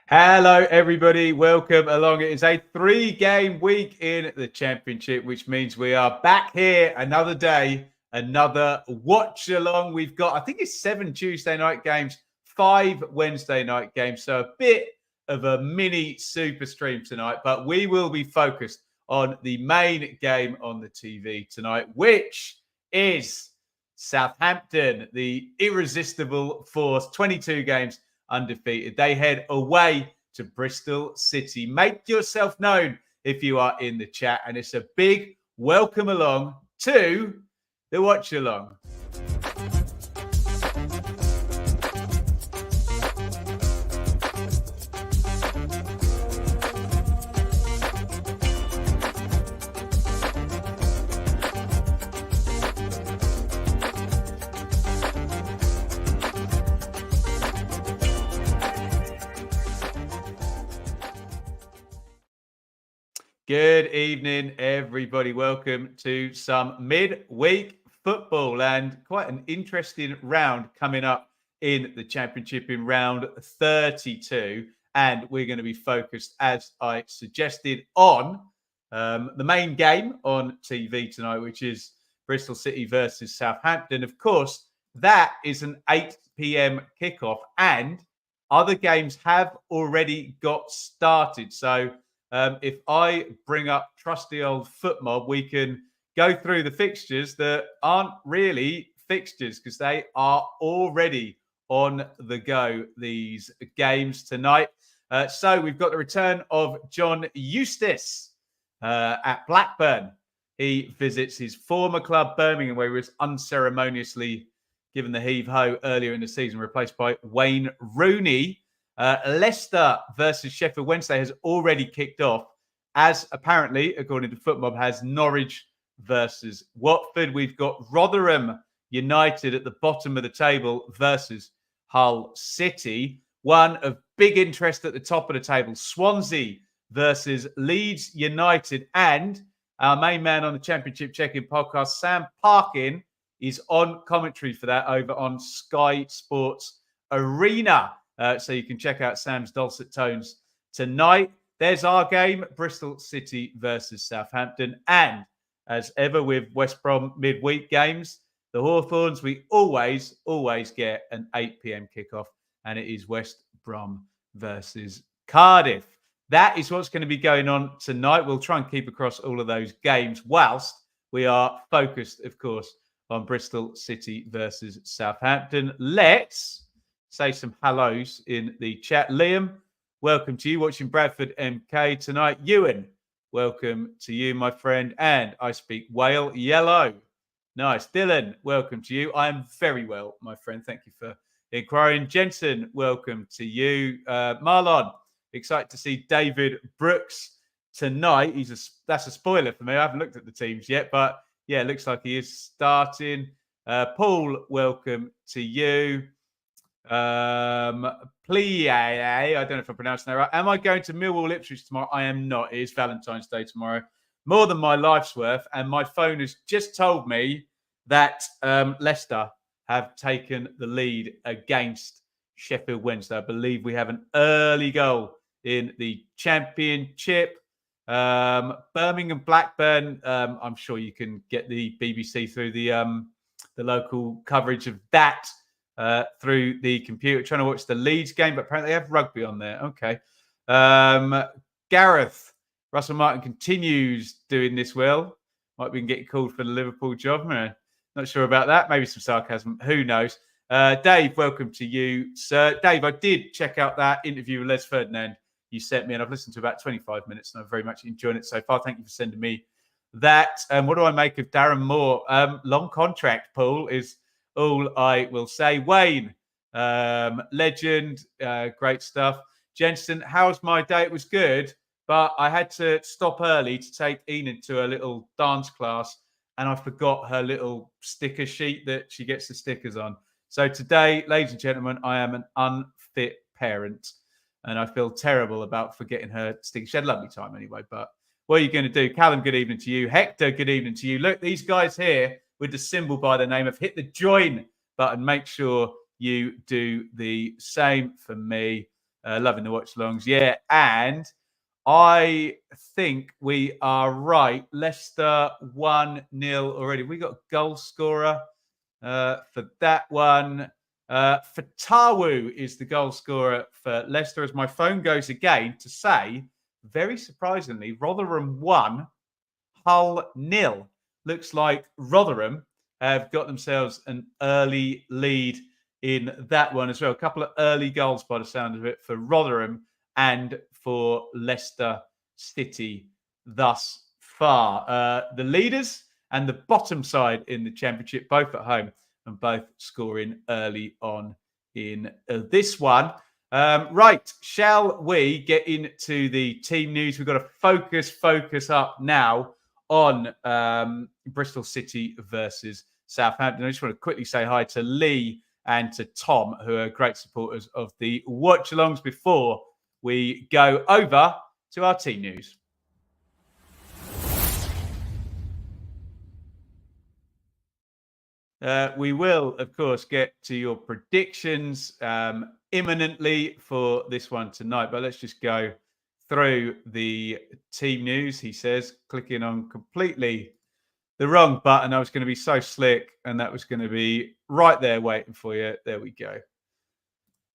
Hello, everybody. Welcome along. It is a 3-game week in the Championship, which means we are back here another day, another watch along. We've got, I think it's 7 Tuesday night games, 5 Wednesday night games. So a bit of a mini super stream tonight, but we will be focused on the main game on the TV tonight, which is Southampton, the irresistible force, 22 games undefeated. They head away to Bristol City. Make yourself known if you are in the chat. And it's a big welcome along to the watch along. Good evening, everybody. Welcome to some midweek football and quite an interesting round coming up in the Championship in round 32. And we're going to be focused, as I suggested, on the main game on TV tonight, which is Bristol City versus Southampton. Of course, that is an 8 p.m. kickoff, and other games have already got started. So if I bring up trusty old FootMob, we can go through the fixtures that aren't really fixtures because they are already on the go, these games tonight. So we've got the return of John Eustace at Blackburn. He visits his former club, Birmingham, where he was unceremoniously given the heave-ho earlier in the season, replaced by Wayne Rooney. Leicester versus Sheffield Wednesday has already kicked off, as apparently, according to FootMob, has Norwich versus Watford. We've got Rotherham United at the bottom of the table versus Hull City. One of big interest at the top of the table, Swansea versus Leeds United. And our main man on the Championship Check-In podcast, Sam Parkin, is on commentary for that over on Sky Sports Arena. So you can check out Sam's dulcet tones tonight. There's our game, Bristol City versus Southampton. And as ever with West Brom midweek games, the Hawthorns, we always get an 8 p.m. kickoff, and it is West Brom versus Cardiff. That is what's going to be going on tonight. We'll try and keep across all of those games whilst we are focused, of course, on Bristol City versus Southampton. Let's say some hellos in the chat. Liam, welcome to you. Watching Bradford MK tonight. Ewan, welcome to you, my friend. And I speak whale yellow. Nice. Dylan, welcome to you. I am very well, my friend. Thank you for inquiring. Jensen, welcome to you. Marlon, excited to see David Brooks tonight. That's a spoiler for me. I haven't looked at the teams yet, but yeah, it looks like he is starting. Paul, welcome to you. Plie, I don't know if I'm pronouncing that right. Am I going to Millwall Ipswich tomorrow? I am not. It is Valentine's Day tomorrow. More than my life's worth. And my phone has just told me that Leicester have taken the lead against Sheffield Wednesday. I believe we have an early goal in the Championship. Birmingham Blackburn. I'm sure you can get the BBC through the local coverage of that. Through the computer, trying to watch the Leeds game, but apparently they have rugby on there. Okay. Gareth, Russell Martin continues doing this well. Might be getting called for the Liverpool job. Not sure about that. Maybe some sarcasm. Who knows? Dave, welcome to you, sir. Dave, I did check out that interview with Les Ferdinand you sent me, and I've listened to about 25 minutes, and I've very much enjoyed it so far. Thank you for sending me that. What do I make of Darren Moore? Long contract, Paul, is all I will say. Wayne, legend, great stuff. Jensen, how's my day? It was good, but I had to stop early to take Enid to a little dance class, and I forgot her little sticker sheet that she gets the stickers on. So today, ladies and gentlemen, I am an unfit parent, and I feel terrible about forgetting her sticker. She had a lovely time anyway, but what are you going to do? Callum, good evening to you. Hector, good evening to you. Look, these guys here with the symbol by the name have hit the join button. Make sure you do the same for me. Loving the watch-alongs. Yeah, and I think we are right. Leicester 1-0 already. We got a goal scorer for that one. Fatawu is the goal scorer for Leicester. As my phone goes again to say, very surprisingly, Rotherham 1, Hull 0. Looks like Rotherham have got themselves an early lead in that one as well. A couple of early goals by the sound of it for Rotherham and for Leicester City thus far. The leaders and the bottom side in the Championship, both at home and both scoring early on in this one. Right, shall we get into the team news? We've got to focus up now on Bristol City versus Southampton. I just want to quickly say hi to Lee and to Tom, who are great supporters of the watch-alongs, before we go over to our team news. We will, of course, get to your predictions imminently for this one tonight, but let's just go through the team news. He says, clicking on completely the wrong button. I was going to be so slick, and that was going to be right there waiting for you. There we go.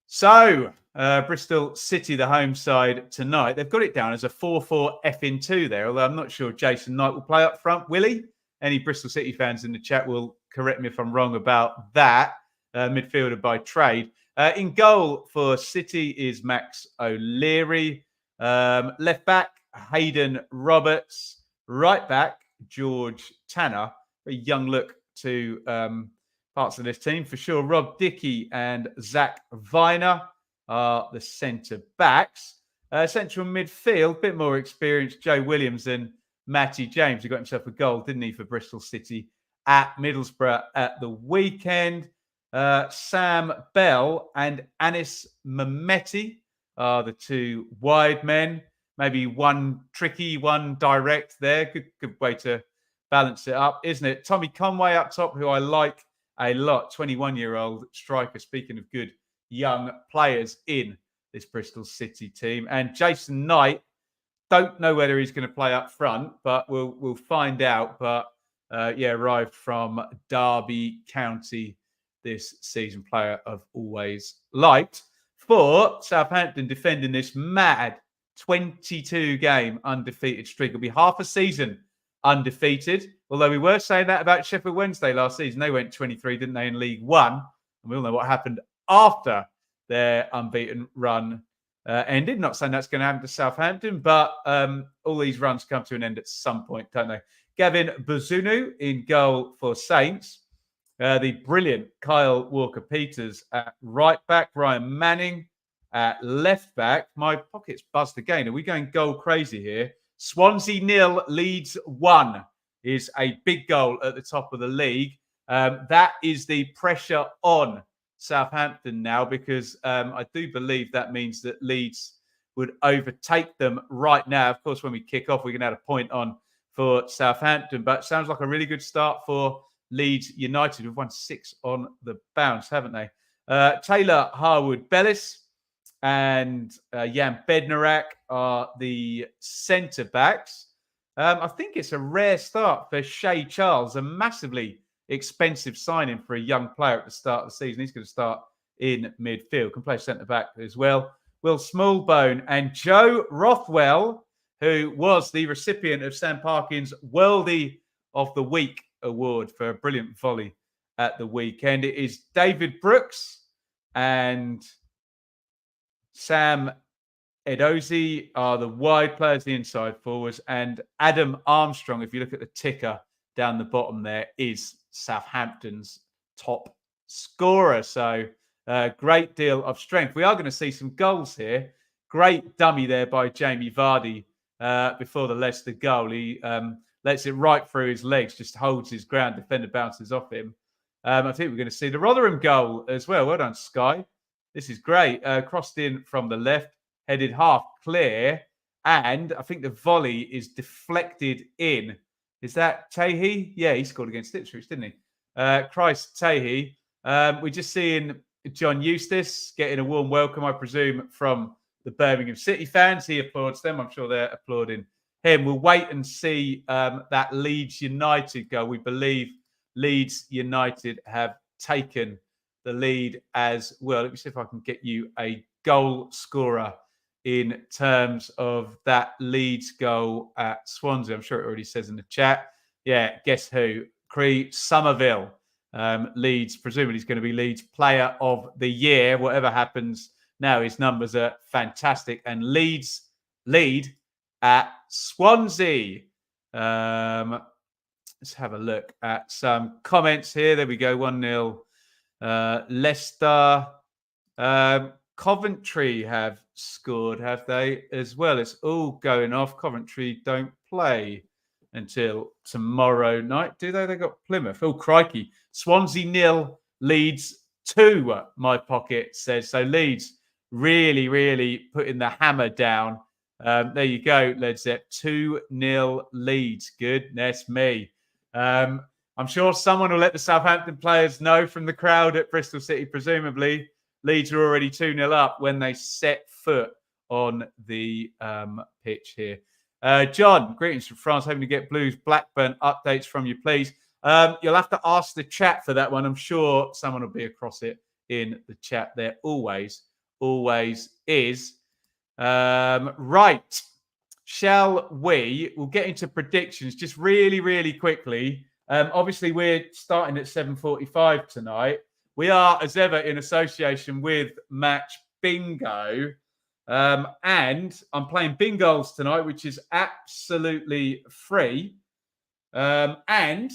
So, Bristol City, the home side tonight. They've got it down as a 4-4 F-2 there, although I'm not sure Jason Knight will play up front, will he? Any Bristol City fans in the chat will correct me if I'm wrong about that. Midfielder by trade. In goal for City is Max O'Leary. Left back, Hayden Roberts. Right back, George Tanner. A young look to parts of this team for sure. Rob Dickey and Zach Viner are the centre backs. Central midfield, bit more experienced. Joe Williams and Matty James, who got himself a goal, didn't he, for Bristol City at Middlesbrough at the weekend. Sam Bell and Anis Mehmeti are the two wide men. Maybe one tricky, one direct there. Good way to balance it up, isn't it? Tommy Conway up top, who I like a lot. 21-year-old striker, speaking of good young players in this Bristol City team. And Jason Knight, don't know whether he's going to play up front, but we'll find out. But arrived from Derby County this season. Player I've always liked. For Southampton, defending this mad 22-game undefeated streak. It'll be half a season undefeated. Although we were saying that about Sheffield Wednesday last season. They went 23, didn't they, in League One? And we all know what happened after their unbeaten run ended. Not saying that's going to happen to Southampton, but all these runs come to an end at some point, don't they? Gavin Bazunu in goal for Saints. The brilliant Kyle Walker-Peters at right back. Ryan Manning at left back. My pocket's buzzed again. Are we going goal crazy here? Swansea 0, Leeds 1 is a big goal at the top of the league. That is the pressure on Southampton now, because I do believe that means that Leeds would overtake them right now. Of course, when we kick off, we're going to add a point on for Southampton, but sounds like a really good start for Leeds United. We've won 6 on the bounce, haven't they? Taylor Harwood-Bellis and Jan Bednarak are the centre backs. I think it's a rare start for Shay Charles, a massively expensive signing for a young player at the start of the season. He's going to start in midfield, can play centre back as well. Will Smallbone and Joe Rothwell, who was the recipient of Sam Parkin's Worldie of the Week award for a brilliant volley at the weekend. It is David Brooks and Sam Edozie are the wide players, the inside forwards, and Adam Armstrong, if you look at the ticker down the bottom there, is Southampton's top scorer. So great deal of strength. We are going to see some goals here. Great dummy there by Jamie Vardy before the Leicester goal. He lets it right through his legs, just holds his ground. Defender bounces off him. I think we're going to see the Rotherham goal as well. Well done, Sky. This is great. Crossed in from the left, headed half clear, and I think the volley is deflected in. Is that Tahi? Yeah, he scored against Ipswich, didn't he? Christ Tahi. We're just seeing John Eustace getting a warm welcome, I presume, from the Birmingham City fans. He applauds them. I'm sure they're applauding him. We'll wait and see that Leeds United goal. We believe Leeds United have taken the lead as well. Let me see if I can get you a goal scorer in terms of that Leeds goal at Swansea. I'm sure it already says in the chat. Yeah, guess who? Cree Somerville. Leeds, presumably he's going to be Leeds Player of the Year. Whatever happens now, his numbers are fantastic. And Leeds lead at Swansea. Let's have a look at some comments here. There we go. 1-0. Leicester. Coventry have scored, have they, as well? It's all going off. Coventry don't play until tomorrow night, do they? They got Plymouth. Oh, crikey. Swansea 0, Leeds 2, my pocket says. So Leeds really, really putting the hammer down. There you go, Led Zepp. 2-0 Leeds. Goodness me. I'm sure someone will let the Southampton players know from the crowd at Bristol City, presumably. Leeds are already 2-0 up when they set foot on the pitch here. John, greetings from France. Hoping to get Blues Blackburn updates from you, please. You'll have to ask the chat for that one. I'm sure someone will be across it in the chat. There always is. Right. Shall we? We'll get into predictions just really, really quickly. Obviously, we're starting at 7:45 tonight. We are, as ever, in association with Match Bingo. And I'm playing Bingos tonight, which is absolutely free. And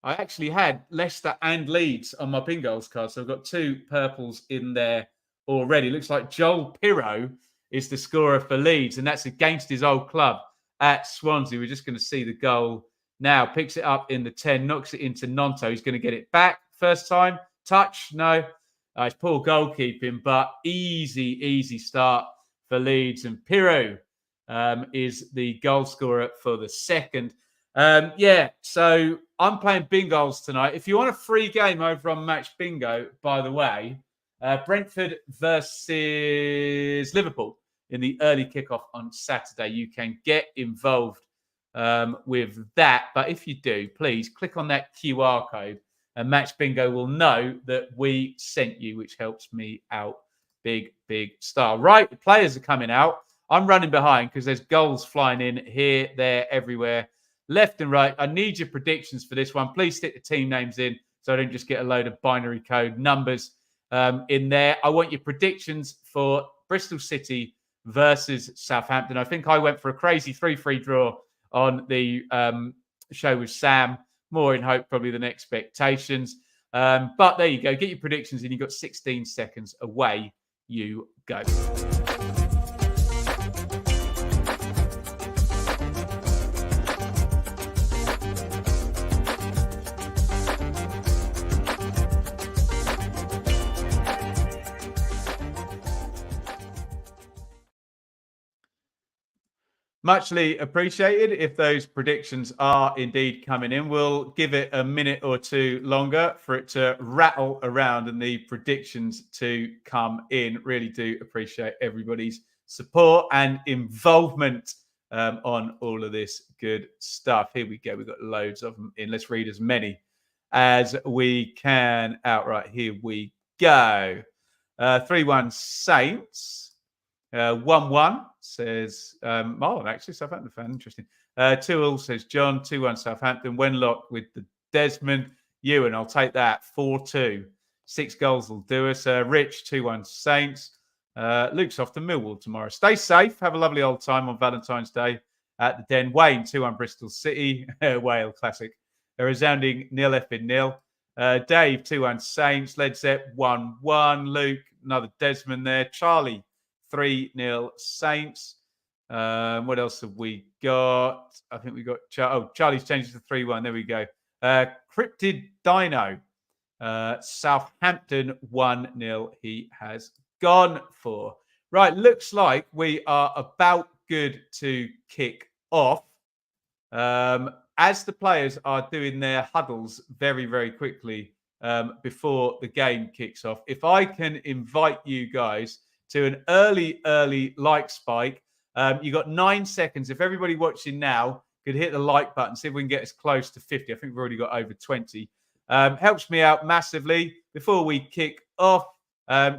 I actually had Leicester and Leeds on my Bingos card. So I've got 2 purples in there already. Looks like Joel Pirro is the scorer for Leeds, and that's against his old club at Swansea. We're just going to see the goal now. Picks it up in the 10, knocks it into Nonto. He's going to get it back. First time. Touch? No. It's poor goalkeeping, but easy start for Leeds. And Pirro is the goal scorer for the second. So I'm playing Bingos tonight. If you want a free game over on Match Bingo, by the way, Brentford versus Liverpool in the early kickoff on Saturday. You can get involved with that. But if you do, please click on that QR code and Match Bingo will know that we sent you, which helps me out big style. Right, the players are coming out. I'm running behind because there's goals flying in here, there, everywhere, left and right. I need your predictions for this one. Please stick the team names in so I don't just get a load of binary code numbers in there. I want your predictions for Bristol City versus Southampton. I think I went for a crazy 3-3 draw on the show with Sam. More in hope, probably, than expectations. But there you go. Get your predictions in. You've got 16 seconds. Away you go. Muchly appreciated if those predictions are indeed coming in. We'll give it a minute or two longer for it to rattle around and the predictions to come in. Really do appreciate everybody's support and involvement on all of this good stuff. Here we go. We've got loads of them in. Let's read as many as we can outright. Here we go. 3-1 Saints. 1-1 says Marlon, actually, Southampton fan. Interesting. 2-2 says John. 2-1 Southampton. Wenlock with the Desmond. Ewan, I'll take that. 4-2. 6 goals will do us. Rich, 2-1 Saints. Luke's off to Millwall tomorrow. Stay safe. Have a lovely old time on Valentine's Day at the Den. Wayne, 2-1 Bristol City. Whale classic. A resounding 0-0. Dave, 2-1 Saints. Led Zepp, 1-1. Luke, another Desmond there. Charlie, 3-0 Saints. What else have we got? I think we got... Charlie's changed to 3-1. There we go. Cryptid Dino. Southampton 1-0 he has gone for. Right, looks like we are about good to kick off. As the players are doing their huddles very, very quickly before the game kicks off, if I can invite you guys to an early like spike. You got 9 seconds. If everybody watching now could hit the like button, see if we can get as close to 50. I think we've already got over 20. Helps me out massively. Before we kick off,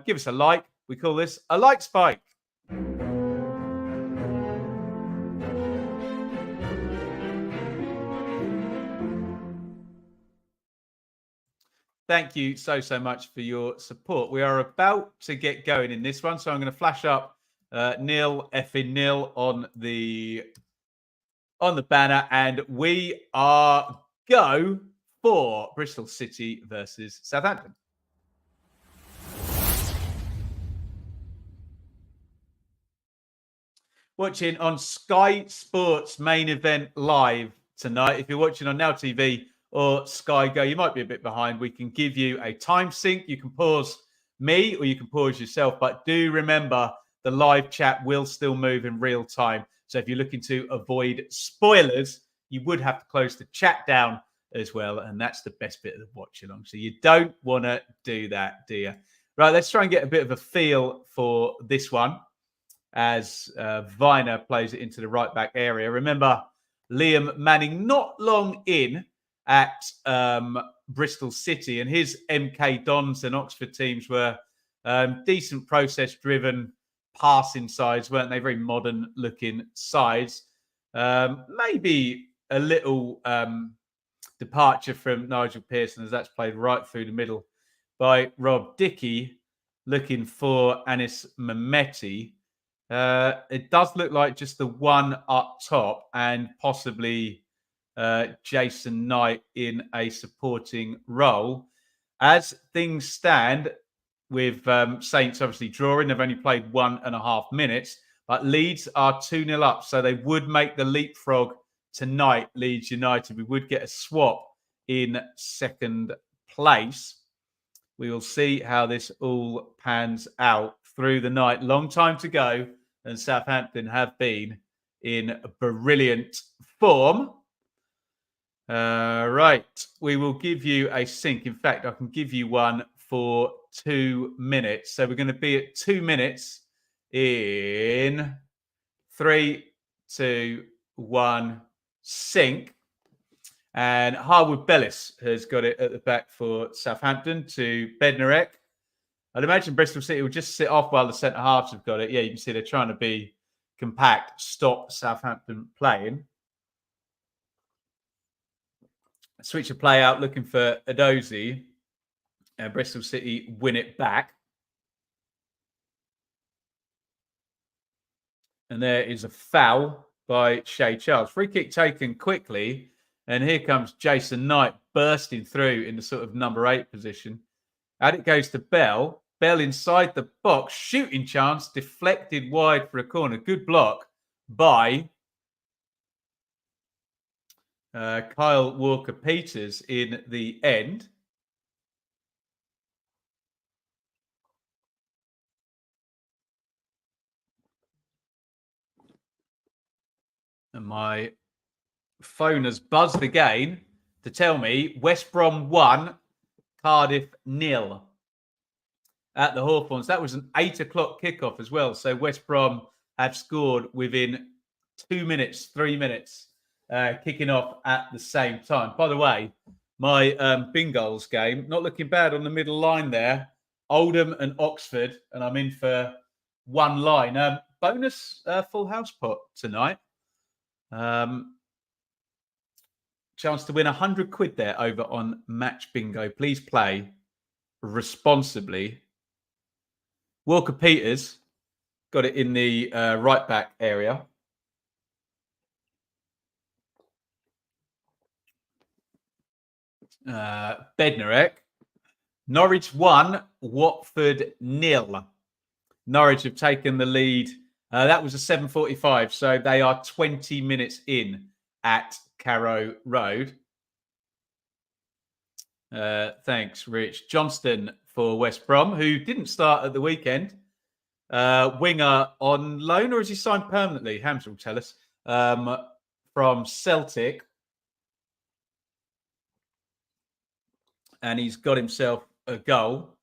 give us a like. We call this a like spike. Thank you so much for your support. We are about to get going in this one, so I'm going to flash up nil on the banner, and we are go for Bristol City versus Southampton. Watching on Sky Sports main event live tonight. If you're watching on Now TV or Sky Go, you might be a bit behind. We can give you a time sync. You can pause me or you can pause yourself, but do remember the live chat will still move in real time. So if you're looking to avoid spoilers, you would have to close the chat down as well. And that's the best bit of the watch along. So you don't want to do that, do you? Right, let's try and get a bit of a feel for this one as Viner plays it into the right back area. Remember, Liam Manning not long in at Bristol City, and his MK Dons and Oxford teams were decent process-driven passing sides, weren't they? Very modern-looking sides. Maybe a little departure from Nigel Pearson, as that's played right through the middle by Rob Dickey, looking for Anis Mehmeti. It does look like just the one up top and possibly Jason Knight in a supporting role. As things stand, with Saints obviously drawing, they've only played 1.5 minutes, but Leeds are 2-0 up, so they would make the leapfrog tonight, Leeds United. We would get a swap in second place. We will see how this all pans out through the night. Long time to go, and Southampton have been in brilliant form. Right, we will give you a sync. In fact, I can give you one for 2 minutes. So we're going to be at 2 minutes in 3, 2, 1, sync. And Harwood Bellis has got it at the back for Southampton to Bednarek. I'd imagine Bristol City will just sit off while the centre halves have got it. Yeah, you can see they're trying to be compact, stop Southampton playing. Switch of play out, looking for Edozie. And Bristol City win it back. And there is a foul by Shea Charles. Free kick taken quickly. And here comes Jason Knight bursting through in the sort of number 8 position. Out it goes to Bell. Bell inside the box. Shooting chance. Deflected wide for a corner. Good block by Kyle Walker-Peters in the end. And my phone has buzzed again to tell me West Brom 1, Cardiff 0 at the Hawthorns. That was an 8 o'clock kickoff as well. So West Brom have scored within 2 minutes, 3 minutes, kicking off at the same time. By the way, my Bingals game, not looking bad on the middle line there. Oldham and Oxford, and I'm in for one line. Bonus full house pot tonight. Chance to win 100 quid there over on Match Bingo. Please play responsibly. Walker-Peters got it in the right back area. Bednarek. Norwich 1, Watford 0. Norwich have taken the lead. That was a 7:45, so they are 20 minutes in at Carrow Road. Thanks, Rich. Johnston for West Brom, who didn't start at the weekend. Winger on loan, or is he signed permanently? Hams will tell us. From Celtic. And he's got himself a goal.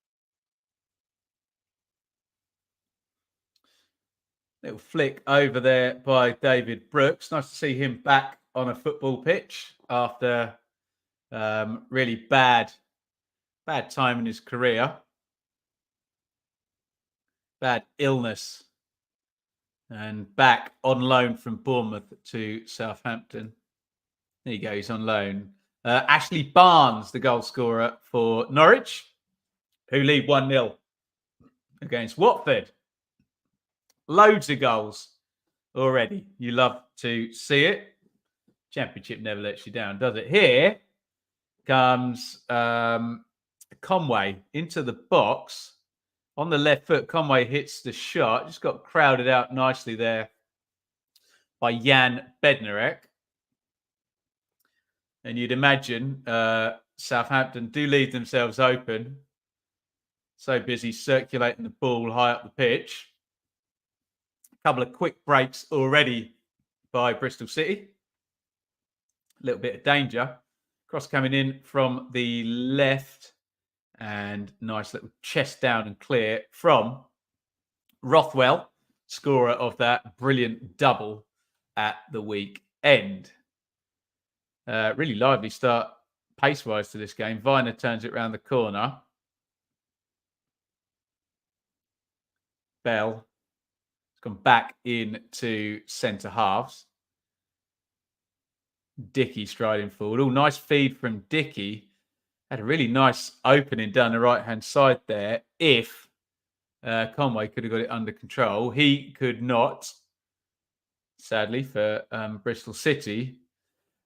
Little flick over there by David Brooks. Nice to see him back on a football pitch after really bad time in his career. Bad illness. And back on loan from Bournemouth to Southampton. There you go, he's on loan. Ashley Barnes, the goal scorer for Norwich, who lead 1-0 against Watford. Loads of goals already. You love to see it. Championship never lets you down, does it? Here comes Conway into the box. On the left foot, Conway hits the shot. Just got crowded out nicely there by Jan Bednarek. And you'd imagine Southampton do leave themselves open. So busy circulating the ball high up the pitch. A couple of quick breaks already by Bristol City. A little bit of danger. Cross coming in from the left. And nice little chest down and clear from Rothwell, scorer of that brilliant double at the weekend. Really lively start pace-wise to this game. Viner turns it around the corner. Bell has gone back into centre halves. Dickey striding forward. Oh, nice feed from Dickey. Had a really nice opening down the right-hand side there. If Conway could have got it under control. He could not, sadly, for Bristol City.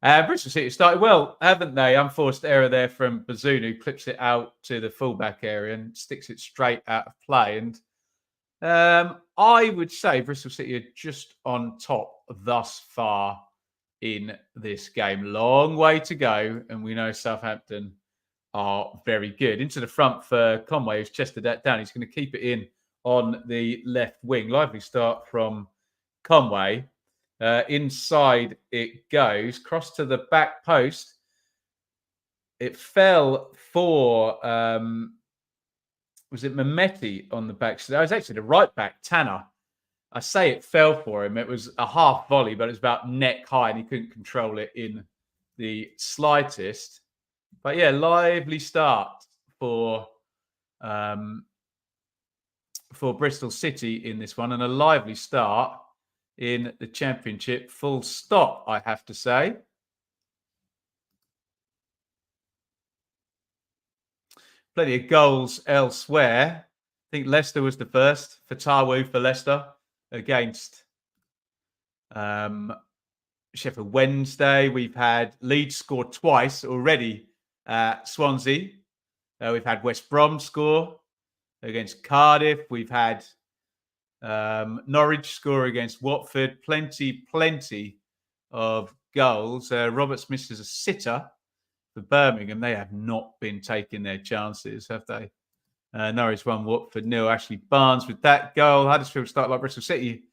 Bristol City started well, haven't they? Unforced error there from Bazoon, who clips it out to the fullback area and sticks it straight out of play. And I would say Bristol City are just on top thus far in this game. Long way to go, and we know Southampton are very good. Into the front for Conway, who's chested that down. He's going to keep it in on the left wing. Lively start from Conway. Inside it goes. Cross to the back post. It fell for, was it Mehmeti on the back? So that was actually the right back, Tanner. I say it fell for him. It was a half volley, but it was about neck high and he couldn't control it in the slightest. But yeah, lively start for Bristol City in this one, and a lively start in the Championship, full stop, I have to say. Plenty of goals elsewhere. I think Leicester was the first. Fatawu for Leicester against Sheffield Wednesday. We've had Leeds score twice already at Swansea. We've had West Brom score against Cardiff. We've had Norwich score against Watford. Plenty of goals. Roberts misses a sitter for Birmingham. They have not been taking their chances, have they? Norwich 1, Watford 0. Ashley Barnes with that goal. Huddersfield start like Bristol City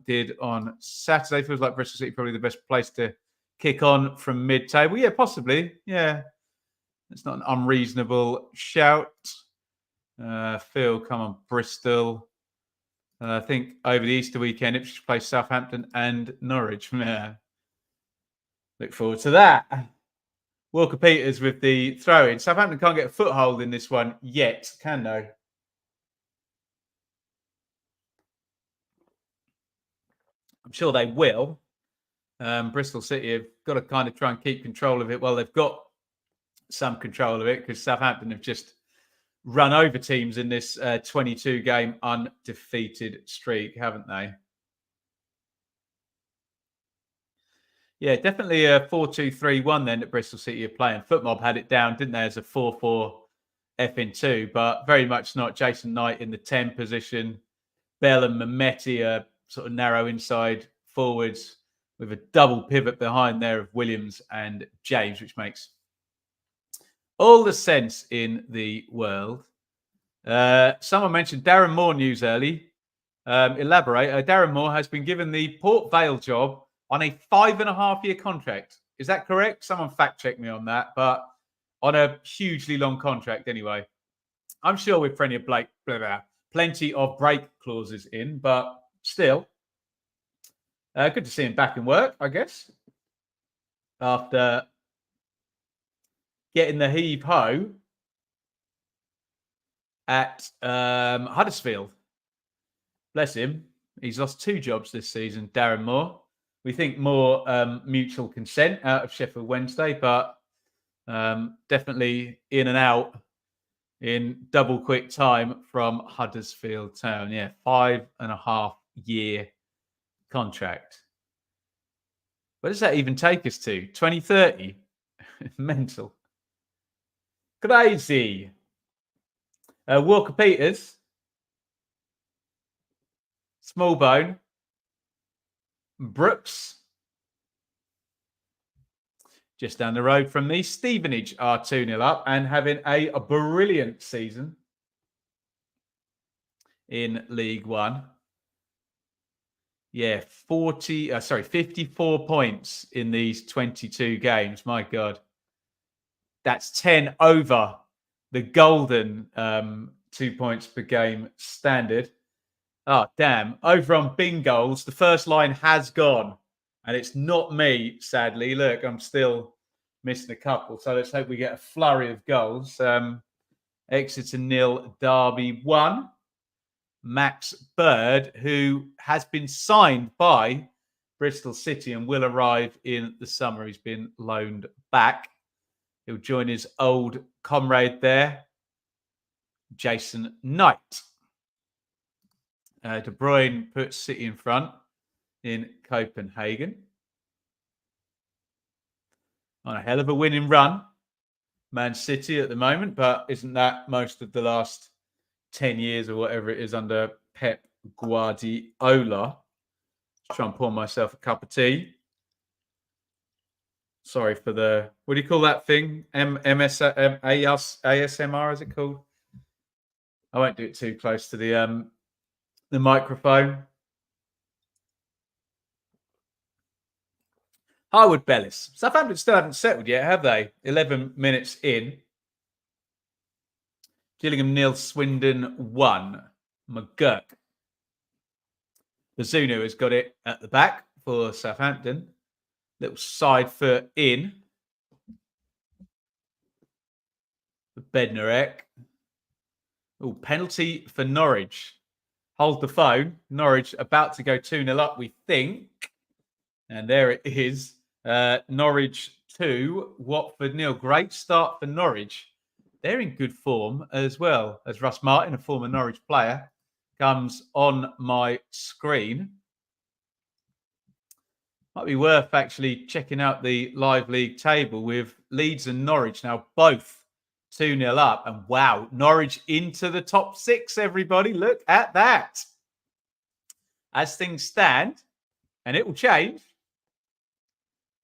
did on Saturday. Feels like Bristol City probably the best place to kick on from mid-table. Yeah, possibly. Yeah. It's not an unreasonable shout. Phil, come on, Bristol. I think over the Easter weekend, Ipswich plays Southampton and Norwich. Yeah. Look forward to that. Walker Peters with the throw-in. Southampton can't get a foothold in this one yet, can they? I'm sure they will. Bristol City have got to kind of try and keep control of it. Well, they've got some control of it because Southampton have just run over teams in this 22-game undefeated streak, haven't they? Yeah, definitely a 4-2-3-1 then that Bristol City are playing. Footmob had it down, didn't they, as a 4-4-F-2, but very much not. Jason Knight in the 10 position. Bell and Mehmeti are sort of narrow inside forwards with a double pivot behind there of Williams and James, which makes all the sense in the world. Someone mentioned Darren Moore news early. Elaborate. Darren Moore has been given the Port Vale job on a 5.5-year contract. Is that correct? Someone fact check me on that, but on a hugely long contract anyway. I'm sure with plenty of break clauses in, but still, good to see him back in work, I guess, after getting the heave-ho at Huddersfield. Bless him. He's lost 2 jobs this season, Darren Moore. We think more mutual consent out of Sheffield Wednesday, but definitely in and out in double quick time from Huddersfield Town. Yeah, 5.5-year contract. Where does that even take us to? 2030? Mental. Crazy. Walker Peters. Smallbone. Brooks. Just down the road from me, Stevenage are 2-0 up and having a brilliant season in League One. Yeah, 54 points in these 22 games. My God. That's 10 over the golden 2 points per game standard. Oh, damn. Over on Bingol's, the first line has gone. And it's not me, sadly. Look, I'm still missing a couple. So let's hope we get a flurry of goals. Exeter 0, Derby 1. Max Bird, who has been signed by Bristol City and will arrive in the summer. He's been loaned back. He'll join his old comrade there, Jason Knight. De Bruyne puts City in front in Copenhagen. On a hell of a winning run, Man City at the moment, but isn't that most of the last 10 years or whatever it is under Pep Guardiola? Just try and pour myself a cup of tea. Sorry for the, what do you call that thing? ASMR, is it called? I won't do it too close to the microphone. Harwood Bellis. Southampton still haven't settled yet, have they? 11 minutes in. Gillingham 0, Swindon 1. McGurk. Bazunu has got it at the back for Southampton. Little side foot in. Bednarek. Oh, penalty for Norwich. Hold the phone. Norwich about to go 2-0 up, we think. And there it is. Norwich 2, Watford 0. Great start for Norwich. They're in good form as well. As Russ Martin, a former Norwich player, comes on my screen. Might be worth actually checking out the live league table with Leeds and Norwich now both 2-0 up. And wow, Norwich into the top 6, everybody. Look at that. As things stand, and it will change.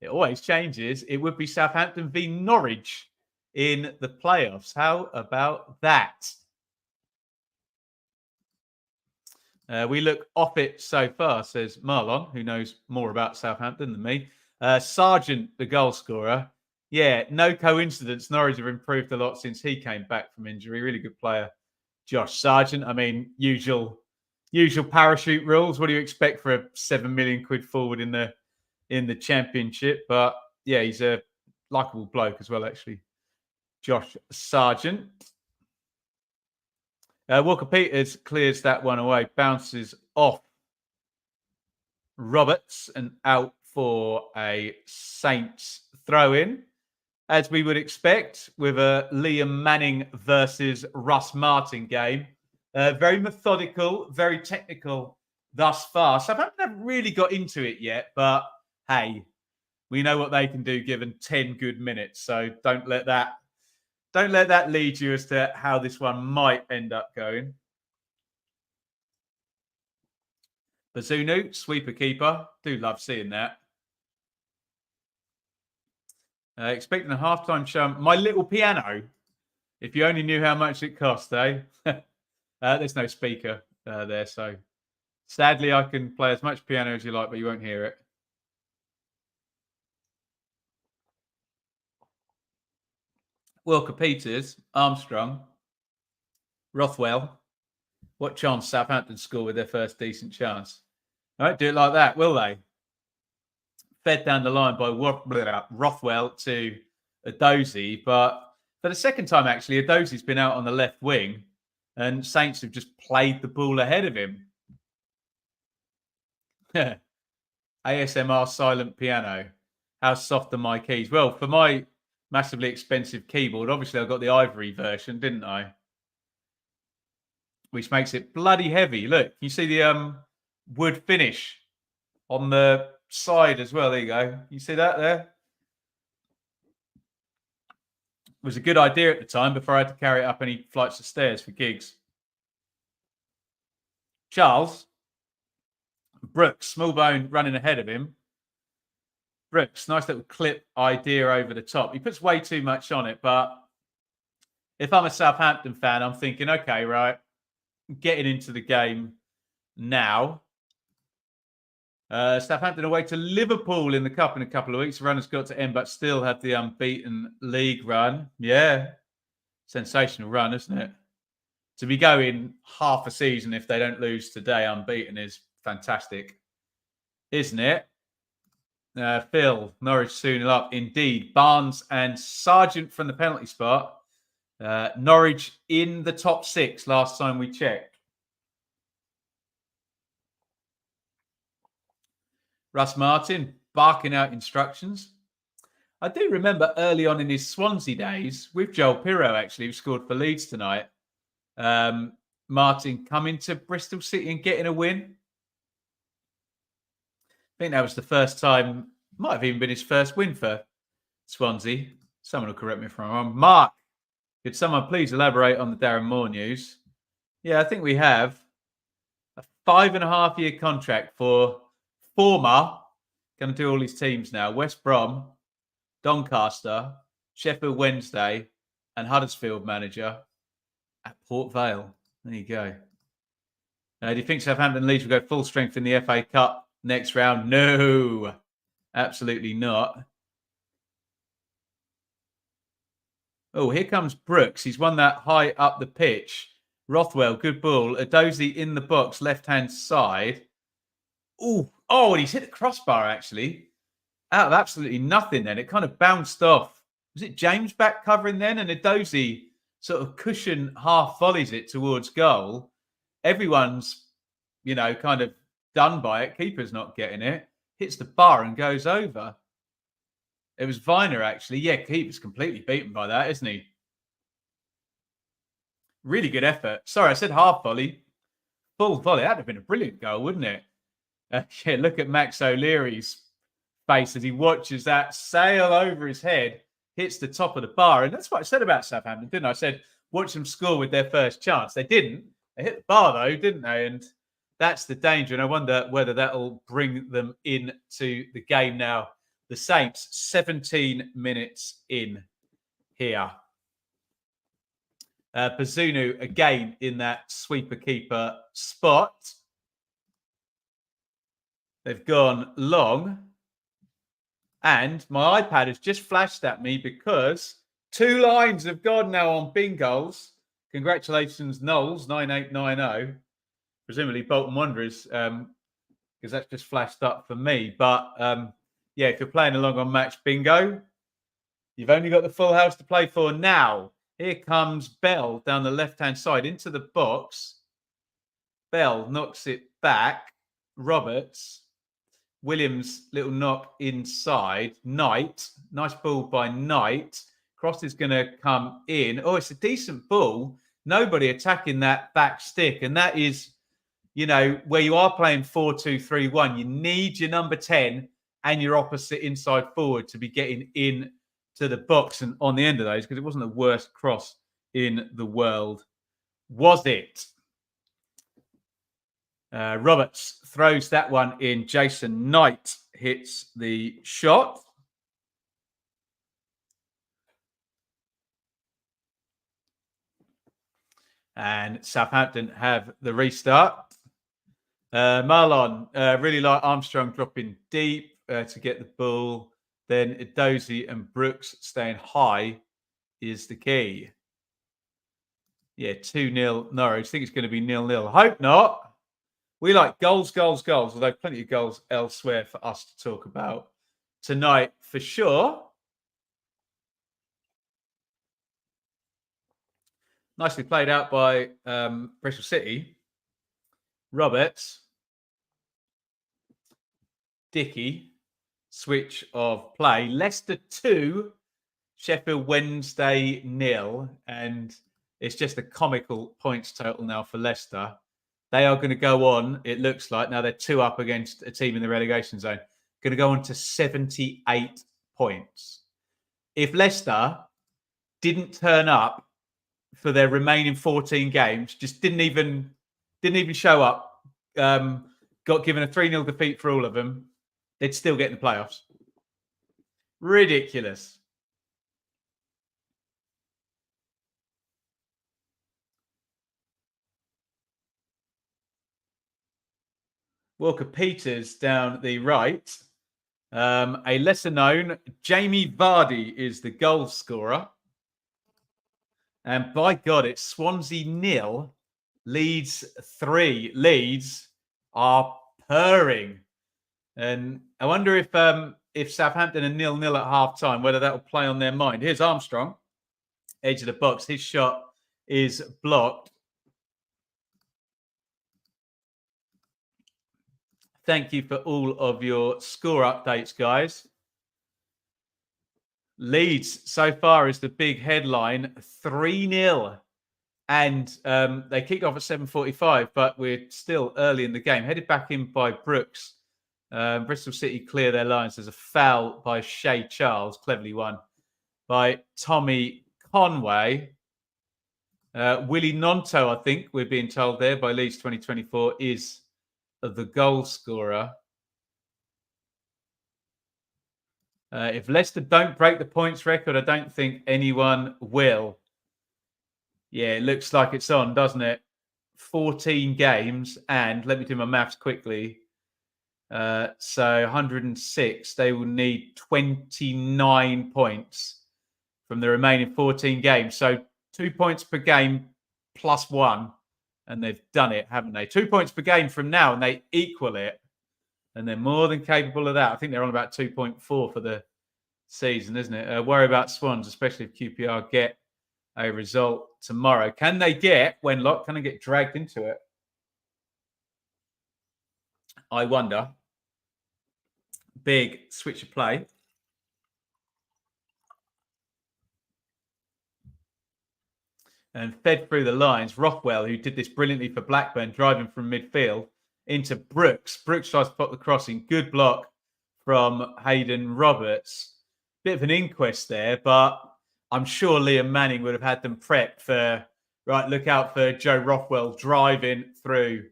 It always changes. It would be Southampton v Norwich in the playoffs. How about that? We look off it so far, says Marlon, who knows more about Southampton than me. Sargent, the goal scorer. Yeah, no coincidence. Norwich have improved a lot since he came back from injury. Really good player, Josh Sargent. I mean, usual parachute rules. What do you expect for a £7 million forward in the Championship? But yeah, he's a likable bloke as well, actually. Josh Sargent. Walker Peters clears that one away, bounces off Roberts and out for a Saints throw-in, as we would expect with a Liam Manning versus Russ Martin game. Very methodical, very technical thus far. So I haven't really got into it yet, but hey, we know what they can do given 10 good minutes. So don't let that lead you as to how this one might end up going. Bazunu, sweeper keeper. Do love seeing that. Expecting a halftime show. My little piano. If you only knew how much it cost, eh? There's no speaker there, so sadly I can play as much piano as you like, but you won't hear it. Walker Peters, Armstrong, Rothwell. What chance Southampton score with their first decent chance? Won't do it like that, will they? Fed down the line by Rothwell to Adozie, but for the second time, actually, Adozie's been out on the left wing, and Saints have just played the ball ahead of him. ASMR silent piano. How soft are my keys? Well, for my massively expensive keyboard, obviously I got the ivory version, didn't I? Which makes it bloody heavy. Look, you see the wood finish on the side as well. There you go. You see that there? It was a good idea at the time before I had to carry it up any flights of stairs for gigs. Charles Brooks, Smallbone running ahead of him. Brooks, nice little clip idea over the top. He puts way too much on it, but if I'm a Southampton fan, I'm thinking, okay, right, getting into the game now. Southampton away to Liverpool in the Cup in a couple of weeks. The run has got to end, but still have the unbeaten league run. Yeah, sensational run, isn't it? To be going half a season if they don't lose today unbeaten is fantastic, isn't it? Phil, Norwich soon up. Indeed, Barnes and Sargent from the penalty spot. Norwich in the top 6 last time we checked. Russ Martin barking out instructions. I do remember early on in his Swansea days with Joel Pirro, actually, who scored for Leeds tonight. Martin coming to Bristol City and getting a win. I think that was the first time, might have even been his first win for Swansea. Someone will correct me if I'm wrong. Mark, could someone please elaborate on the Darren Moore news? Yeah, I think we have a 5.5-year contract for former, going to do all his teams now, West Brom, Doncaster, Sheffield Wednesday, and Huddersfield manager at Port Vale. There you go. Do you think Southampton Leeds will go full strength in the FA Cup next round? No, absolutely not. Oh, here comes Brooks. He's won that high up the pitch. Rothwell, good ball. Adozie in the box, left-hand side. Oh, and he's hit the crossbar, actually. Out of absolutely nothing then. It kind of bounced off. Was it James back covering then? And Adozie sort of cushion half volleys it towards goal. Everyone's, kind of done by it. Keeper's not getting it. Hits the bar and goes over. It was Viner, actually. Yeah, keeper's completely beaten by that, isn't he? Really good effort. Sorry, I said half volley. Full volley. That'd have been a brilliant goal, wouldn't it? Yeah, look at Max O'Leary's face as he watches that sail over his head, hits the top of the bar. And that's what I said about Southampton, didn't I? I said, watch them score with their first chance. They didn't. They hit the bar, though, didn't they? And that's the danger. And I wonder whether that'll bring them into the game now. The Saints, 17 minutes in here. Bazunu again in that sweeper keeper spot. They've gone long. And my iPad has just flashed at me because 2 lines have gone now on bingos. Congratulations, Knowles, 9890. Presumably Bolton Wanderers, because that's just flashed up for me. But yeah, if you're playing along on Match Bingo, you've only got the full house to play for now. Here comes Bell down the left-hand side into the box. Bell knocks it back. Roberts. Williams, little knock inside. Knight. Nice ball by Knight. Cross is going to come in. Oh, it's a decent ball. Nobody attacking that back stick. And that is, where you are playing 4-2-3-1, you need your number 10 and your opposite inside forward to be getting in to the box and on the end of those, because it wasn't the worst cross in the world, was it? Roberts throws that one in. Jason Knight hits the shot. And Southampton have the restart. Marlon, really like Armstrong dropping deep to get the ball. Then Edozie and Brooks staying high is the key. Yeah, 2-0 Norwich. I think it's going to be 0-0. Hope not. We like goals, goals, goals, although plenty of goals elsewhere for us to talk about tonight for sure. Nicely played out by Bristol City. Roberts, Dickey, switch of play. Leicester 2, Sheffield Wednesday 0. And it's just a comical points total now for Leicester. They are going to go on, it looks like. Now they're 2 up against a team in the relegation zone. Going to go on to 78 points. If Leicester didn't turn up for their remaining 14 games, just didn't even show up, got given a 3-0 defeat for all of them, they'd still get in the playoffs. Ridiculous. Walker Peters down the right. A lesser known Jamie Vardy is the goal scorer. And by God, it's Swansea 0, Leeds 3. Leeds are purring. And I wonder if Southampton are 0-0 at half time, whether that will play on their mind. Here's Armstrong, edge of the box. His shot is blocked. Thank you for all of your score updates, guys. Leeds so far is the big headline, 3-0. And they kicked off at 7:45, but we're still early in the game. Headed back in by Brooks. Bristol City clear their lines. There's a foul by Shea Charles, cleverly won by Tommy Conway. Willie Nonto, I think we're being told there by Leeds 2024, is the goal scorer. If Leicester don't break the points record, I don't think anyone will. Yeah, it looks like it's on, doesn't it? 14 games, and let me do my maths quickly. So 106, they will need 29 points from the remaining 14 games. So 2 points per game plus 1, and they've done it, haven't they? 2 points per game from now, and they equal it. And they're more than capable of that. I think they're on about 2.4 for the season, isn't it? Worry about Swans, especially if QPR get a result tomorrow. Can they get Wenlock? Can they get dragged into it? I wonder. Big switch of play. And fed through the lines. Rothwell, who did this brilliantly for Blackburn, driving from midfield into Brooks. Brooks tries to put the crossing. Good block from Hayden Roberts. Bit of an inquest there, but I'm sure Liam Manning would have had them prepped for, right, look out for Joe Rothwell driving through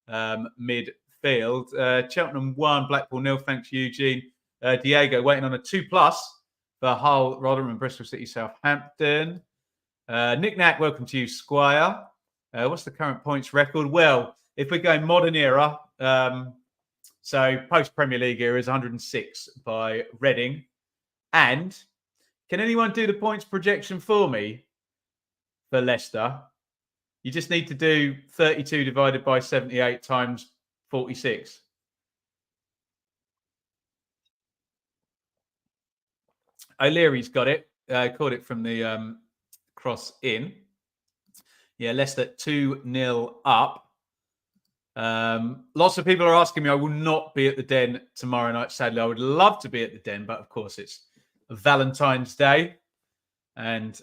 midfield. Cheltenham 1, Blackpool 0. Thanks, Eugene. Diego waiting on a 2+ for Hull, Rotherham, and Bristol City, Southampton. Nick Knack, welcome to you, Squire. What's the current points record? Well, if we're going modern era, so post-Premier League era is 106 by Reading. And can anyone do the points projection for me for Leicester? You just need to do 32 divided by 78 times 46. O'Leary's got it. Caught it from the cross in. Yeah, Leicester 2-0 up. Lots of people are asking me. I will not be at the Den tomorrow night, sadly. I would love to be at the Den, but of course it's Valentine's Day. And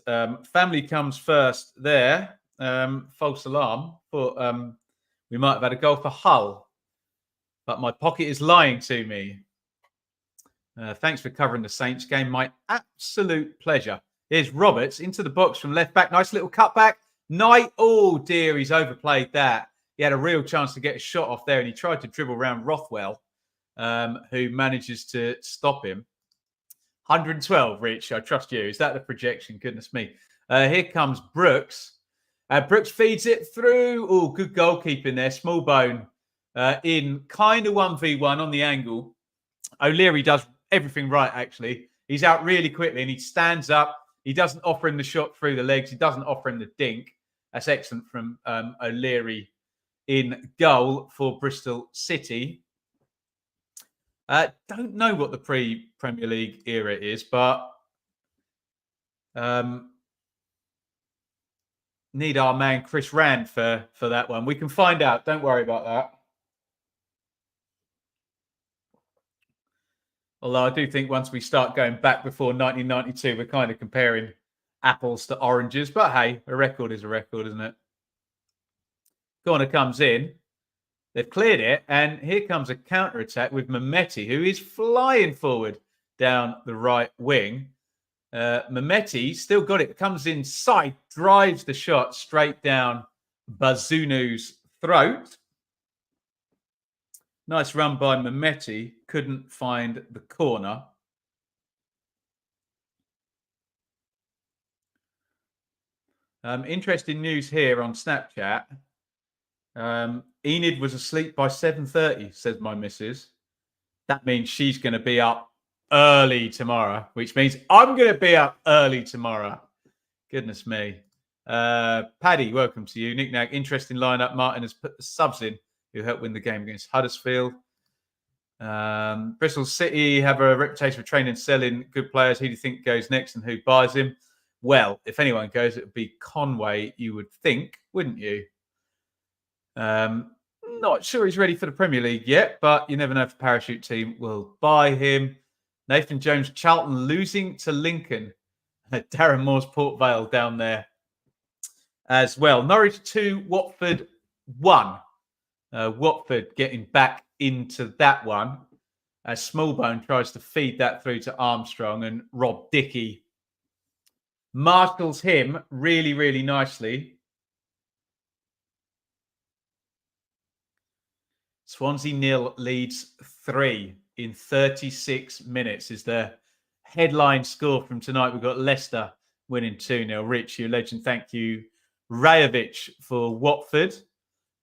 family comes first there. False alarm. Thought we might have had a goal for Hull. But my pocket is lying to me. Thanks for covering the Saints game. My absolute pleasure. Here's Roberts into the box from left back. Nice little cutback. Knight. Oh, dear. He's overplayed that. He had a real chance to get a shot off there, and he tried to dribble around Rothwell, who manages to stop him. 112, Rich. I trust you. Is that the projection? Goodness me. Here comes Brooks. Brooks feeds it through. Oh, good goalkeeping there. Small bone in kind of 1v1 on the angle. O'Leary does everything right, actually. He's out really quickly, and he stands up. He doesn't offer him the shot through the legs. He doesn't offer him the dink. That's excellent from O'Leary in goal for Bristol City. Don't know what the pre-Premier League era is, but need our man Chris Rand for that one. We can find out. Don't worry about that. Although I do think once we start going back before 1992, we're kind of comparing apples to oranges. But hey, a record is a record, isn't it? Corner comes in. They've cleared it, and here comes a counter-attack with Mehmeti, who is flying forward down the right wing. Mehmeti still got it. Comes inside, drives the shot straight down Bazunu's throat. Nice run by Mehmeti. Couldn't find the corner. Interesting news here on Snapchat. Enid was asleep by 7:30, says my missus. That means she's going to be up early tomorrow, which means I'm going to be up early tomorrow. Goodness me. Paddy, welcome to you. Nick Nag, interesting lineup. Martin has put the subs in who helped win the game against Huddersfield. Bristol City have a reputation for training and selling good players. Who do you think goes next and who buys him? Well, if anyone goes, it would be Conway, you would think, wouldn't you? Not sure he's ready for the Premier League yet, but you never know if the parachute team will buy him. Nathan Jones, Charlton losing to Lincoln. Darren Moore's Port Vale down there as well. Norwich 2, Watford 1. Watford getting back into that one as Smallbone tries to feed that through to Armstrong, and Rob Dickey marshals him really, really nicely. Swansea 0, Leeds 3 in 36 minutes is the headline score from tonight. We've got Leicester winning 2-0. Rich, you legend. Thank you. Rajovic for Watford.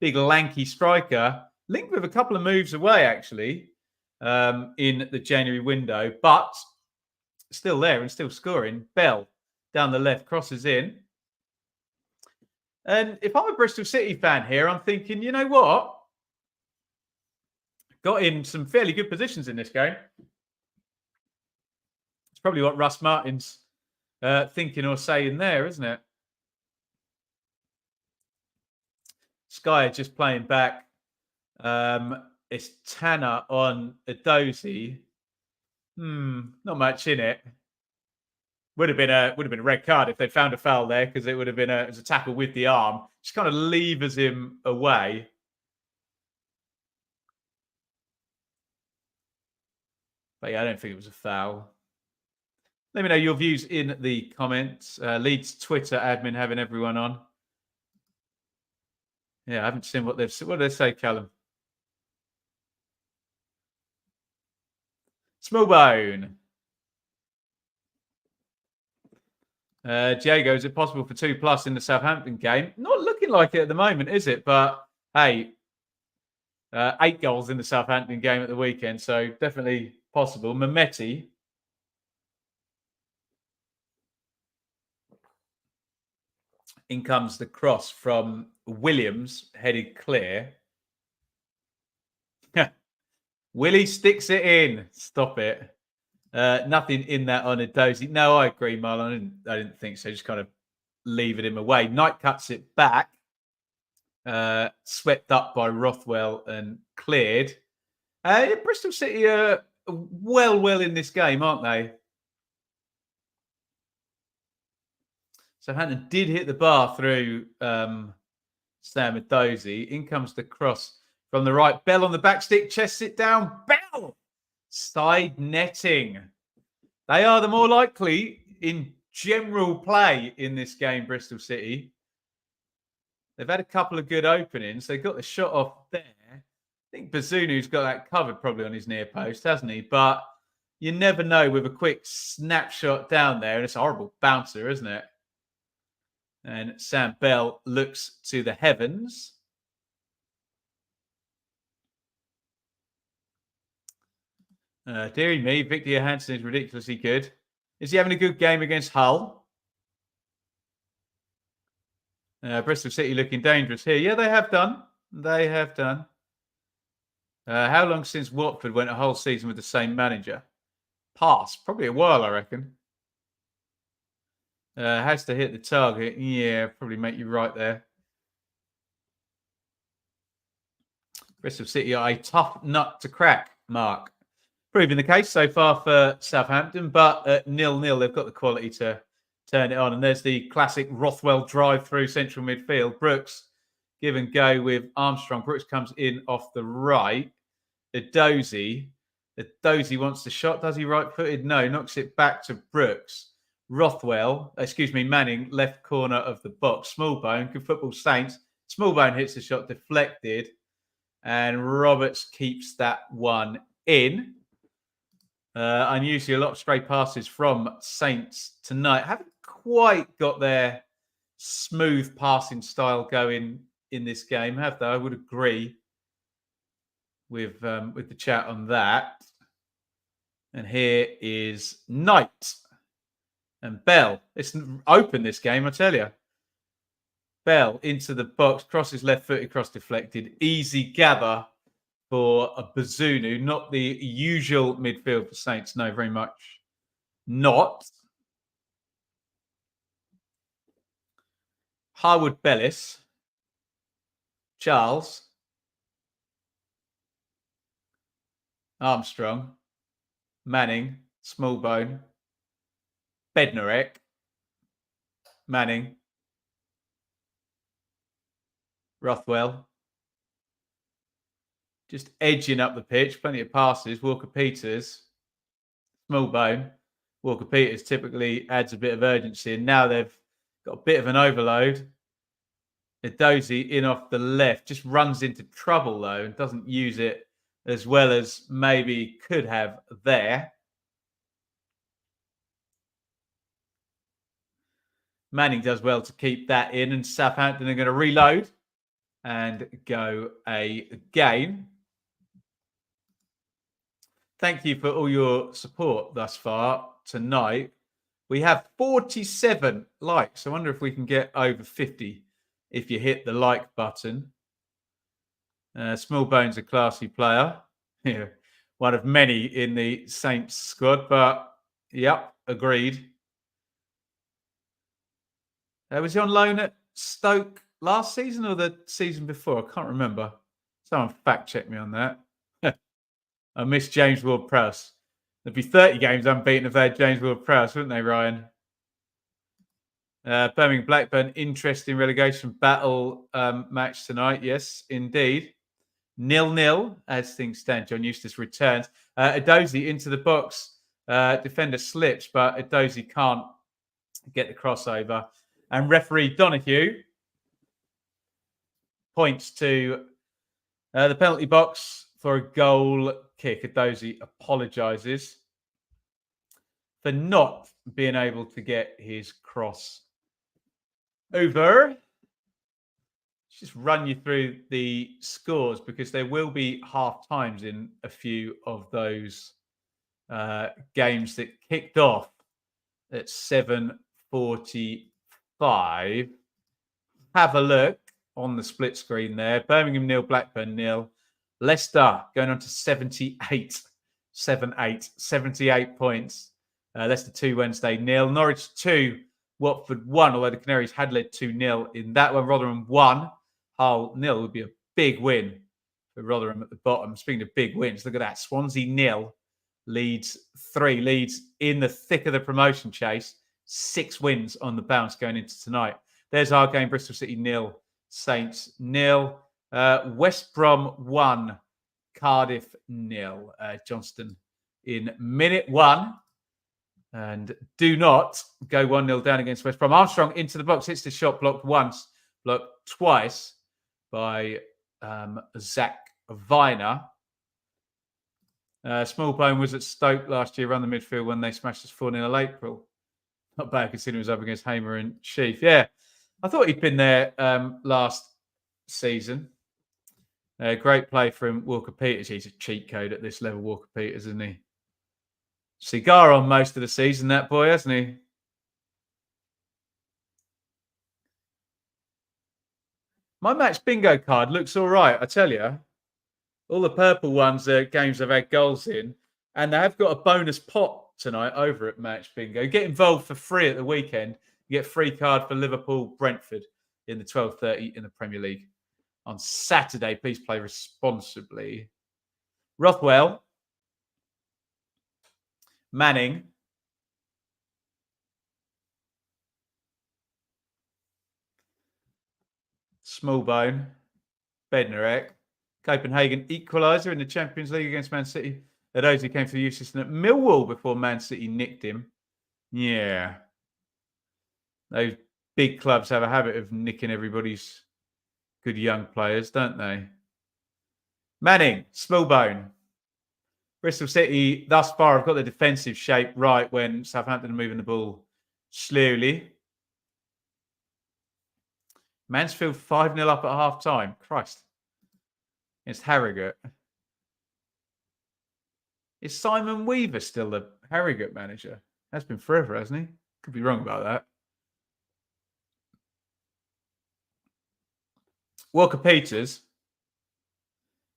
Big lanky striker. Linked with a couple of moves away, actually, in the January window, but still there and still scoring. Bell down the left, crosses in. And if I'm a Bristol City fan here, I'm thinking, you know what? Got in some fairly good positions in this game. It's probably what Russ Martin's thinking or saying there, isn't it? Sky just playing back. It's Tanner on Edozie. Not much in it. Would have been a red card if they found a foul there, because it would have been it was a tackle with the arm. Just kind of levers him away. But yeah, I don't think it was a foul. Let me know your views in the comments. Leeds Twitter admin having everyone on. Yeah, I haven't seen what they've said. What did they say, Callum? Smallbone. Diego, is it possible for 2+ in the Southampton game? Not looking like it at the moment, is it? But hey, 8 goals in the Southampton game at the weekend, so definitely possible. Mehmeti. In comes the cross from Williams, headed clear. Willie sticks it in. Stop it. Nothing in that on Edozie. No, I agree, Marlon. I didn't think so. Just kind of levered him away. Knight cuts it back. Swept up by Rothwell and cleared. Bristol City are well in this game, aren't they? Southampton did hit the bar through Sam Edozie. In comes the cross from the right. Bell on the back stick, chests it down. Bell! Side netting. They are the more likely in general play in this game, Bristol City. They've had a couple of good openings. They got the shot off there. I think Bazunu's got that covered probably on his near post, hasn't he? But you never know with a quick snapshot down there. And it's a horrible bouncer, isn't it? And Sam Bell looks to the heavens. Deary me, Victor Johansson is ridiculously good. Is he having a good game against Hull? Bristol City looking dangerous here. Yeah, they have done. They have done. How long since Watford went a whole season with the same manager? Pass. Probably a while, I reckon. Has to hit the target. Yeah, probably make you right there. Bristol City are a tough nut to crack, Mark. Proving the case so far for Southampton, but at 0-0, they've got the quality to turn it on. And there's the classic Rothwell drive through central midfield. Brooks give and go with Armstrong. Brooks comes in off the right. Edozie wants the shot. Does he right-footed? No, knocks it back to Brooks. Manning, left corner of the box. Smallbone, good football Saints. Smallbone hits the shot, deflected. And Roberts keeps that one in. Unusually, a lot of stray passes from Saints tonight. Haven't quite got their smooth passing style going in this game, have they? I would agree with the chat on that. And here is Knight and Bell. It's open, this game, I tell you. Bell into the box, crosses left footed, cross deflected. Easy gather for a Bazunu. Not the usual midfield for Saints. No, very much not. Harwood Bellis. Charles. Armstrong. Manning. Smallbone. Bednarek. Manning. Rothwell. Just edging up the pitch. Plenty of passes. Walker-Peters. Smallbone. Walker-Peters typically adds a bit of urgency. And now they've got a bit of an overload. Edozie in off the left. Just runs into trouble, though, and doesn't use it as well as maybe could have there. Manning does well to keep that in. And Southampton are going to reload and go again. Thank you for all your support thus far tonight. We have 47 likes. I wonder if we can get over 50 if you hit the like button. Smallbone's a classy player. Yeah, one of many in the Saints squad, but yep, agreed. Was he on loan at Stoke last season or the season before? I can't remember. Someone fact check me on that. I miss James Ward-Prowse. There'd be 30 games unbeaten if they had James Ward-Prowse, wouldn't they, Ryan? Birmingham Blackburn, interesting relegation battle match tonight. Yes, indeed. 0-0 as things stand. John Eustace returns. Edozie into the box. Defender slips, but Edozie can't get the crossover. And referee Donahue points to the penalty box for a goal kick. Edozie apologises for not being able to get his cross over. Let's just run you through the scores because there will be half times in a few of those games that kicked off at 7:45. Have a look on the split screen there. Birmingham 0, Blackburn 0. Leicester going on to 78. 78 points. Leicester 2, Wednesday 0. Norwich 2, Watford 1, although the Canaries had led 2-0 in that one. Rotherham 1, Hull 0 would be a big win for Rotherham at the bottom. Speaking of big wins, look at that. Swansea 0, Leeds 3. Leeds in the thick of the promotion chase. 6 wins on the bounce going into tonight. There's our game. Bristol City 0, Saints 0. West Brom 1, Cardiff 0. Johnston in minute 1. And do not go 1-0 down against West Brom. Armstrong into the box. Hits the shot, blocked once, blocked twice by Zach Viner. Smallbone was at Stoke last year, run the midfield when they smashed us 4-0 in April. Not bad considering it was up against Hamer and Sheaf. Yeah, I thought he'd been there last season. Great play from Walker-Peters. He's a cheat code at this level, Walker-Peters, isn't he? Cigar on most of the season, that boy, hasn't he? My match bingo card looks all right, I tell you. All the purple ones are games I've had goals in, and they have got a bonus pot tonight over at Match Bingo. Get involved for free at the weekend. You get a free card for Liverpool Brentford in the 12:30 in the Premier League on Saturday. Please play responsibly. Rothwell, Manning, Smallbone, Bednarek, Copenhagen equaliser in the Champions League against Man City. Edozie came to the youth system at Millwall before Man City nicked him. Yeah. Those big clubs have a habit of nicking everybody's good young players, don't they? Manning, Smallbone. Bristol City, thus far, have got the defensive shape right when Southampton are moving the ball slowly. Mansfield 5-0 up at half time. Christ. Against Harrogate. Is Simon Weaver still the Harrogate manager? That's been forever, hasn't he? Could be wrong about that. Walker Peters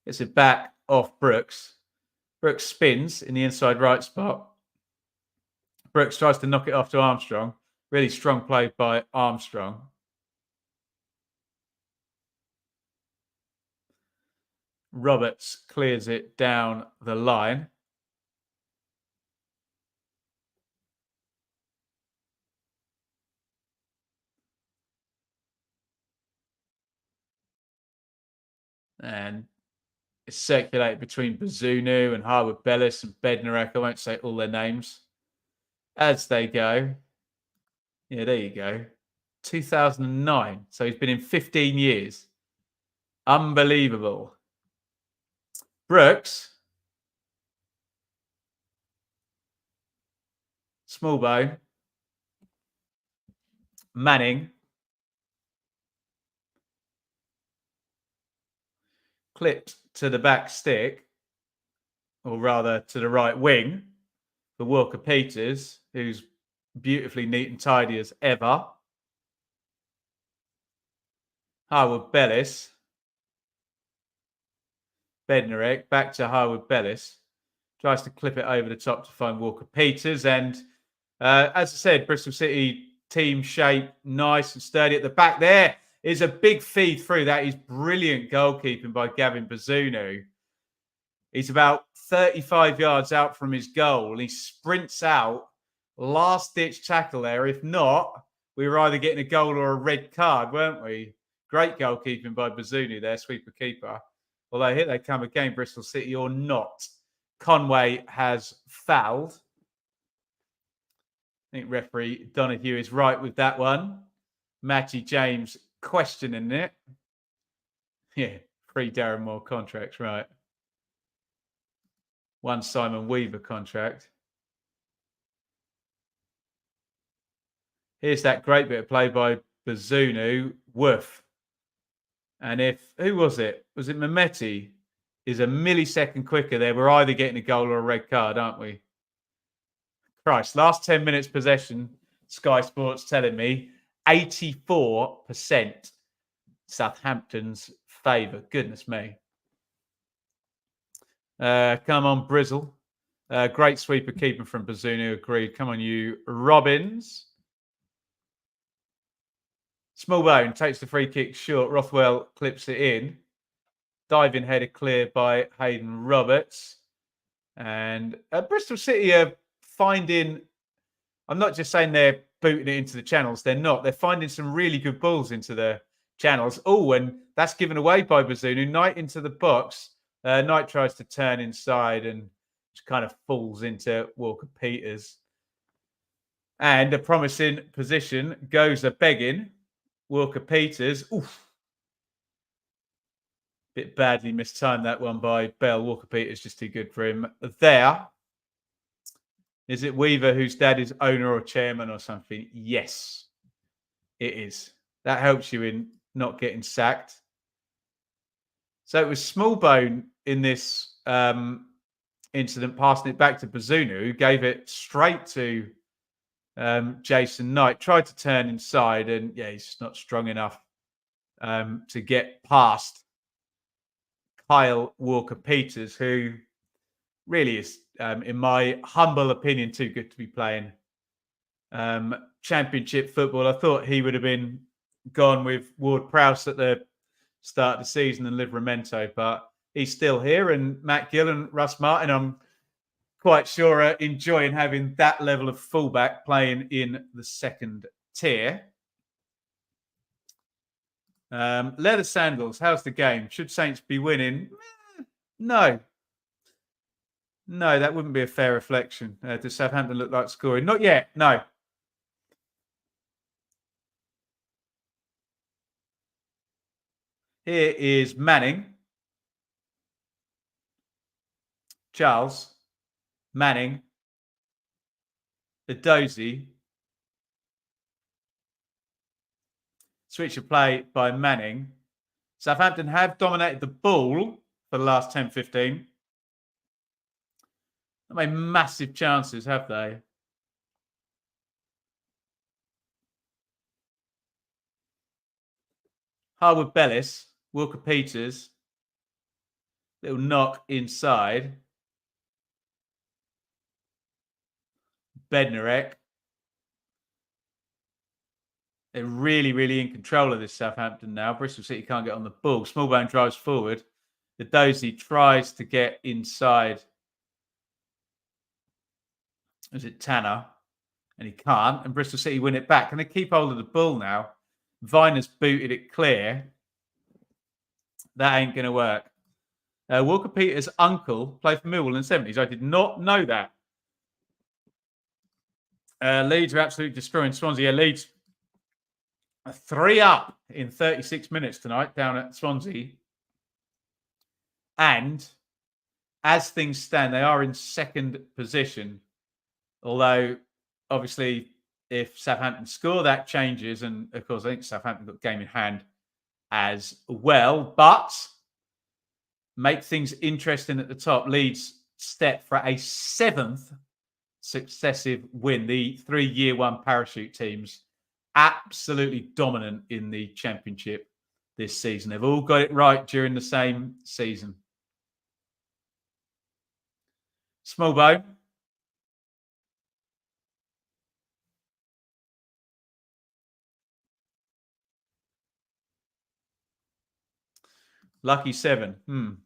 gets it back off Brooks. Brooks spins in the inside right spot. Brooks tries to knock it off to Armstrong. Really strong play by Armstrong. Roberts clears it down the line. And it's circulated between Bazunu and Harwood Bellis and Bednarek. I won't say all their names. As they go. Yeah, there you go. 2009. So he's been in 15 years. Unbelievable. Brooks. Smallbone. Manning. Clipped to the back stick, or rather to the right wing for Walker Peters, who's beautifully neat and tidy as ever. Harwood Bellis. Bednarek back to Harwood Bellis. Tries to clip it over the top to find Walker Peters. And as I said, Bristol City team shape, nice and sturdy at the back. There is a big feed through. That is brilliant goalkeeping by Gavin Bazunu. He's about 35 yards out from his goal. He sprints out. Last-ditch tackle there. If not, we were either getting a goal or a red card, weren't we? Great goalkeeping by Bazunu there, sweeper keeper. Although here they come again, Bristol City or not. Conway has fouled. I think referee Donahue is right with that one. Matty James questioning it. Yeah, 3 Darren Moore contracts, right. 1 Simon Weaver contract. Here's that great bit of play by Bazunu. Woof. And who was it? Was it Mehmeti? Is a millisecond quicker there. We're either getting a goal or a red card, aren't we? Christ, last 10 minutes possession, Sky Sports telling me 84% Southampton's favour. Goodness me. Come on, Brizzle. Great sweeper keeping from Bazunu. Agreed. Come on, you Robbins. Smallbone takes the free kick short. Rothwell clips it in. Diving header cleared by Hayden Roberts. And Bristol City are finding, I'm not just saying they're booting it into the channels. They're not. They're finding some really good balls into the channels. Oh, and that's given away by Bazunu. Knight into the box. Knight tries to turn inside and just kind of falls into Walker Peters. And a promising position goes a begging. Walker Peters. Oof. Bit badly mistimed that one by Bell. Walker Peters just too good for him. There. Is it Weaver whose dad is owner or chairman or something? Yes, it is. That helps you in not getting sacked. So it was Smallbone in this incident, passing it back to Bazunu, who gave it straight to Jason Knight. Tried to turn inside, and yeah, he's just not strong enough to get past Kyle Walker-Peters, who really is, in my humble opinion, too good to be playing Championship football. I thought he would have been gone with Ward-Prowse at the start of the season and Livramento, but he's still here. And Matt Gill and Russ Martin, I'm quite sure are enjoying having that level of fullback playing in the second tier. Leather Sandals, how's the game? Should Saints be winning? No. No, that wouldn't be a fair reflection. Does Southampton look like scoring? Not yet, no. Here is Manning. Charles. Manning. Edozie. Switch of play by Manning. Southampton have dominated the ball for the last 10-15. Not made massive chances, have they? Harwood Bellis, Walker-Peters. Little knock inside. Bednarek. They're really, really in control of this Southampton now. Bristol City can't get on the ball. Smallbone drives forward. Edozie tries to get inside. Is it Tanner? And he can't. And Bristol City win it back. Can they keep hold of the ball now? Viner's booted it clear. That ain't going to work. Walker-Peters' uncle played for Millwall in the 70s. I did not know that. Leeds are absolutely destroying Swansea. Yeah, Leeds 3 up in 36 minutes tonight down at Swansea. And as things stand, they are in second position. Although, obviously, if Southampton score, that changes. And, of course, I think Southampton got game in hand as well. But make things interesting at the top. Leeds step for a 7th successive win. The 3 year one parachute teams absolutely dominant in the Championship this season. They've all got it right during the same season. Smallbone. Lucky 7. Don't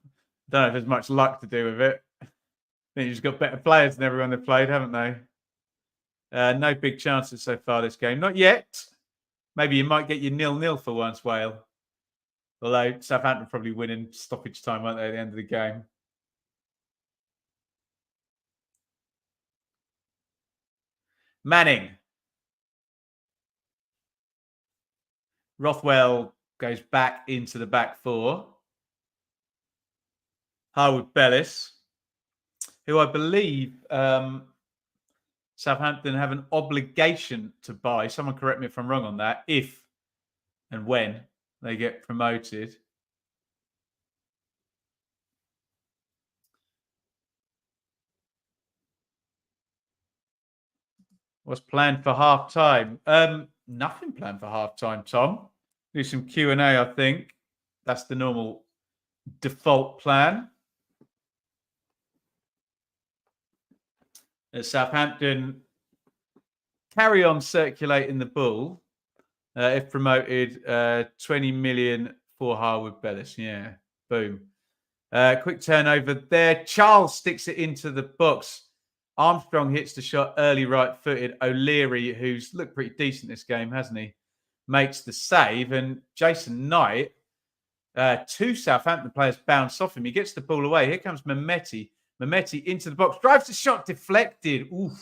know if there's much luck to do with it. I think you've just got better players than everyone they've played, haven't they? No big chances so far this game. Not yet. Maybe you might get your 0-0 for once, Wale. Although Southampton probably win in stoppage time, won't they, at the end of the game? Manning. Rothwell goes back into the back four. Harwood Bellis, who I believe Southampton have an obligation to buy. Someone correct me if I'm wrong on that. If and when they get promoted. What's planned for half time? Nothing planned for half time, Tom. Do some Q&A, I think. That's the normal default plan. As Southampton carry on circulating the ball. If promoted, 20 million for Harwood Bellis. Yeah, boom. Quick turnover there. Charles sticks it into the box. Armstrong hits the shot early right-footed. O'Leary, who's looked pretty decent this game, hasn't he, makes the save. And Jason Knight, 2 Southampton players bounce off him. He gets the ball away. Here comes Mehmeti. Mehmeti into the box. Drives the shot, deflected. Oof.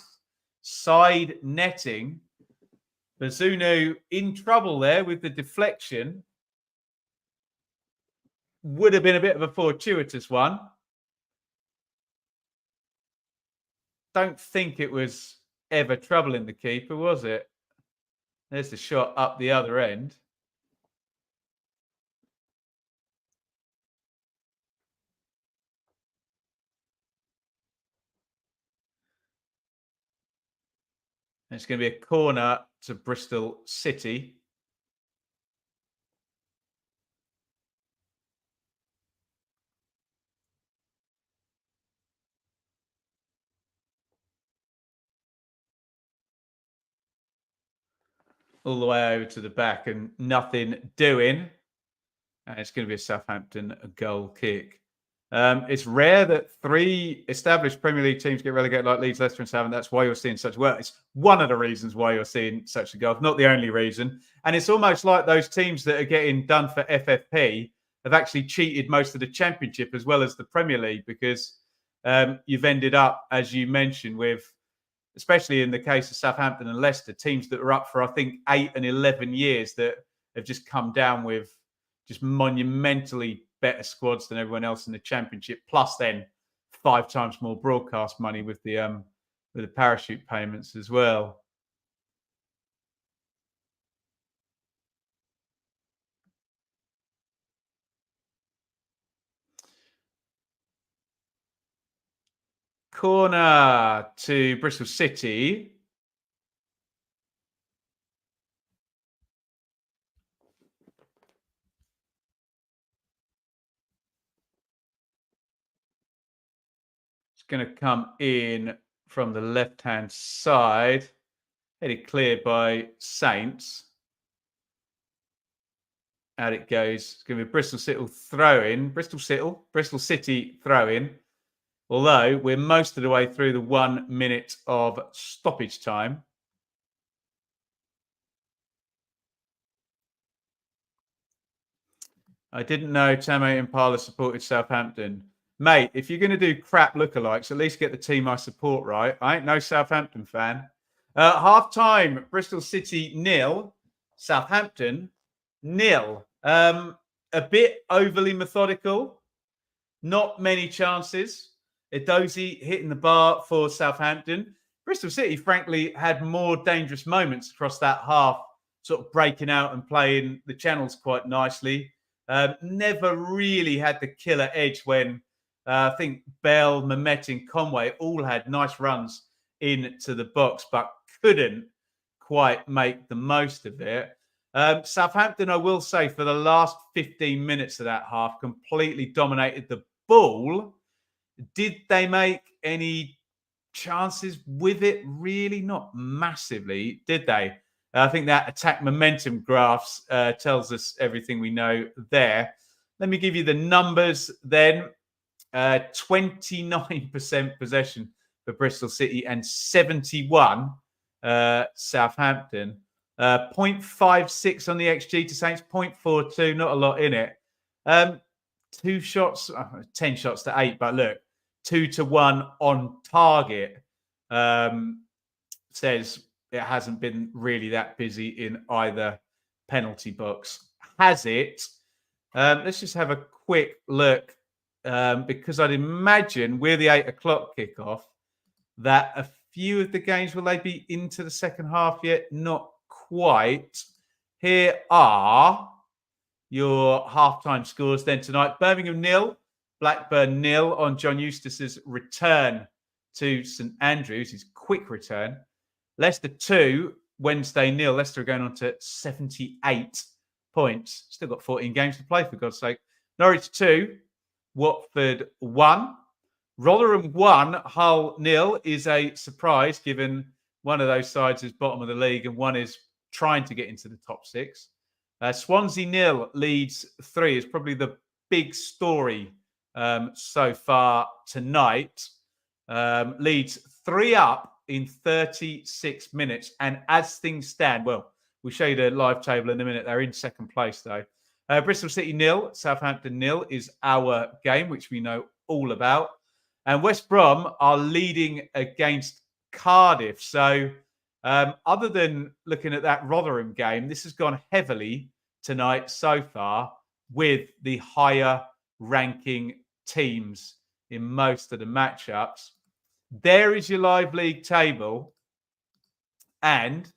Side netting. Bazunu in trouble there with the deflection. Would have been a bit of a fortuitous one. Don't think it was ever troubling the keeper, was it? There's the shot up the other end. And it's going to be a corner to Bristol City. all the way over to the back and nothing doing. And it's going to be a Southampton goal kick. It's rare that 3 established Premier League teams get relegated like Leeds, Leicester and Southampton. That's why you're seeing such, well, it's one of the reasons why you're seeing such a gulf, not the only reason. And it's almost like those teams that are getting done for FFP have actually cheated most of the Championship as well as the Premier League, because you've ended up, as you mentioned, with, especially in the case of Southampton and Leicester, teams that are up for, I think, 8 and 11 years that have just come down with just monumentally better squads than everyone else in the Championship, plus then 5 times more broadcast money with the parachute payments as well. Corner to Bristol City. Going to come in from the left-hand side, headed clear by Saints. Out it goes. It's going to be Bristol City throw in. Bristol City throw in. Although we're most of the way through the 1 minute of stoppage time. I didn't know Tame Impala supported Southampton. Mate, if you're going to do crap lookalikes, at least get the team I support right. I ain't no Southampton fan. Half time, Bristol City 0, Southampton 0. A bit overly methodical. Not many chances. Edozie hitting the bar for Southampton. Bristol City, frankly, had more dangerous moments across that half, sort of breaking out and playing the channels quite nicely. Never really had the killer edge when I think Bell, Mehmet and Conway all had nice runs into the box, but couldn't quite make the most of it. Southampton, I will say, for the last 15 minutes of that half, completely dominated the ball. Did they make any chances with it? Really, not massively, did they? I think that attack momentum graphs tells us everything we know there. Let me give you the numbers then. 29% possession for Bristol City and 71 Southampton. 0.56 on the XG to Saints, 0.42, not a lot in it. 2 shots, 10 shots to 8, but look, 2-1 on target. Says it hasn't been really that busy in either penalty box. Has it? Let's just have a quick look, because I'd imagine we're the 8 o'clock kickoff, that a few of the games, will they be into the second half yet? Not quite. Here are your halftime scores then tonight. Birmingham 0, Blackburn 0 on John Eustace's return to St Andrews, his quick return. Leicester 2, Wednesday 0. Leicester are going on to 78 points. Still got 14 games to play, for God's sake. Norwich 2, Watford 1. Rotherham 1, Hull 0 is a surprise, given one of those sides is bottom of the league and one is trying to get into the top 6. Swansea 0, Leeds 3 is probably the big story so far tonight. Leeds 3 up in 36 minutes. And as things stand, well, we'll show you the live table in a minute. They're in second place, though. Bristol City 0, Southampton 0 is our game, which we know all about. And West Brom are leading against Cardiff. So other than looking at that Rotherham game, this has gone heavily tonight so far with the higher ranking teams in most of the matchups. There is your live league table. And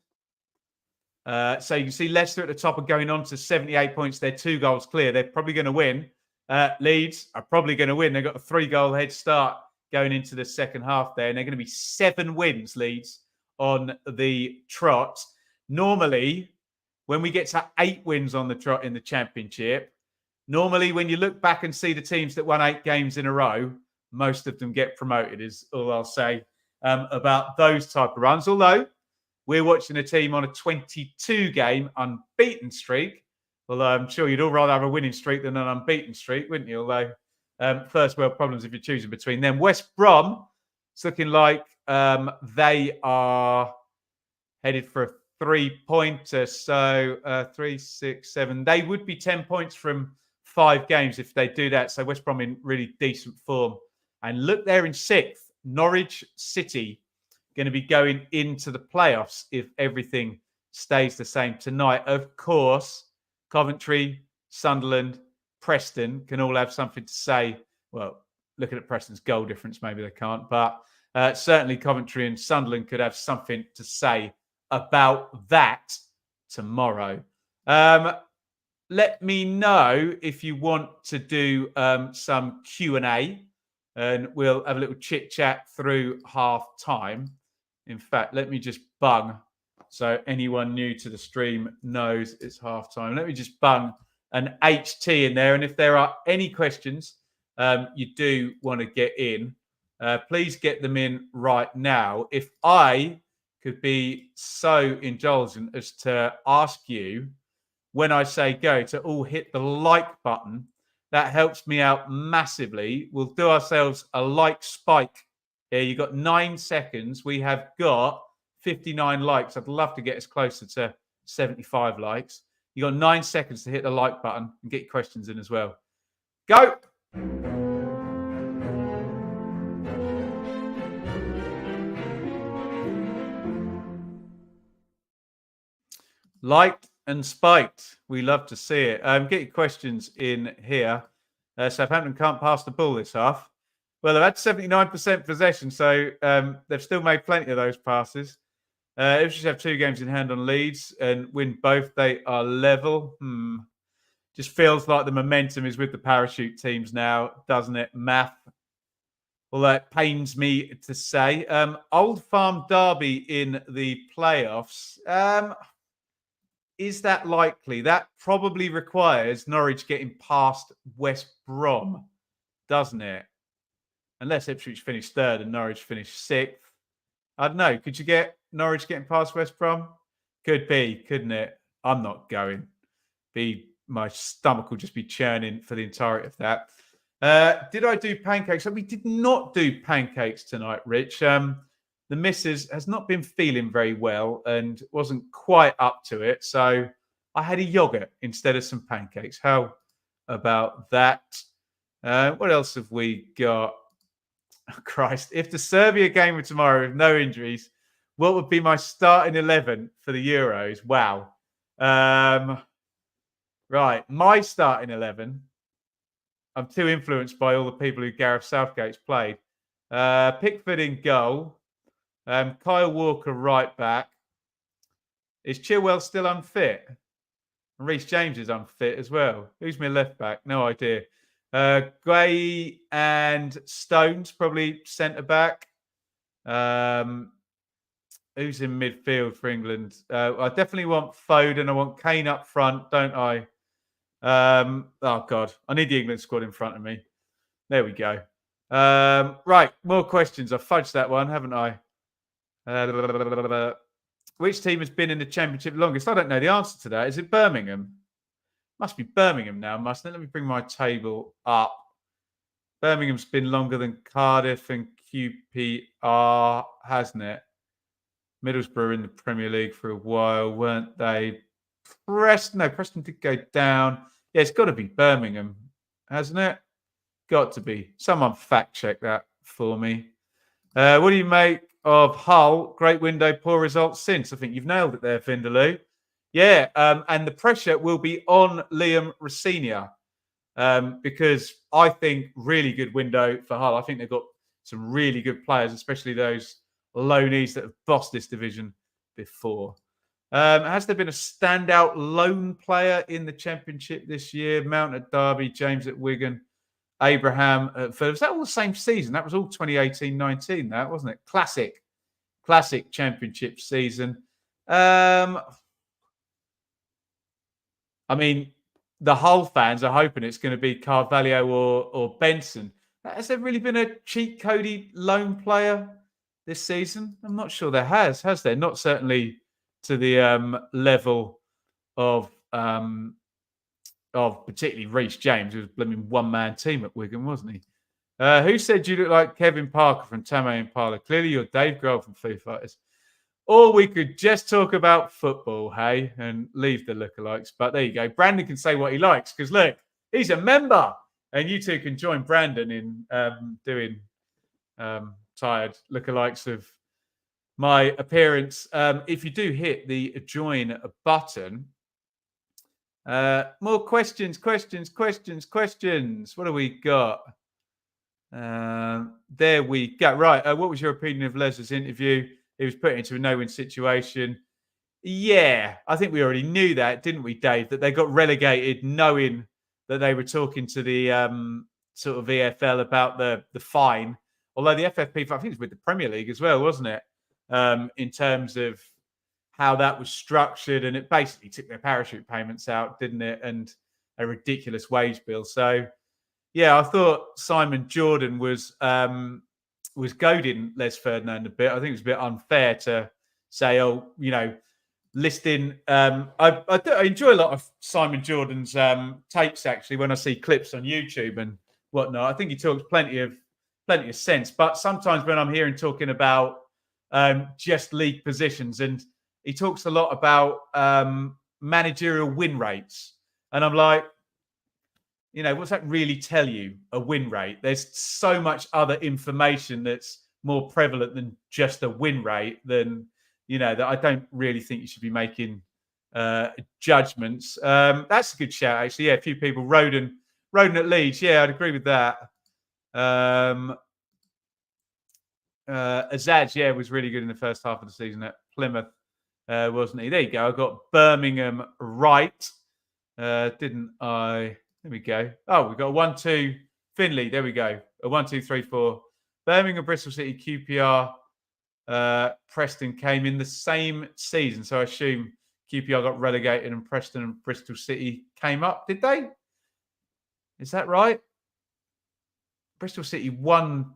so you can see Leicester at the top are going on to 78 points. They're 2 goals clear. They're probably going to win. Leeds are probably going to win. They've got a 3-goal head start going into the second half there. And they're going to be 7 wins, Leeds, on the trot. Normally, when we get to 8 wins on the trot in the Championship, normally when you look back and see the teams that won 8 games in a row, most of them get promoted, is all I'll say about those type of runs. Although we're watching a team on a 22-game unbeaten streak. Although I'm sure you'd all rather have a winning streak than an unbeaten streak, wouldn't you? Although first world problems if you're choosing between them. West Brom, it's looking like they are headed for a 3-pointer. So 3, 6, 7. They would be 10 points from 5 games if they do that. So West Brom in really decent form. And look, they're in 6th. Norwich City going to be going into the playoffs if everything stays the same tonight. Of course, Coventry, Sunderland, Preston can all have something to say. Well, looking at Preston's goal difference, maybe they can't. But certainly Coventry and Sunderland could have something to say about that tomorrow. Let me know if you want to do some Q&A, and we'll have a little chit chat through half time. In fact, let me just bung so anyone new to the stream knows it's half time. Let me just bung an HT in there, and if there are any questions you do want to get in, please get them in right now. If I could be so indulgent as to ask you, when I say go, to all hit the like button. That helps me out massively. We'll do ourselves a like spike here. You've got 9 seconds. We have got 59 likes. I'd love to get us closer to 75 likes. You've got 9 seconds to hit the like button and get your questions in as well. Go! Liked and spiked. We love to see it. Get your questions in here. Southampton can't pass the ball this half. Well, they've had 79% possession, so they've still made plenty of those passes. Ipswich have 2 games in hand on Leeds and win both. They are level. Just feels like the momentum is with the parachute teams now, doesn't it? Math. Although it pains me to say. Old Farm Derby in the playoffs. Is that likely? That probably requires Norwich getting past West Brom, doesn't it? Unless Ipswich finished 3rd and Norwich finished 6th. I don't know. Could you get Norwich getting past West Brom? Could be, couldn't it? I'm not going. My stomach will just be churning for the entirety of that. Did I do pancakes? We did not do pancakes tonight, Rich. The missus has not been feeling very well and wasn't quite up to it. So I had a yogurt instead of some pancakes. How about that? What else have we got? Oh, Christ. If the Serbia game were tomorrow with no injuries, what would be my starting 11 for the Euros? Wow. Right. My starting 11. I'm too influenced by all the people who Gareth Southgate's played. Pickford in goal. Kyle Walker right back. Is Chilwell still unfit? And Reece James is unfit as well. Who's my left back? No idea. Gray and Stones probably centre back. Who's in midfield for England? I definitely want Foden. I want Kane up front, don't I? Oh God, I need the England squad in front of me. There we go. Right, more questions. I fudged that one, haven't I? Which team has been in the Championship longest? I don't know the answer to that. Is it Birmingham? Must be Birmingham now, mustn't it? Let me bring my table up. Birmingham's been longer than Cardiff and QPR, hasn't it? Middlesbrough in the Premier League for a while, weren't they? Preston did go down. Yeah, it's got to be Birmingham, hasn't it? Got to be. Someone fact check that for me. What do you make of Hull? Great window, poor results since. I think you've nailed it there, Vindaloo. Yeah, and the pressure will be on Liam Rosenior because I think really good window for Hull. I think they've got some really good players, especially those loanees that have bossed this division before. Has there been a standout loan player in the Championship this year? Mount at Derby, James at Wigan, Abraham at Fulham. Was that all the same season? That was all 2018-19, that, wasn't it? Classic Championship season. I mean, the Hull fans are hoping it's going to be Carvalho or Benson. Has there really been a cheat codey loan player this season? I'm not sure there has there? Not certainly to the level of particularly Reece James, who was a blooming one-man team at Wigan, wasn't he? Who said you look like Kevin Parker from Tame Impala? Clearly you're Dave Grohl from Foo Fighters. Or we could just talk about football, hey, and leave the lookalikes. But there you go. Brandon can say what he likes because, look, he's a member. And you two can join Brandon in doing tired lookalikes of my appearance. If you do hit the join button, more questions. What do we got? There we go. Right. What was your opinion of Les's interview? He was put into a no-win situation. Yeah, I think we already knew that, didn't we, Dave? That they got relegated knowing that they were talking to the sort of EFL about the fine. Although the FFP, I think it was with the Premier League as well, wasn't it? In terms of how that was structured. And it basically took their parachute payments out, didn't it? And a ridiculous wage bill. So, yeah, I thought Simon Jordan was goading Les Ferdinand a bit. I think it was a bit unfair to say, oh, you know, listing. I enjoy a lot of Simon Jordan's tapes, actually, when I see clips on YouTube and whatnot. I think he talks plenty of sense. But sometimes when I'm hearing talking about just league positions, and he talks a lot about managerial win rates. And I'm like, you know, what's that really tell you, a win rate? There's so much other information that's more prevalent than just a win rate than, you know, that I don't really think you should be making judgments. That's a good shout, actually. Yeah, a few people. Roden at Leeds. Yeah, I'd agree with that. Azad, yeah, was really good in the first half of the season at Plymouth, wasn't he? There you go. I got Birmingham right, didn't I? There we go. Oh, we got a 1-2 Finley. There we go. A 1-2-3-4. Birmingham, Bristol City, QPR, Preston came in the same season. So I assume QPR got relegated and Preston and Bristol City came up. Did they? Is that right? Bristol City won.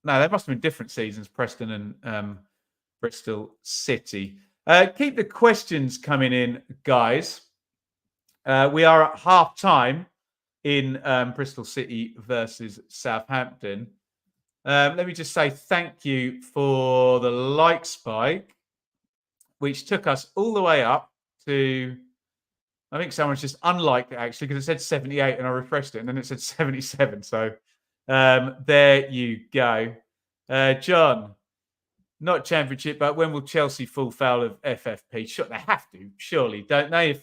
No, they must have been different seasons, Preston and Bristol City. Keep the questions coming in, guys. We are at half-time in Bristol City versus Southampton. Let me just say thank you for the like spike, which took us all the way up to, I think someone's just unliked it, actually, because it said 78 and I refreshed it and then it said 77. So there you go. John, not championship, but when will Chelsea fall foul of FFP? Sure, they have to, surely, don't they?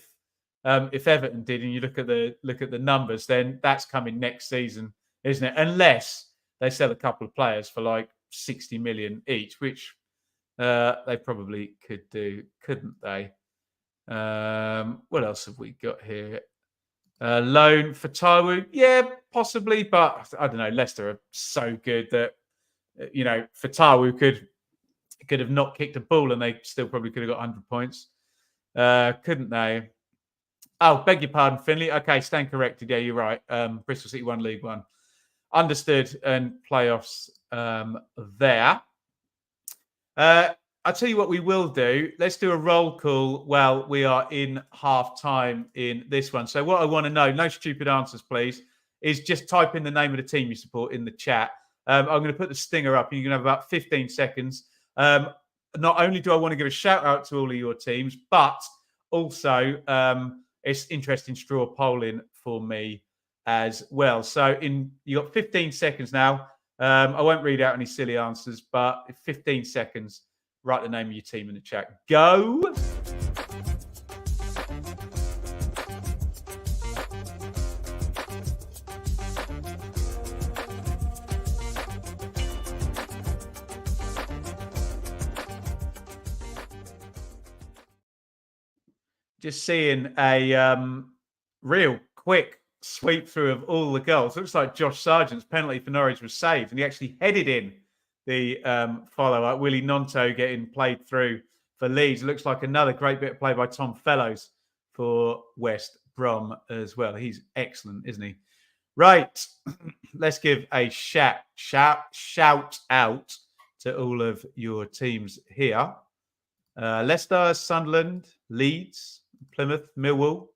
If Everton did, and you look at the numbers, then that's coming next season, isn't it? Unless they sell a couple of players for like 60 million each, which they probably could do, couldn't they? What else have we got here? Loan for Taiwo, yeah, possibly, but I don't know. Leicester are so good that, you know, for Taiwo could have not kicked a ball and they still probably could have got 100 points, couldn't they? Oh, beg your pardon, Finley. Okay, stand corrected. Yeah, you're right. Bristol City won League One. Understood. And playoffs there. I'll tell you what we will do. Let's do a roll call while we are in half-time in this one. So what I want to know, no stupid answers, please, is just type in the name of the team you support in the chat. I'm going to put the stinger up and you're going to have about 15 seconds. Not only do I want to give a shout-out to all of your teams, but also it's interesting straw polling for me as well. So you got 15 seconds now. I won't read out any silly answers, but 15 seconds. Write the name of your team in the chat. Go. Just seeing a real quick sweep through of all the goals. Looks like Josh Sargent's penalty for Norwich was saved, and he actually headed in the follow-up. Willie Nonto getting played through for Leeds. Looks like another great bit of play by Tom Fellows for West Brom as well. He's excellent, isn't he? Right. Let's give a shout out to all of your teams here. Leicester, Sunderland, Leeds, Plymouth, Millwall,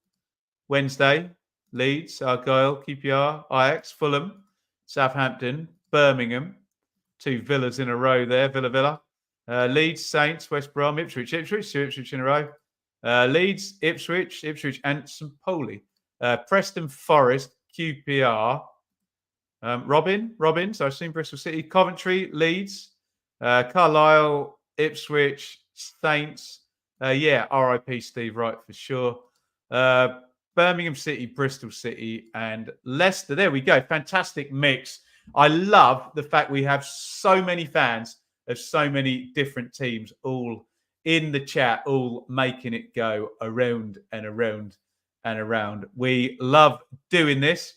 Wednesday, Leeds, Argyle, QPR, Ajax, Fulham, Southampton, Birmingham, 2 Villas in a row there, Villa. Leeds, Saints, West Brom, Ipswich in a row. Leeds, Ipswich, and St. Pauli. Preston, Forest, QPR. Robin, so I've seen Bristol City, Coventry, Leeds, Carlisle, Ipswich, Saints. RIP Steve Wright for sure. Birmingham City, Bristol City, and Leicester. There we go. Fantastic mix. I love the fact we have so many fans of so many different teams all in the chat, all making it go around and around and around. We love doing this.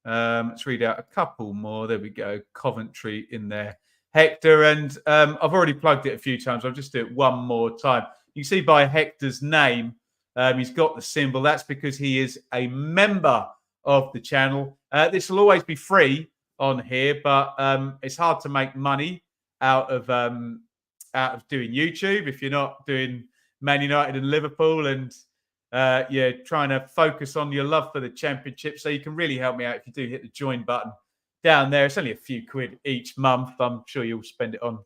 Let's read out a couple more. There we go. Coventry in there. Hector, and I've already plugged it a few times. I'll just do it one more time. You can see by Hector's name, he's got the symbol. That's because he is a member of the channel. This will always be free on here, but it's hard to make money out of doing YouTube if you're not doing Man United and Liverpool and trying to focus on your love for the Championship. So you can really help me out if you do hit the join button down there. It's only a few quid each month. I'm sure you'll spend it on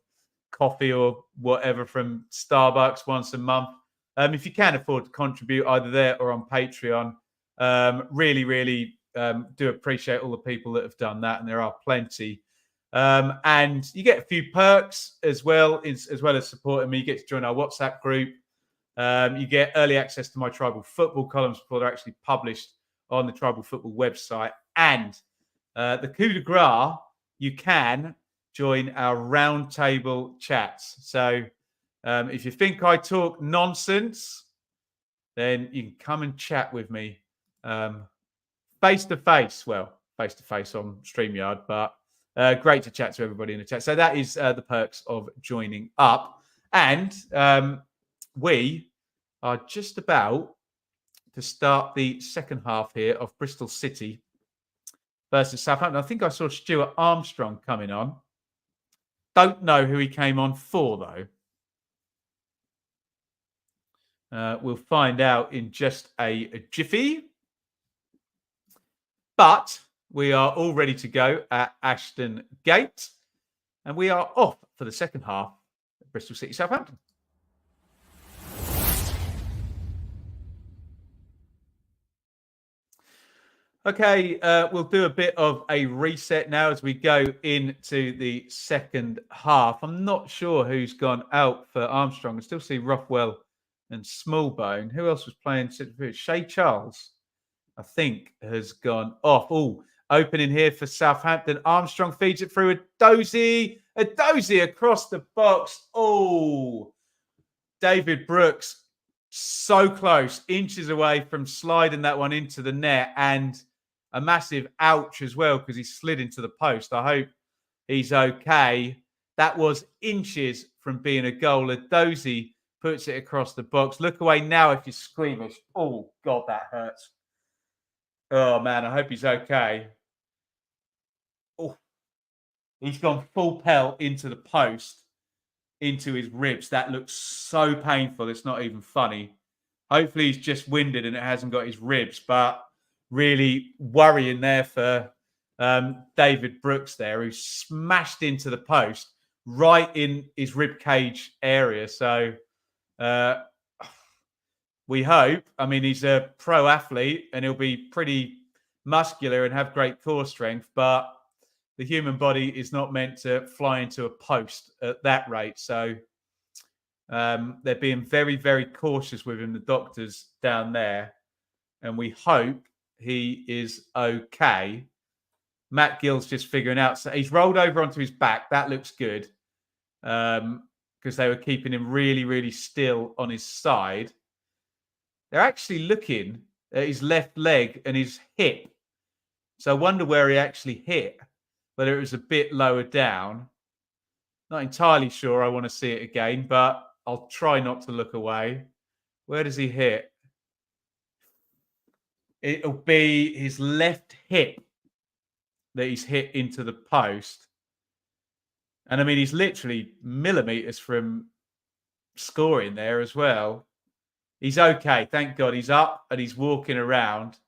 coffee or whatever from Starbucks once a month. If you can afford to contribute either there or on Patreon, really do appreciate all the people that have done that, and there are plenty. And you get a few perks as well as supporting me. You get to join our WhatsApp group. You get early access to my Tribal Football columns before they're actually published on the Tribal Football website. And the coup de grace, you can join our roundtable chats. So if you think I talk nonsense, then you can come and chat with me face to face. Well, face to face on StreamYard, but great to chat to everybody in the chat. So that is the perks of joining up. And we are just about to start the second half here of Bristol City versus Southampton. I think I saw Stuart Armstrong coming on. Don't know who he came on for, though. We'll find out in just a jiffy. But we are all ready to go at Ashton Gate. And we are off for the second half of Bristol City Southampton. Okay, we'll do a bit of a reset now as we go into the second half. I'm not sure who's gone out for Armstrong. I still see Rothwell and Smallbone. Who else was playing? Shay Charles, I think, has gone off. Oh, opening here for Southampton. Armstrong feeds it through a Dozy across the box. Oh, David Brooks, so close, inches away from sliding that one into the net, and a massive ouch as well because he slid into the post. I hope he's okay. That was inches from being a goal. A Dozy puts it across the box. Look away now if you're squeamish. Oh, God, that hurts. Oh, man, I hope he's okay. Oh, he's gone full pelt into the post, into his ribs. That looks so painful. It's not even funny. Hopefully he's just winded and it hasn't got his ribs, but really worrying there for David Brooks there, who smashed into the post right in his rib cage area. So we hope, I mean, he's a pro athlete and he'll be pretty muscular and have great core strength, but the human body is not meant to fly into a post at that rate. So they're being very, very cautious with him, the doctors down there. And we hope he is okay. Matt Gill's just figuring out. So he's rolled over onto his back. That looks good because they were keeping him really, really still on his side. They're actually looking at his left leg and his hip. So I wonder where he actually hit, whether it was a bit lower down. Not entirely sure. I want to see it again, but I'll try not to look away. Where does he hit? It'll be his left hip that he's hit into the post. And I mean, he's literally millimetres from scoring there as well. He's okay. Thank God he's up and he's walking around.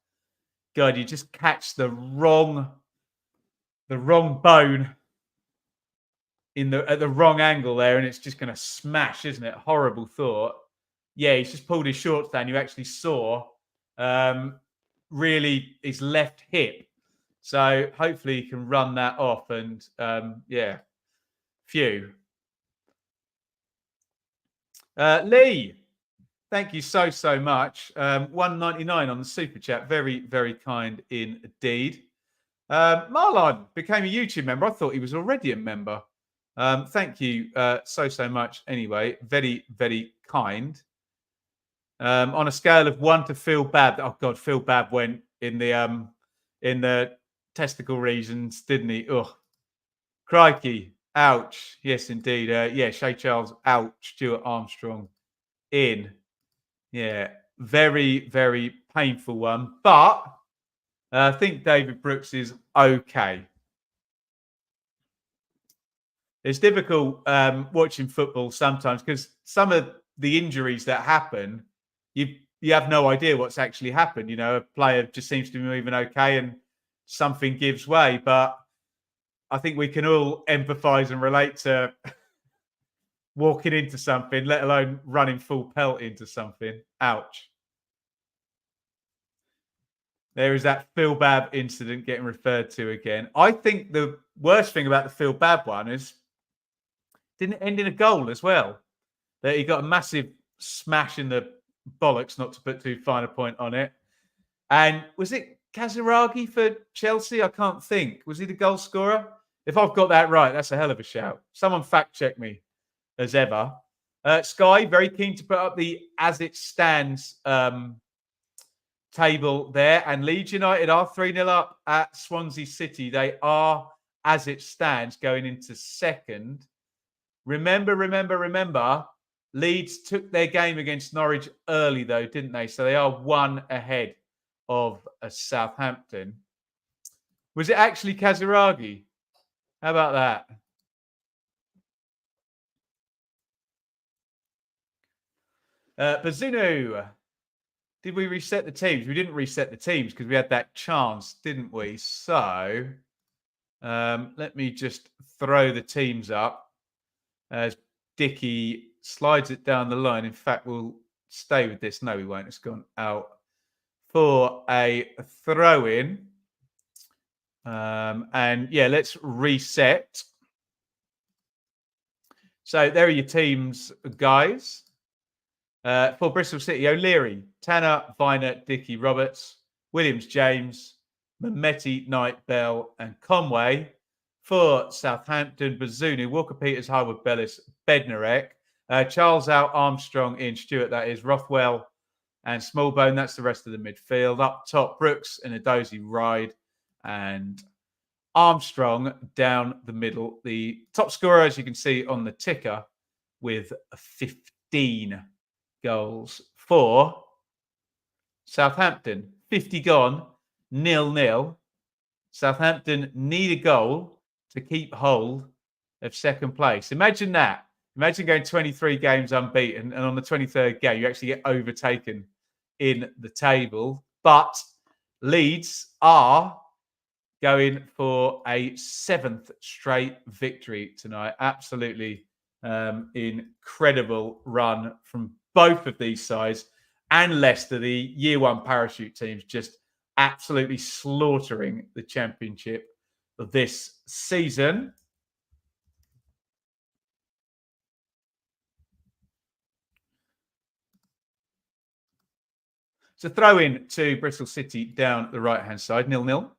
God, you just catch the wrong bone at the wrong angle there, and it's just going to smash, isn't it? Horrible thought. Yeah, he's just pulled his shorts down. You actually saw really his left hip. So hopefully he can run that off and yeah, phew. Lee, thank you so much. 199 on the super chat. Very, very kind indeed. Marlon became a YouTube member. I thought he was already a member. Thank you so much. Anyway, very, very kind. On a scale of 1 to Phil Babb. Oh God, Phil Babb went in the testicle regions, didn't he? Oh, crikey. Ouch. Yes, indeed. Yeah, Shay Charles out. Stuart Armstrong in. Yeah, very, very painful one. But I think David Brooks is okay. It's difficult watching football sometimes because some of the injuries that happen, you have no idea what's actually happened. You know, a player just seems to be moving okay and something gives way. But I think we can all empathise and relate to walking into something, let alone running full pelt into something. Ouch. There is that Phil Babb incident getting referred to again. I think the worst thing about the Phil Babb one is didn't end in a goal as well. That he got a massive smash in the bollocks, not to put too fine a point on it. And was it Kaziragi for Chelsea? I can't think. Was he the goal scorer? If I've got that right, that's a hell of a shout. Someone fact check me as ever. Sky, very keen to put up the as it stands table there. And Leeds United are 3-0 up at Swansea City. They are, as it stands, going into second. Remember, Leeds took their game against Norwich early, though, didn't they? So they are one ahead of Southampton. Was it actually Kaziragi? How about that? Bazunu, did we reset the teams? We didn't reset the teams because we had that chance, didn't we? So let me just throw the teams up as Dicky slides it down the line. In fact, we'll stay with this. No, we won't. It's gone out for a throw-in. And yeah, let's reset. So there are your teams, guys. For Bristol City, O'Leary, Tanner, Viner, Dickey, Roberts, Williams, James, Mehmeti, Knight, Bell, and Conway. For Southampton, Bazunu, Walker-Peters, Harwood, Bellis, Bednarek, Charles out, Armstrong in, Stewart, that is, Rothwell and Smallbone. That's the rest of the midfield. Up top, Brooks and Edozie, Ride, and Armstrong down the middle. The top scorer, as you can see on the ticker, with 15 goals for Southampton. 50 gone, 0-0. Southampton need a goal to keep hold of second place. Imagine that. Imagine going 23 games unbeaten, and on the 23rd game, you actually get overtaken in the table. But Leeds are going for a 7th straight victory tonight. Absolutely incredible run from both of these sides. And Leicester, the year one parachute teams, just absolutely slaughtering the Championship of this season. So throw in to Bristol City down the right-hand side, 0-0.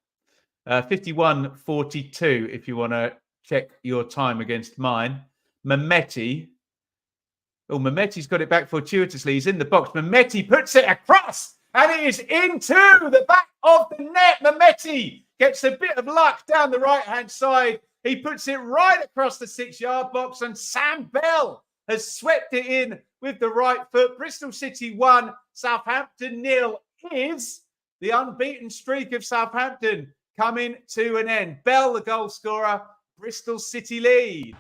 51-42 if you want to check your time against mine. Mehmeti. Oh, Mehmeti's got it back fortuitously. He's in the box. Mehmeti puts it across, and it is into the back of the net. Mehmeti gets a bit of luck down the right-hand side. He puts it right across the 6-yard box, and Sam Bell has swept it in with the right foot. Bristol City 1, Southampton 0 is the unbeaten streak of Southampton coming to an end. Bell, the goal scorer, Bristol City lead.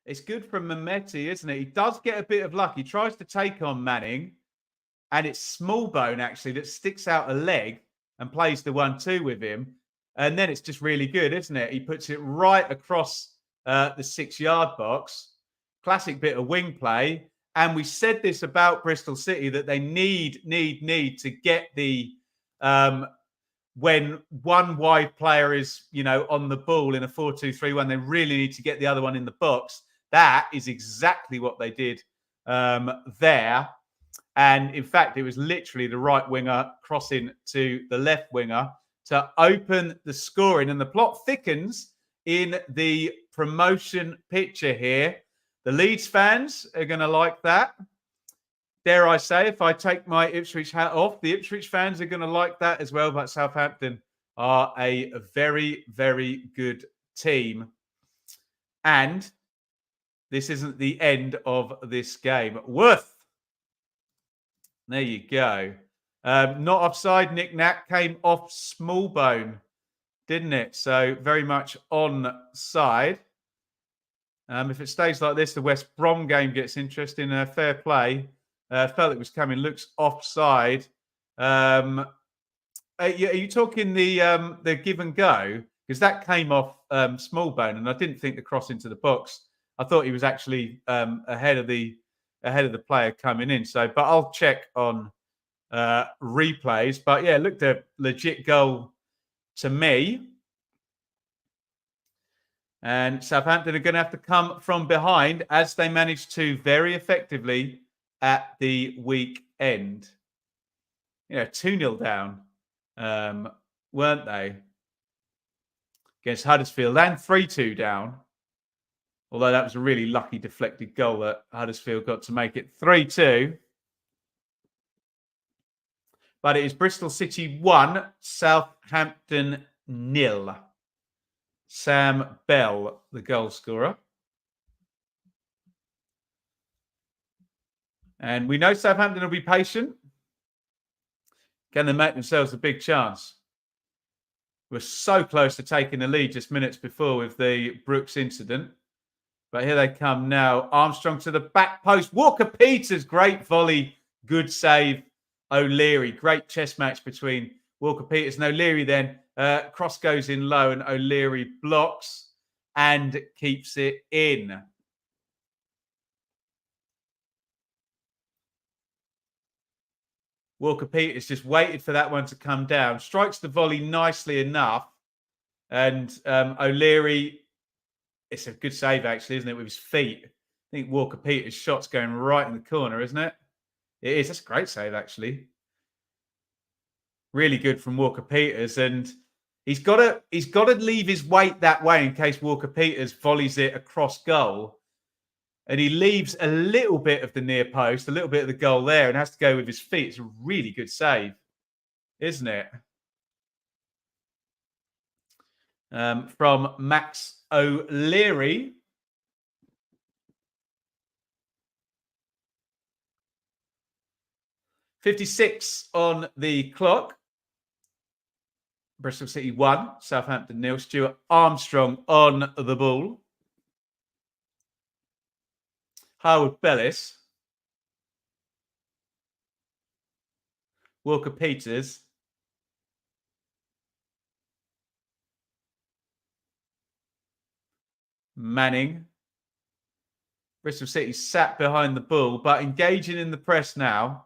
It's good from Mehmeti, isn't it? He does get a bit of luck. He tries to take on Manning, and it's Smallbone, actually, that sticks out a leg and plays the 1-2 with him. And then it's just really good, isn't it? He puts it right across the 6-yard box. Classic bit of wing play. And we said this about Bristol City, that they need to get the when one wide player is, on the ball in a 4-2-3-1, they really need to get the other one in the box. That is exactly what they did there. And in fact, it was literally the right winger crossing to the left winger to open the scoring. And the plot thickens in the promotion picture here. The Leeds fans are going to like that. Dare I say, if I take my Ipswich hat off, the Ipswich fans are going to like that as well. But Southampton are a very, very good team. And this isn't the end of this game. Worth. There you go. Not offside. Nick Nat came off Smallbone, didn't it? So very much onside. If it stays like this, the West Brom game gets interesting. Fair play. Felt it was coming. Looks offside. Are you talking the give and go? Because that came off Smallbone, and I didn't think the cross into the box. I thought he was actually ahead of the player coming in. So, but I'll check on replays. But yeah, it looked a legit goal to me. And Southampton are going to have to come from behind, as they managed to very effectively at the weekend. 2-0 down, weren't they? Against Huddersfield, and 3-2 down. Although that was a really lucky deflected goal that Huddersfield got to make it 3-2. But it is Bristol City 1, Southampton 0. Sam Bell, the goal scorer. And we know Southampton will be patient. Can they make themselves a big chance? We're so close to taking the lead just minutes before with the Brooks incident. But here they come now. Armstrong to the back post. Walker-Peters, great volley. Good save. O'Leary, great chess match between Walker-Peters and O'Leary then. Cross goes in low and O'Leary blocks and keeps it in. Walker-Peters just waited for that one to come down. Strikes the volley nicely enough. And O'Leary... It's a good save, actually, isn't it, with his feet? I think Walker-Peters' shot's going right in the corner, isn't it? It is. That's a great save, actually. Really good from Walker-Peters. And he's got to leave his weight that way in case Walker-Peters volleys it across goal. And he leaves a little bit of the near post, a little bit of the goal there, and has to go with his feet. It's a really good save, isn't it? From Max O'Leary. .56 on the clock. Bristol City 1, Southampton 0. Stuart Armstrong on the ball. Howard Bellis. Walker-Peters. Manning. Bristol City sat behind the ball, but engaging in the press now.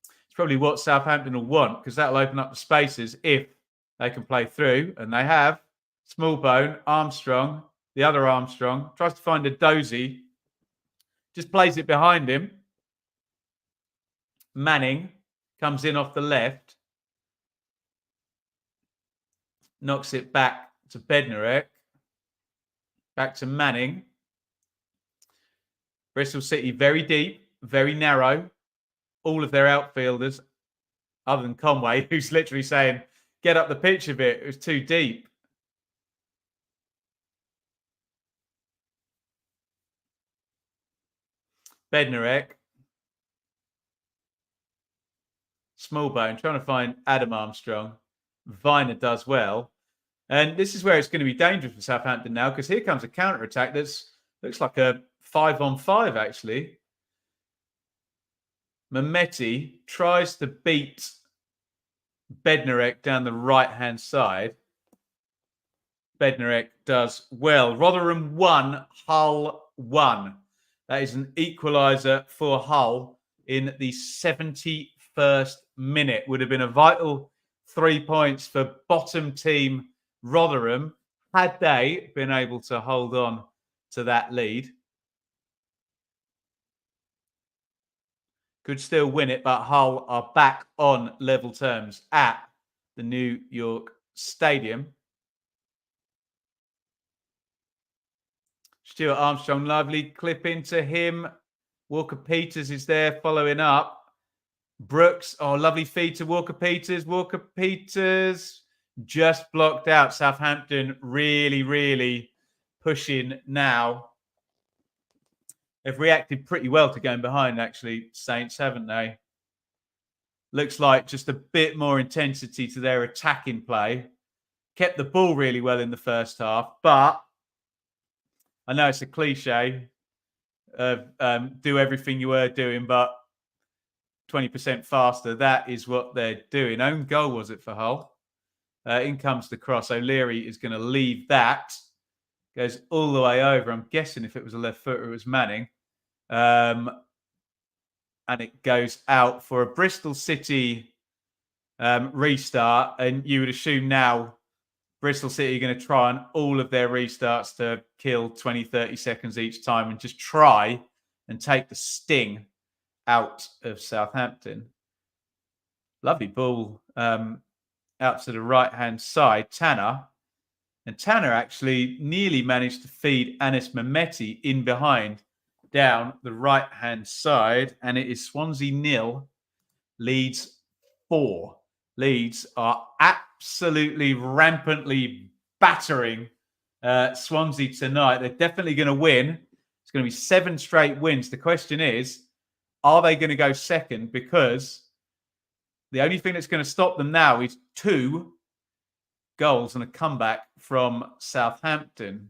It's probably what Southampton will want, because that'll open up the spaces if they can play through, and they have. Smallbone, Armstrong, the other Armstrong, tries to find a Dozy, just plays it behind him. Manning comes in off the left, knocks it back to Bednarek. Back to Manning. Bristol City very deep, very narrow. All of their outfielders, other than Conway, who's literally saying, get up the pitch a bit. It was too deep. Bednarek. Smallbone, trying to find Adam Armstrong. Viner does well. And this is where it's going to be dangerous for Southampton now, because here comes a counter-attack that's looks like a 5-on-5, actually. Mehmeti tries to beat Bednarek down the right-hand side. Bednarek does well. Rotherham 1, Hull 1. That is an equaliser for Hull in the 71st minute. Would have been a vital 3 points for bottom team Rotherham had they been able to hold on to that lead. Could still win it, but Hull are back on level terms at the New York Stadium. Stuart Armstrong, lovely clip into him. Walker-Peters is there following up. Brooks, oh, lovely feed to Walker-Peters. Walker-Peters just blocked out. Southampton really, really pushing now. They've reacted pretty well to going behind, actually, Saints, haven't they? Looks like just a bit more intensity to their attacking play. Kept the ball really well in the first half, but I know it's a cliche of do everything you were doing, but 20% faster. That is what they're doing. Own goal, was it, for Hull? In comes the cross. O'Leary is going to leave that. Goes all the way over. I'm guessing if it was a left footer, it was Manning. And it goes out for a Bristol City restart. And you would assume now Bristol City are going to try on all of their restarts to kill 20, 30 seconds each time and just try and take the sting out of Southampton. Lovely ball out to the right-hand side. Tanner. And Tanner actually nearly managed to feed Anis Mehmeti in behind down the right-hand side. And it is Swansea 0, Leeds 4. Leeds are absolutely rampantly battering Swansea tonight. They're definitely going to win. It's going to be 7 straight wins. The question is, are they going to go second? Because the only thing that's going to stop them now is 2 goals and a comeback from Southampton.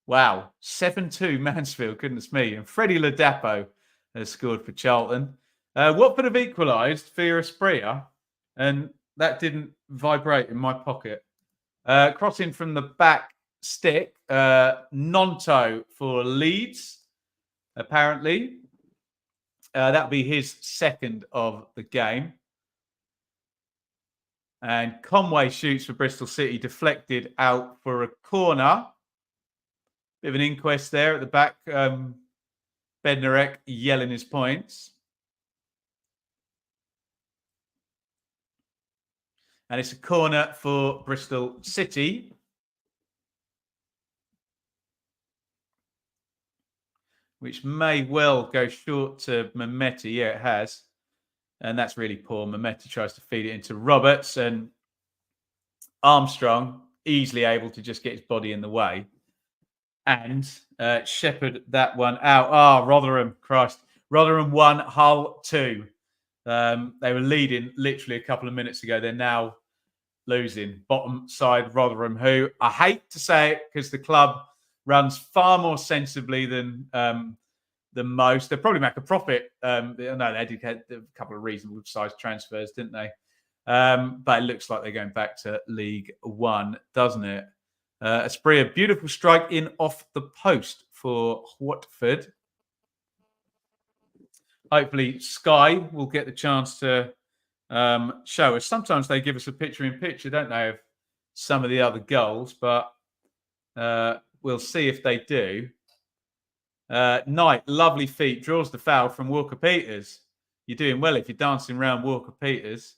Wow. 7-2 Mansfield, goodness me. And Freddie Ladapo has scored for Charlton. Watford have equalised for Espria, and that didn't vibrate in my pocket. Crossing from the back stick, Nonto for Leeds, apparently. That'll be his second of the game. And Conway shoots for Bristol City, deflected out for a corner. Bit of an inquest there at the back. Bednarek yelling his points. And it's a corner for Bristol City. Which may well go short to Mehmeti. Yeah, it has. And that's really poor. Mehmeti tries to feed it into Roberts. And Armstrong easily able to just get his body in the way. And shepherd that one out. Rotherham, Christ. Rotherham 1, Hull 2. They were leading literally a couple of minutes ago. They're now losing. Bottom side Rotherham, who I hate to say it because the club runs far more sensibly than most. They'll probably make a profit. No, they did have a couple of reasonable sized transfers, didn't they? But it looks like they're going back to League One, doesn't it? Esprit, a beautiful strike in off the post for Watford. Hopefully Sky will get the chance to show us. Sometimes they give us a picture-in-picture, don't they, of some of the other goals, but we'll see if they do. Knight, lovely feet, draws the foul from Walker-Peters. You're doing well if you're dancing around Walker-Peters.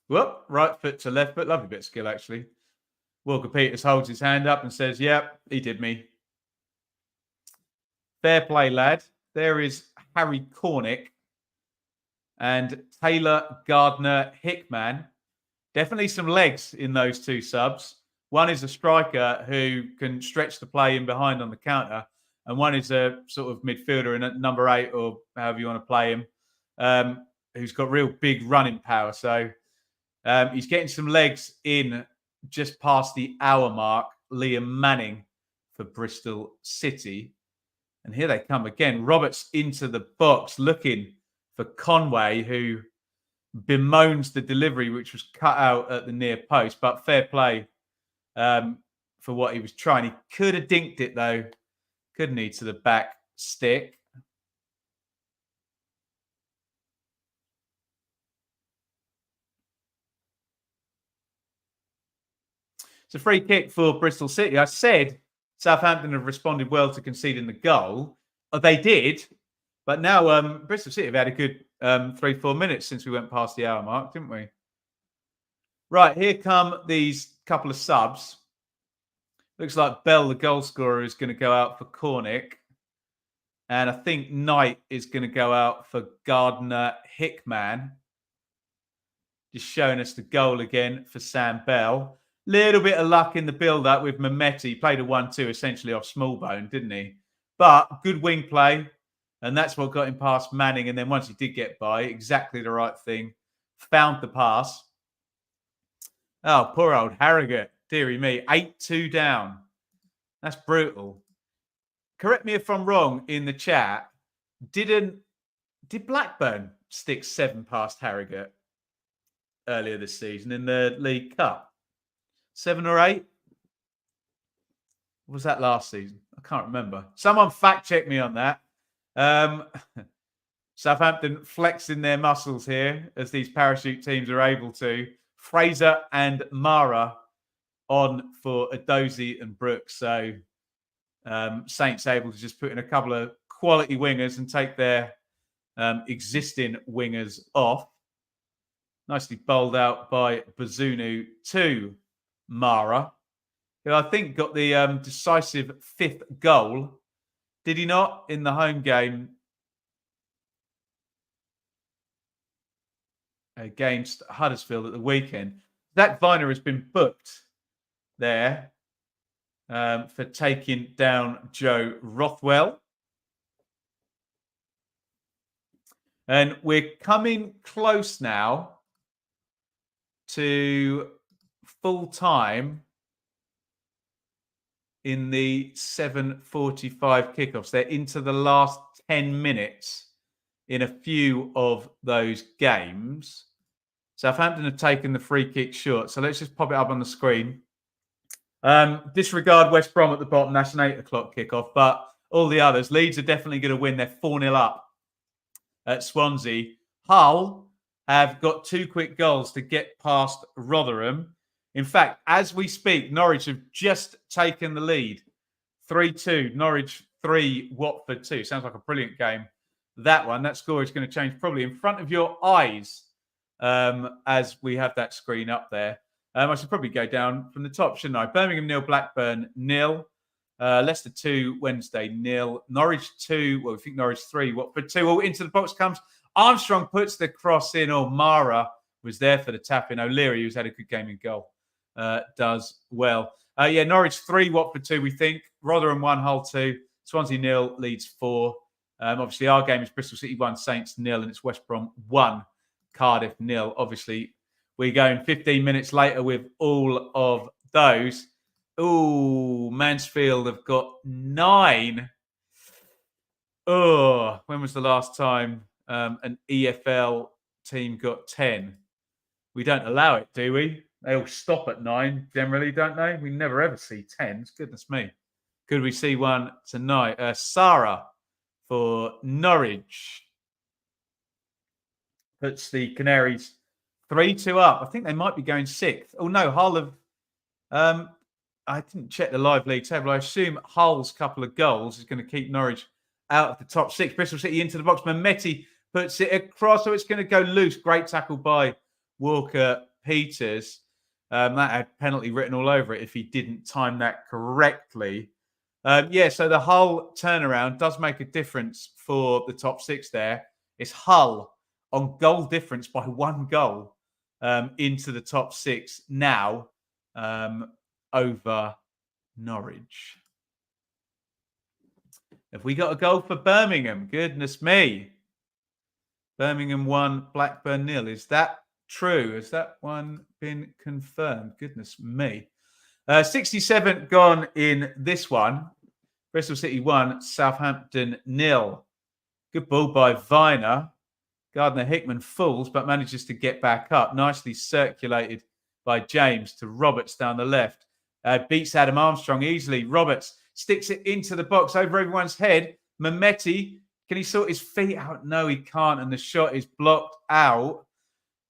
Well, right foot to left foot. Lovely bit of skill, actually. Walker-Peters holds his hand up and says, yep, he did me. Fair play, lad. There is Harry Cornick and Taylor Gardner Hickman. Definitely some legs in those 2 subs. One is a striker who can stretch the play in behind on the counter, and one is a sort of midfielder and a number 8 or however you want to play him, who's got real big running power. So he's getting some legs in just past the hour mark. Liam Manning for Bristol City. And here they come again. Roberts into the box looking for Conway, who bemoans the delivery, which was cut out at the near post. But fair play for what he was trying. He could have dinked it, though, couldn't he, to the back stick. It's a free kick for Bristol City. I said Southampton have responded well to conceding the goal. They did, but now Bristol City have had a good 3-4 minutes since we went past the hour mark, didn't we? Right, here come these couple of subs. Looks like Bell, the goal scorer, is going to go out for Cornick. And I think Knight is going to go out for Gardner Hickman. Just showing us the goal again for Sam Bell. Little bit of luck in the build-up with Mehmeti. He played a 1-2 essentially off Smallbone, didn't he? But good wing play. And that's what got him past Manning. And then once he did get by, exactly the right thing. Found the pass. Oh, poor old Harrogate. Deary me. 8-2 down. That's brutal. Correct me if I'm wrong in the chat. Did Blackburn stick 7 past Harrogate earlier this season in the League Cup? 7 or 8? What was that last season? I can't remember. Someone fact check me on that. Southampton flexing their muscles here as these parachute teams are able to. Fraser and Mara on for Adozie and Brooks. So Saints able to just put in a couple of quality wingers and take their existing wingers off. Nicely bowled out by Bazunu to Mara, who I think got the decisive 5th goal. Did he not in the home game against Huddersfield at the weekend? Zach Viner has been booked there for taking down Joe Rothwell. And we're coming close now to full time in the 7:45 kickoffs. They're into the last 10 minutes in a few of those games. Southampton have taken the free kick short. So let's just pop it up on the screen. Disregard West Brom at the bottom. That's an 8 o'clock kickoff. But all the others, Leeds are definitely going to win. They're 4-0 up at Swansea. Hull have got 2 quick goals to get past Rotherham. In fact, as we speak, Norwich have just taken the lead. 3-2. Norwich 3, Watford 2. Sounds like a brilliant game. That one, that score is going to change probably in front of your eyes as we have that screen up there. I should probably go down from the top, shouldn't I? Birmingham 0, Blackburn 0. Leicester 2, Wednesday 0. Norwich 2, well, we think Norwich 3, Watford 2. Well, into the box comes Armstrong, puts the cross in. Oh, Mara was there for the tap in. O'Leary, who's had a good game in goal, does well. Norwich 3, Watford 2, we think. Rotherham 1, Hull 2. Swansea 0, Leeds 4. Obviously, our game is Bristol City 1, Saints 0, and it's West Brom 1, Cardiff 0. Obviously, we're going 15 minutes later with all of those. Ooh, Mansfield have got 9. Oh, when was the last time an EFL team got 10? We don't allow it, do we? They all stop at 9 generally, don't they? We never ever see 10s. Goodness me. Could we see one tonight? Sarah for Norwich puts the Canaries 3-2 up. I think they might be going 6th. Oh, no, Hull have... I didn't check the live league table. I assume Hull's couple of goals is going to keep Norwich out of the top 6. Bristol City into the box. Mehmeti puts it across, so it's going to go loose. Great tackle by Walker Peters. That had penalty written all over it if he didn't time that correctly. So the Hull turnaround does make a difference for the top 6 there. It's Hull on goal difference by 1 goal into the top 6 now. over Norwich. Have we got a goal for Birmingham? Goodness me. Birmingham 1, Blackburn 0. Is that true? Has that one been confirmed? Goodness me. 67 gone in this one. Bristol City 1, Southampton 0. Good ball by Viner. Gardner Hickman falls, but manages to get back up. Nicely circulated by James to Roberts down the left. Beats Adam Armstrong easily. Roberts sticks it into the box over everyone's head. Mehmeti, can he sort his feet out? No, he can't. And the shot is blocked out.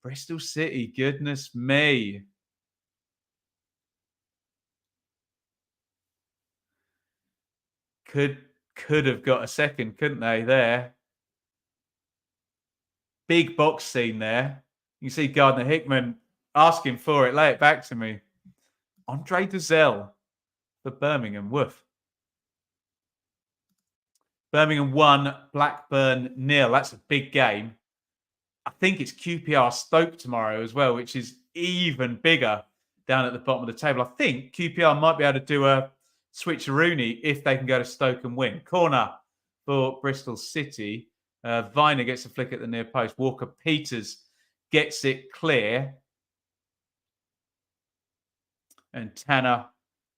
Bristol City, goodness me. Could have got a second, couldn't they, there? Big box scene there. You see Gardner Hickman asking for it. Lay it back to me. Andre Dozell for Birmingham. Woof. Birmingham 1, Blackburn 0. That's a big game. I think it's QPR Stoke tomorrow as well, which is even bigger down at the bottom of the table. I think QPR might be able to do a switcheroony if they can go to Stoke and win. Corner for Bristol City. Viner gets a flick at the near post. Walker-Peters gets it clear. And Tanner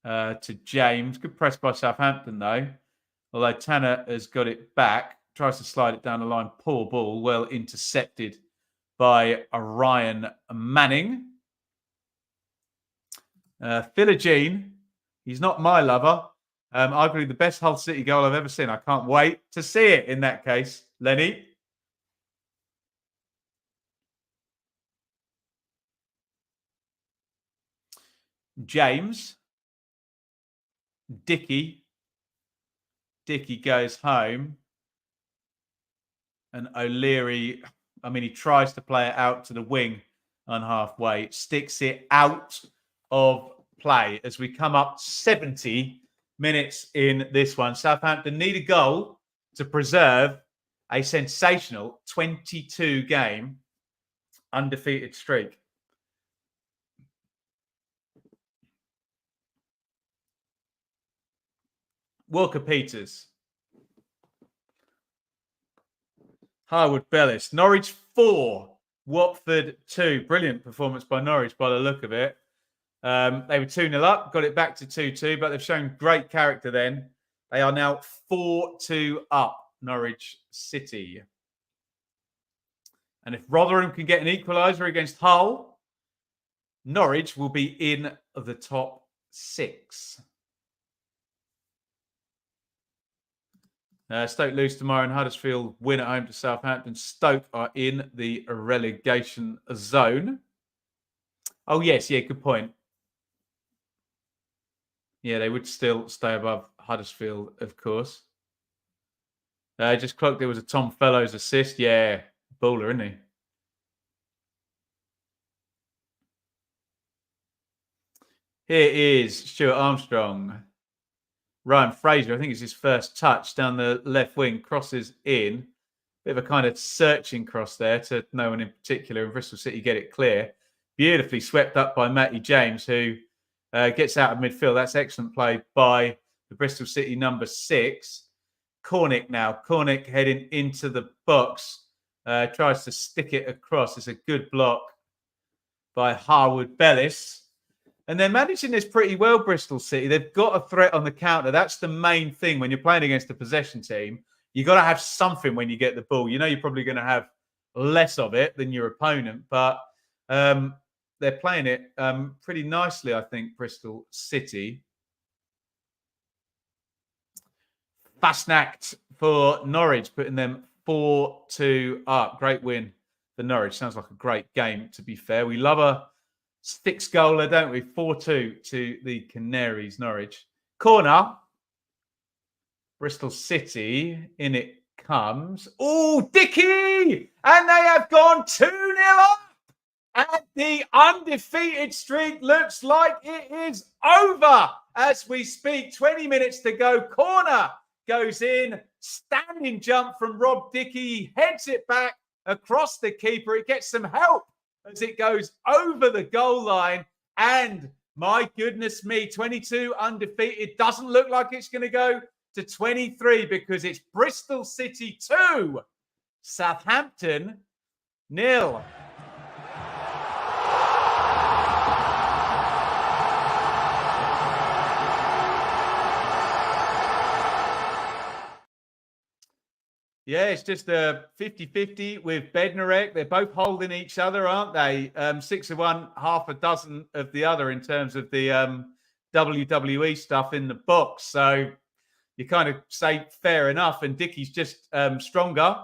to James. Good press by Southampton, though. Although Tanner has got it back. Tries to slide it down the line. Poor ball. Well intercepted by Ryan Manning. Philogene. He's not my lover. Arguably the best Hull City goal I've ever seen. I can't wait to see it in that case. Lenny. James. Dickey. Dickey goes home. And O'Leary, I mean, he tries to play it out to the wing on halfway. Sticks it out of play as we come up 70 minutes in this one. Southampton need a goal to preserve a sensational 22-game undefeated streak. Walker-Peters. Harwood Bellis. Norwich 4, Watford 2. Brilliant performance by Norwich by the look of it. They were 2-0 up, got it back to 2-2, but they've shown great character then. They are now 4-2 up, Norwich City. And if Rotherham can get an equaliser against Hull, Norwich will be in the top 6. Stoke lose tomorrow and Huddersfield win at home to Southampton. Stoke are in the relegation zone. Oh, yes. Yeah, good point. Yeah, they would still stay above Huddersfield, of course. Just clocked there was a Tom Fellows assist. Yeah, baller, isn't he? Here is Stuart Armstrong. Ryan Fraser, I think it's his first touch down the left wing, crosses in. Bit of a kind of searching cross there to no one in particular. And Bristol City get it clear. Beautifully swept up by Matty James, who gets out of midfield. That's excellent play by the Bristol City number 6. Cornick now. Cornick heading into the box. Tries to stick it across. It's a good block by Harwood Bellis. And they're managing this pretty well, Bristol City. They've got a threat on the counter. That's the main thing when you're playing against a possession team. You've got to have something when you get the ball. You know you're probably going to have less of it than your opponent, but they're playing it pretty nicely, I think, Bristol City. Fastnacht for Norwich, putting them 4-2 up. Great win for Norwich. Sounds like a great game, to be fair. We love a 6-goaler, don't we? 4-2 to the Canaries, Norwich. Corner. Bristol City. In it comes. Oh, Dickey! And they have gone 2-0 up. And the undefeated streak looks like it is over as we speak. 20 minutes to go. Corner goes in. Standing jump from Rob Dickey. He heads it back across the keeper. It gets some help as it goes over the goal line. And My goodness me, 22 undefeated. Doesn't look like it's going to go to 23 because it's Bristol City 2, Southampton 0. Yeah, it's just a 50-50 with Bednarek. They're both holding each other, aren't they? 6 of one, half a dozen of the other in terms of the WWE stuff in the box. So you kind of say fair enough. And Dickie's just stronger,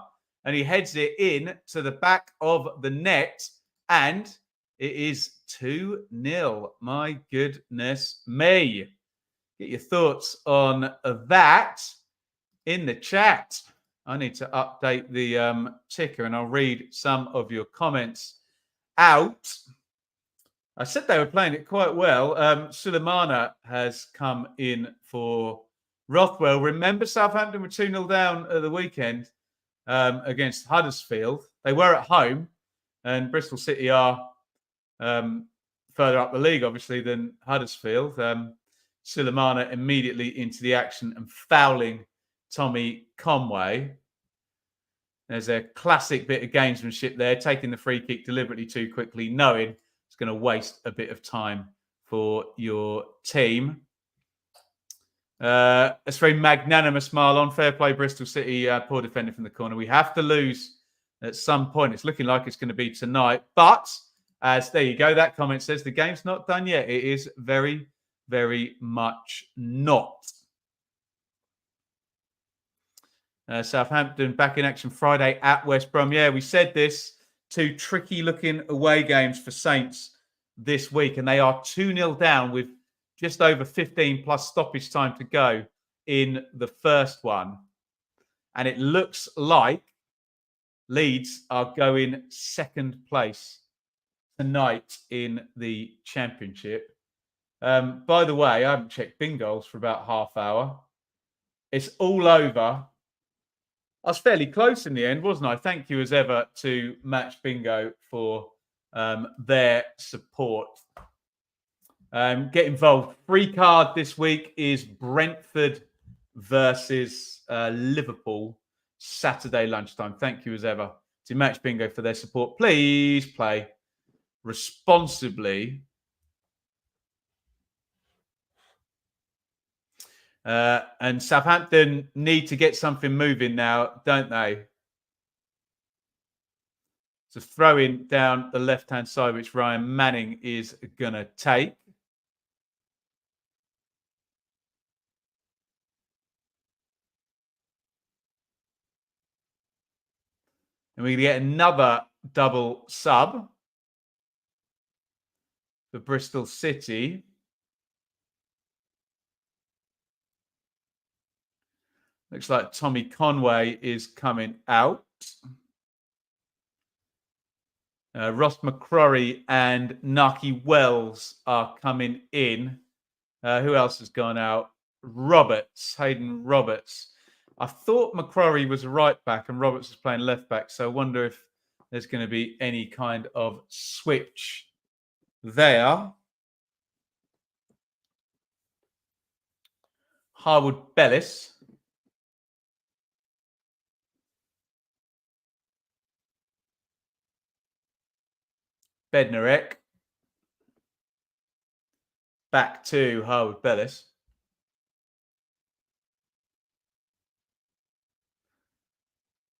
and he heads it in to the back of the net, and it is 2-0. My goodness me. Get your thoughts on that in the chat. I need to update the ticker, and I'll read some of your comments out. I said they were playing it quite well. Sulemana has come in for Rothwell. Remember, Southampton were 2-0 down at the weekend against Huddersfield. They were at home, and Bristol City are further up the league, obviously, than Huddersfield. Sulemana immediately into the action and fouling Tommy Conway. There's a classic bit of gamesmanship there, taking the free kick deliberately too quickly, knowing it's going to waste a bit of time for your team. It's very magnanimous, Marlon. Fair play, Bristol City. Poor defender from the corner. We have to lose at some point. It's looking like it's going to be tonight. But, as there you go, that comment says the game's not done yet. It is very, very much not. Southampton back in action Friday at West Brom. Yeah, we said this. 2 tricky-looking away games for Saints this week, and they are 2-0 down with just over 15 plus stoppage time to go in the first one. And it looks like Leeds are going second place tonight in the Championship. By the way, I haven't checked bingos for about half hour. It's all over. I was fairly close in the end, wasn't I? Thank you as ever to Match Bingo for their support. Get involved. Free card this week is Brentford versus Liverpool, Saturday lunchtime. Thank you as ever to Match Bingo for their support. Please play responsibly. And Southampton need to get something moving now, don't they? So throwing down the left-hand side, which Ryan Manning is going to take. And we get another double sub for Bristol City. Looks like Tommy Conway is coming out. Ross McCrory and Naki Wells are coming in. Who else has gone out? Hayden Roberts. I thought McCrory was a right back and Roberts was playing left back. So I wonder if there's going to be any kind of switch there. Harwood Bellis. Bednarek. Back to Harwood Bellis.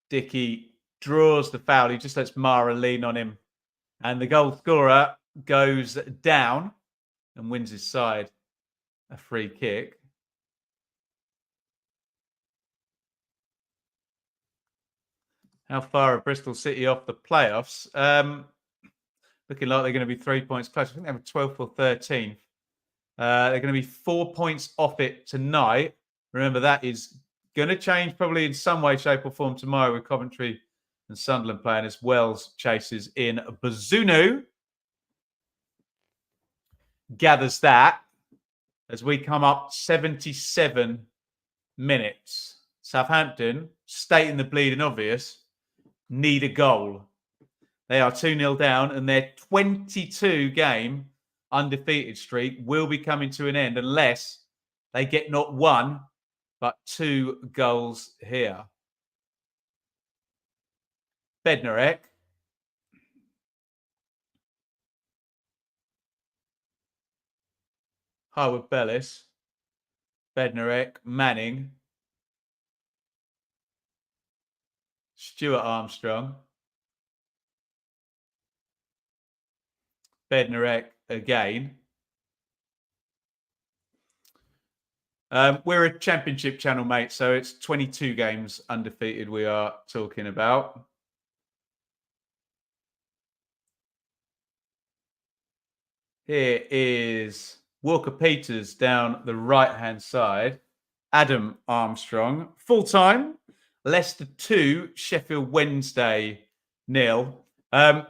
Dickey draws the foul. He just lets Mara lean on him. And the goal scorer goes down and wins his side a free kick. How far are Bristol City off the playoffs? Looking like they're going to be 3 points close. I think they have 12th or 13th. They're going to be 4 points off it tonight. Remember, that is going to change probably in some way, shape or form tomorrow with Coventry and Sunderland playing as Wells chases in. Bazunu gathers that as we come up 77 minutes. Southampton, stating the bleeding obvious, need a goal. They are 2-0 down and their 22 game undefeated streak will be coming to an end unless they get not one, but 2 goals here. Bednarek. Harwood Bellis. Bednarek. Manning. Stuart Armstrong. Bednarek again. We're a championship channel, mate, so it's 22 games undefeated we are talking about. Here is Walker Peters down the right-hand side. Adam Armstrong, full-time. Leicester 2, Sheffield Wednesday 0.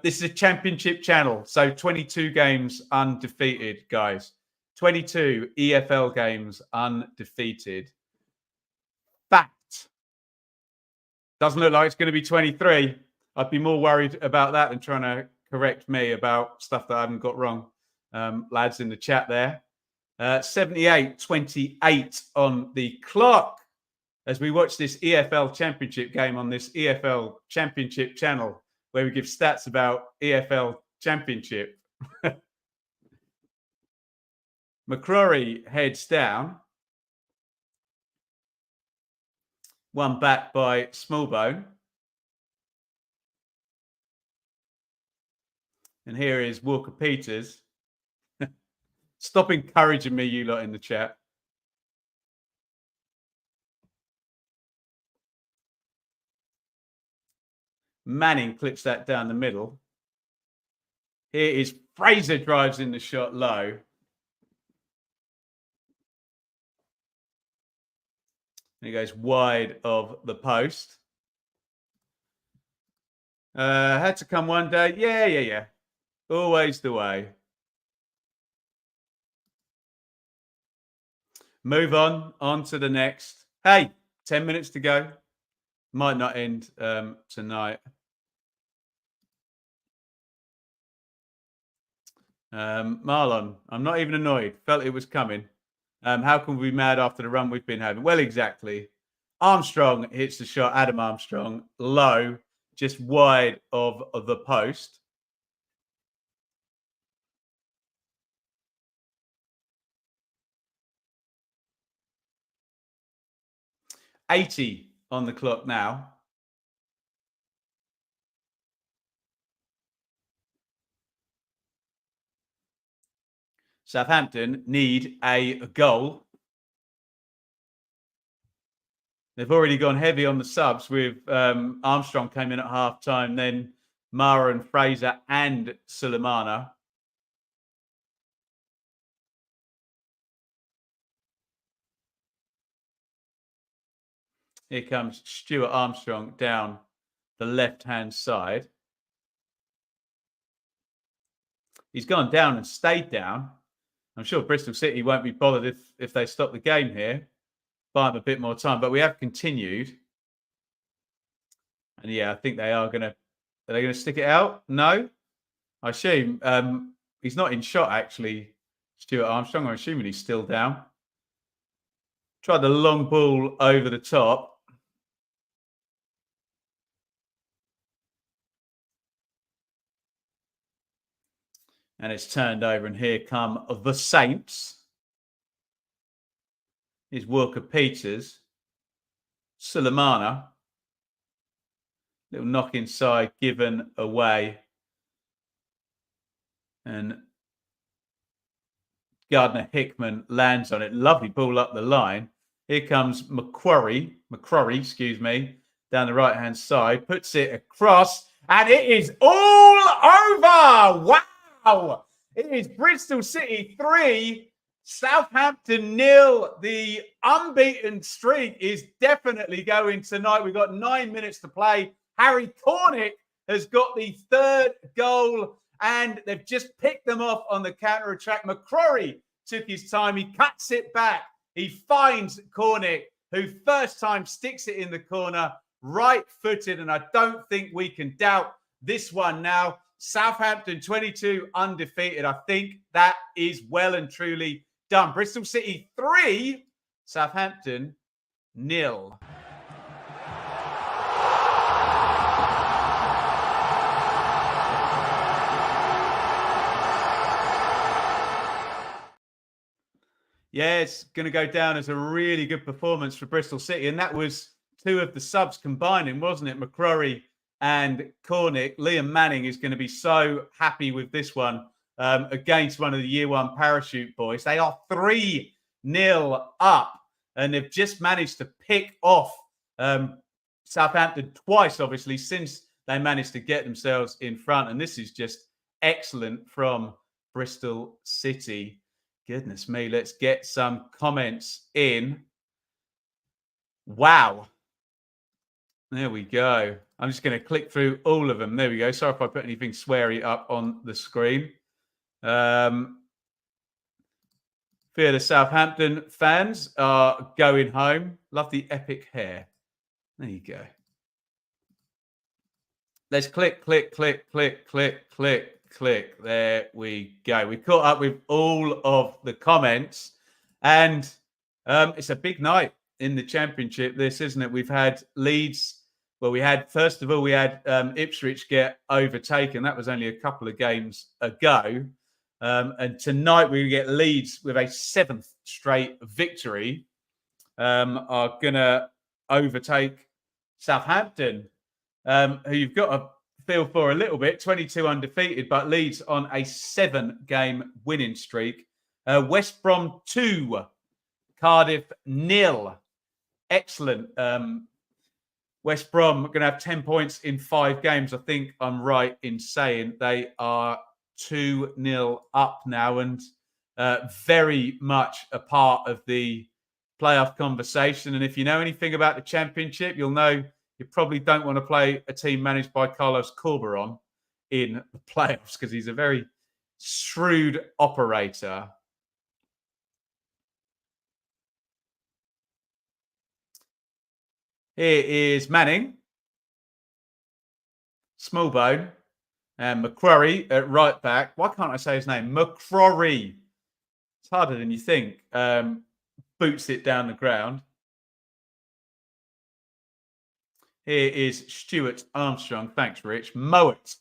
This is a championship channel, so 22 games undefeated, guys. 22 EFL games undefeated. Fact. Doesn't look like it's going to be 23. I'd be more worried about that than trying to correct me about stuff that I haven't got wrong. Lads in the chat there. 78-28 on the clock as we watch this EFL Championship game on this EFL Championship channel where we give stats about EFL Championship. McCrory heads down. One back by Smallbone. And here is Walker Peters. Stop encouraging me, you lot in the chat. Manning clips that down the middle. Here is Fraser drives in the shot low. And he goes wide of the post. Had to come one day. Yeah. Always the way. Move on to the next. Hey, 10 minutes to go. Might not end tonight. Marlon, I'm not even annoyed. Felt it was coming. How can we be mad after the run we've been having? Well, exactly. Armstrong hits the shot. Adam Armstrong, low, just wide of the post. $80 on the clock now. Southampton need a goal. They've already gone heavy on the subs with Armstrong came in at half-time, then Mara and Fraser and Sulemana. Here comes Stuart Armstrong down the left-hand side. He's gone down and stayed down. I'm sure Bristol City won't be bothered if they stop the game here. Buy them a bit more time, but we have continued. And yeah, I think they are going to... Are they going to stick it out? No? I assume he's not in shot, actually, Stuart Armstrong. I'm assuming he's still down. Tried the long ball over the top. And it's turned over, and here come the Saints. Here's Walker Peters. Sulemana. Little knock inside given away. And Gardner Hickman lands on it. Lovely ball up the line. Here comes McCrory, down the right-hand side. Puts it across, and it is all over. Wow! It is Bristol City 3, Southampton 0. The unbeaten streak is definitely going tonight. We've got 9 minutes to play. Harry Cornick has got the third goal, and they've just picked them off on the counter-attack. McCrory took his time. He cuts it back. He finds Cornick, who first time sticks it in the corner, right-footed, and I don't think we can doubt this one now. Southampton 22 undefeated. I think that is well and truly done. Bristol City 3, Southampton 0. Yeah, it's going to go down as a really good performance for Bristol City. And that was two of the subs combining, wasn't it? McCrory and Cornick. Liam Manning is going to be so happy with this one against one of the year one parachute boys. They are 3-0 up and they've just managed to pick off Southampton twice, obviously, since they managed to get themselves in front. And this is just excellent from Bristol City. Goodness me, let's get some comments in. Wow. There we go. I'm just going to click through all of them. There we go. Sorry if I put anything sweary up on the screen. Few of the Southampton fans are going home. Love the epic hair. There you go. Let's click. There we go. We caught up with all of the comments, and it's a big night in the Championship. This, isn't it? We've had Leeds. Well, we had Ipswich get overtaken. That was only a couple of games ago, and tonight we get Leeds with a 7th straight victory. Are gonna overtake Southampton, who you've got to feel for a little bit. 22 undefeated, but Leeds on a 7-game winning streak. West Brom 2, Cardiff 0. Excellent. West Brom going to have 10 points in 5 games. I think I'm right in saying they are 2-0 up now and very much a part of the playoff conversation. And if you know anything about the Championship, you'll know you probably don't want to play a team managed by Carlos Corberon in the playoffs because he's a very shrewd operator. Here is Manning, Smallbone, and McCrory at right back. Why can't I say his name? McCrory. It's harder than you think. Boots it down the ground. Here is Stuart Armstrong. Thanks, Rich. Mowat,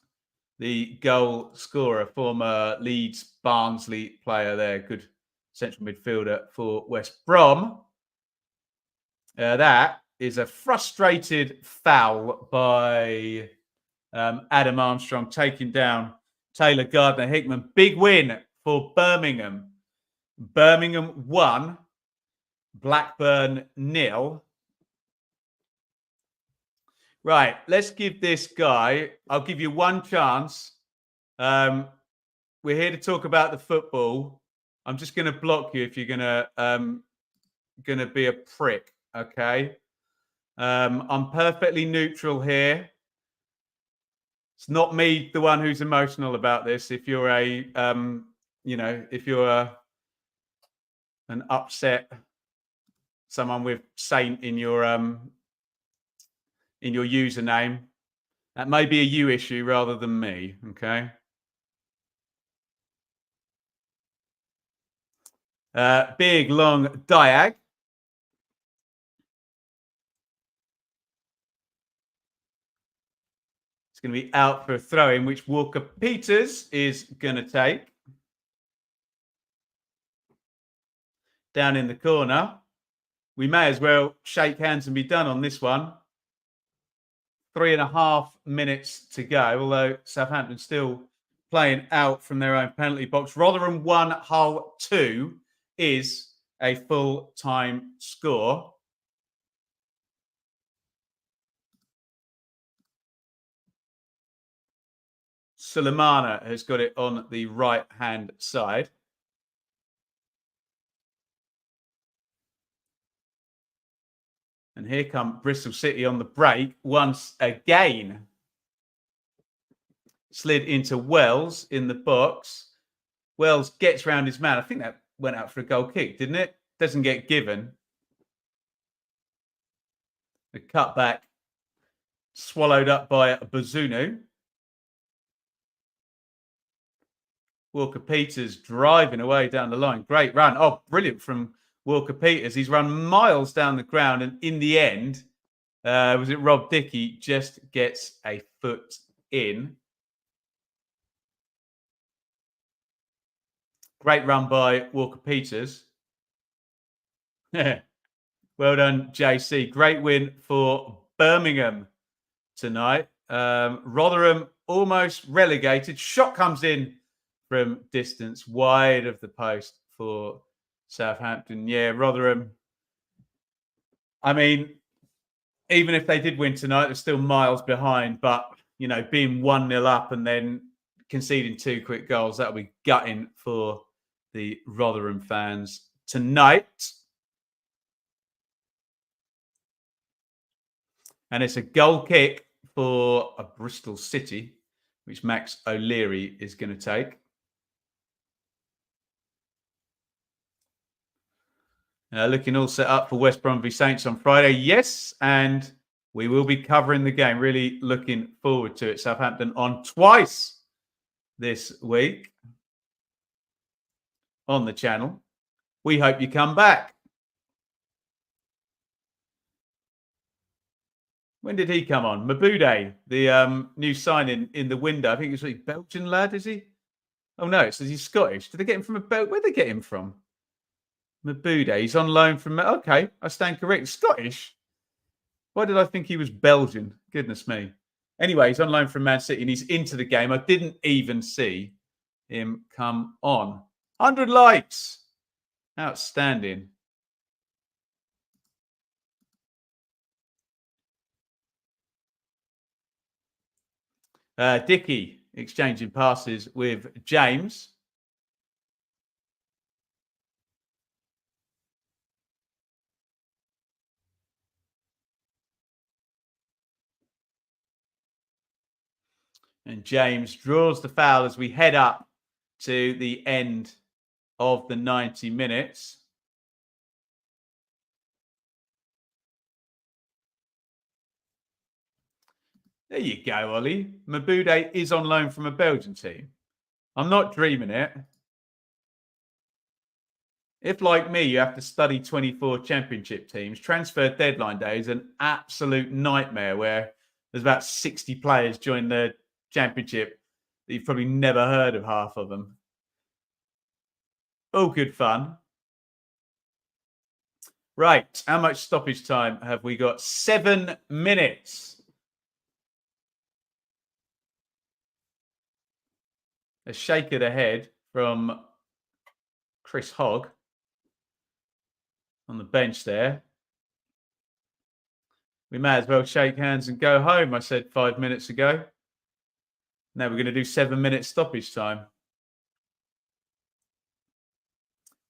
the goal scorer, former Leeds Barnsley player there. Good central midfielder for West Brom. That is a frustrated foul by Adam Armstrong, taking down Taylor Gardner-Hickman. Big win for Birmingham. Birmingham 1, Blackburn 0. Right, let's give this guy, I'll give you one chance. We're here to talk about the football. I'm just going to block you if you're going to be a prick, okay? I'm perfectly neutral here. It's not me, the one who's emotional about this. If you're an upset someone with Saint in your username, that may be a you issue rather than me, okay? Big, long diag. It's going to be out for a throw-in, which Walker-Peters is going to take. Down in the corner. We may as well shake hands and be done on this one. 3.5 minutes to go, although Southampton still playing out from their own penalty box. Rotherham 1, Hull 2 is a full-time score. Sulemana has got it on the right-hand side. And here come Bristol City on the break once again. Slid into Wells in the box. Wells gets round his man. I think that went out for a goal kick, didn't it? Doesn't get given. The cutback swallowed up by Bazunu. Walker-Peters driving away down the line. Great run. Oh, brilliant from Walker-Peters. He's run miles down the ground, and in the end, was it Rob Dickey just gets a foot in. Great run by Walker-Peters. Well done, JC. Great win for Birmingham tonight. Rotherham almost relegated. Shot comes in from distance wide of the post for Southampton. Yeah, Rotherham. I mean, even if they did win tonight, they're still miles behind. But, being 1-0 up and then conceding 2 quick goals, that'll be gutting for the Rotherham fans tonight. And it's a goal kick for a Bristol City, which Max O'Leary is going to take. Looking all set up for West Brom v Saints on Friday. Yes, and we will be covering the game. Really looking forward to it. Southampton on twice this week on the channel. We hope you come back. When did he come on? Mabude, the new signing in the window. I think he's a Belgian lad, is he? Oh, no, it says he's Scottish. Did they get him from a Belt? Where'd they get him from? Mabude, he's on loan from... Okay, I stand correct. Scottish? Why did I think he was Belgian? Goodness me. Anyway, he's on loan from Man City and he's into the game. I didn't even see him come on. 100 likes. Outstanding. Dickey exchanging passes with James. And James draws the foul as we head up to the end of the 90 minutes. There you go, Ollie. Mabude is on loan from a Belgian team. I'm not dreaming it. If, like me, you have to study 24 championship teams, transfer deadline day is an absolute nightmare where there's about 60 players join the championship that you've probably never heard of half of them. All good fun. Right. How much stoppage time have we got? 7 minutes. A shake of the head from Chris Hogg on the bench there. We may as well shake hands and go home, I said 5 minutes ago. Now we're going to do 7 minutes stoppage time.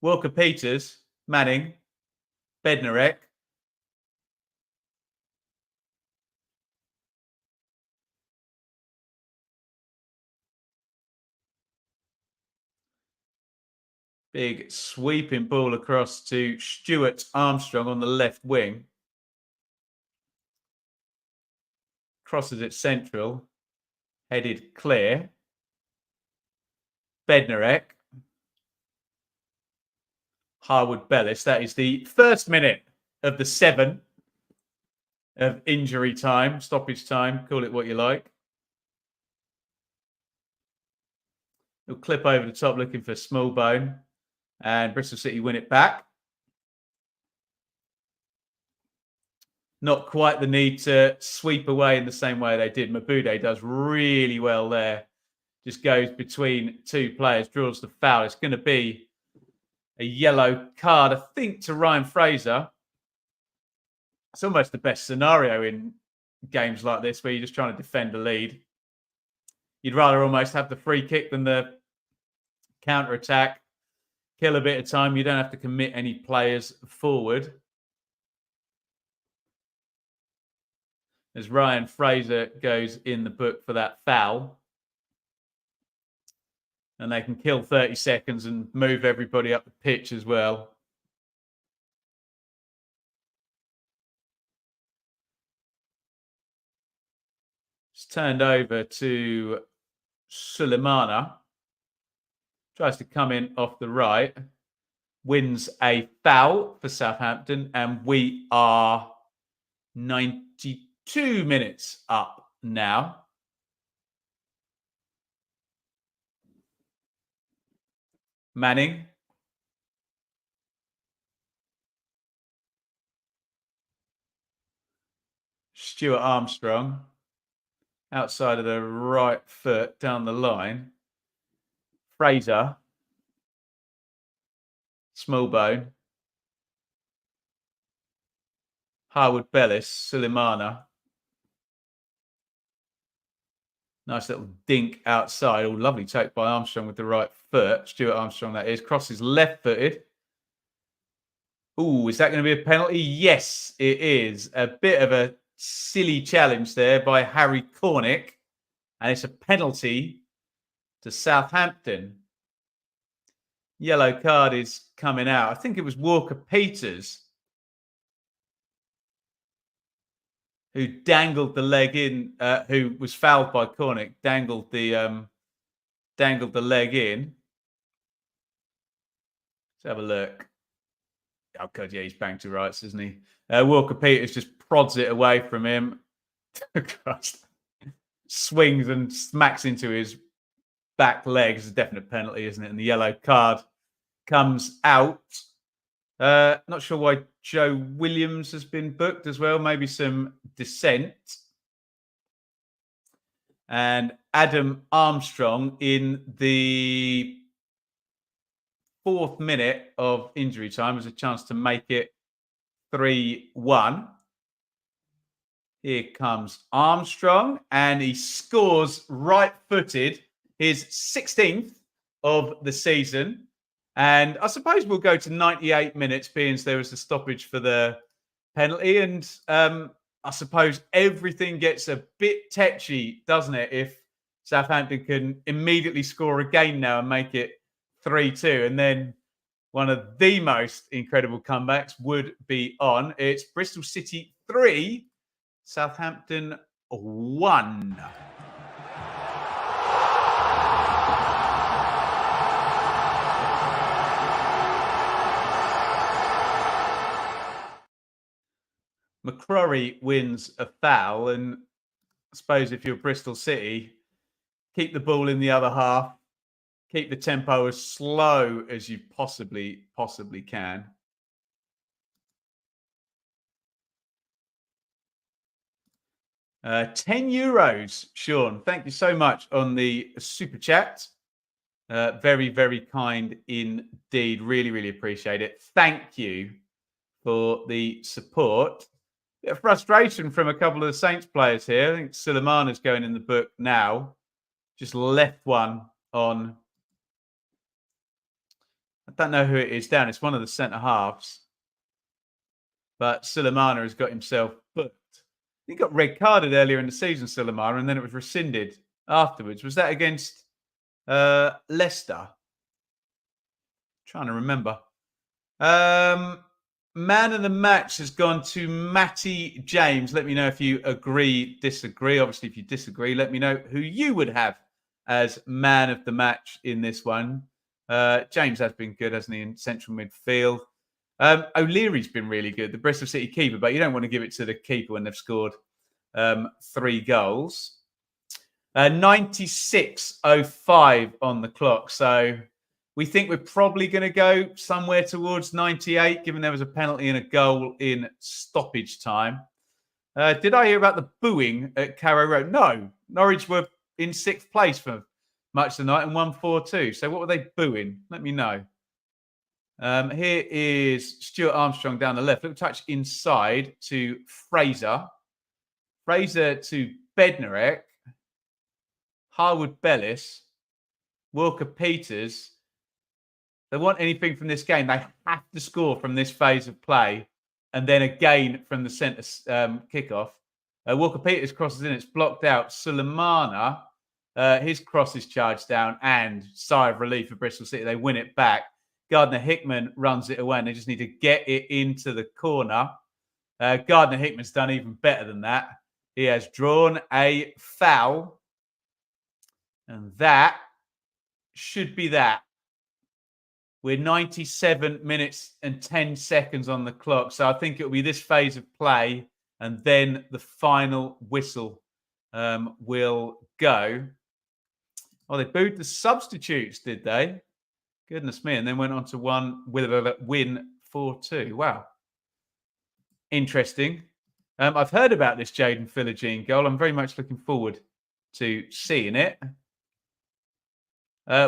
Walker-Peters, Manning, Bednarek. Big sweeping ball across to Stuart Armstrong on the left wing. Crosses it central. Headed clear. Bednarek. Harwood Bellis. That is the first minute of the 7 of injury time, stoppage time, call it what you like. He'll clip over the top looking for Smallbone. And Bristol City win it back. Not quite the need to sweep away in the same way they did. Mabude does really well there. Just goes between 2 players, draws the foul. It's going to be a yellow card, I think, to Ryan Fraser. It's almost the best scenario in games like this where you're just trying to defend a lead. You'd rather almost have the free kick than the counter-attack. Kill a bit of time. You don't have to commit any players forward. As Ryan Fraser goes in the book for that foul. And they can kill 30 seconds and move everybody up the pitch as well. It's turned over to Sulemana. tries to come in off the right, wins a foul for Southampton, and we are 92 minutes up now. Manning. Stuart Armstrong. Outside of the right foot down the line. Fraser. Smallbone. Harwood Bellis. Sulemana. Nice little dink outside. Oh, lovely take by Armstrong with the right foot. Stuart Armstrong, that is. Crosses left-footed. Oh, is that going to be a penalty? Yes, it is. A bit of a silly challenge there by Harry Cornick. And it's a penalty to Southampton. Yellow card is coming out. I think it was Walker Peters who dangled the leg in, who was fouled by Cornick, dangled the leg in. Let's have a look. Oh, God, yeah, he's banged to rights, isn't he? Walker Peters just prods it away from him. Swings and smacks into his back leg. It's a definite penalty, isn't it? And the yellow card comes out. Not sure why Joe Williams has been booked as well. Maybe some dissent. And Adam Armstrong in the 4th minute of injury time has a chance to make it 3-1. Here comes Armstrong, and he scores right-footed, his 16th of the season. And I suppose we'll go to 98 minutes, being as there was a stoppage for the penalty. And I suppose everything gets a bit tetchy, doesn't it, if Southampton can immediately score again now and make it 3-2. And then one of the most incredible comebacks would be on. It's Bristol City 3, Southampton 1. McCrory wins a foul, and I suppose if you're Bristol City, keep the ball in the other half, keep the tempo as slow as you possibly can. €10, Sean. Thank you so much on the super chat. Very, very kind indeed. Really, really appreciate it. Thank you for the support. Bit of frustration from a couple of the Saints players here. I think Sulemana's going in the book now. Just left one on. I don't know who it is down. It's one of the centre halves. But Sulemana has got himself booked. He got red carded earlier in the season, Sulemana, and then it was rescinded afterwards. Was that against Leicester? Trying to remember. Man of the match has gone to Matty James. Let me know if you agree, disagree. Obviously, if you disagree, let me know who you would have as man of the match in this one. James has been good, hasn't he, in central midfield. O'Leary's been really good, the Bristol City keeper, but you don't want to give it to the keeper when they've scored 3 goals. 96.05 on the clock. So we think we're probably going to go somewhere towards 98, given there was a penalty and a goal in stoppage time. Did I hear about the booing at Carrow Road? No. Norwich were in 6th place for much of the night and won 4-2. So what were they booing? Let me know. Here is Stuart Armstrong down the left. Little touch inside to Fraser. Fraser to Bednarek. Harwood Bellis. Walker Peters. They want anything from this game, they have to score from this phase of play. And then again from the centre kickoff. Walker Peters crosses in. It's blocked out. Sulemana. His cross is charged down, and sigh of relief for Bristol City. They win it back. Gardner-Hickman runs it away, and they just need to get it into the corner. Gardner-Hickman's done even better than that. He has drawn a foul, and that should be that. We're 97 minutes and 10 seconds on the clock. So I think it'll be this phase of play and then the final whistle will go. Oh, they booed the substitutes, did they? Goodness me. And then went on to win 4-2. Wow. Interesting. I've heard about this Jaden Philogene goal. I'm very much looking forward to seeing it.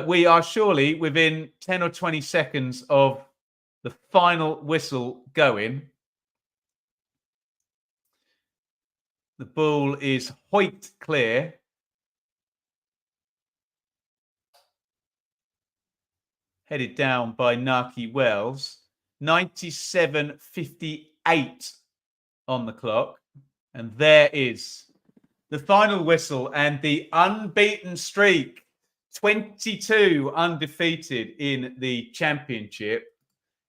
We are surely within 10 or 20 seconds of the final whistle going. The ball is hoiked clear. Headed down by Naki Wells. 97:58 on the clock. And there is the final whistle and the unbeaten streak. 22 undefeated in the Championship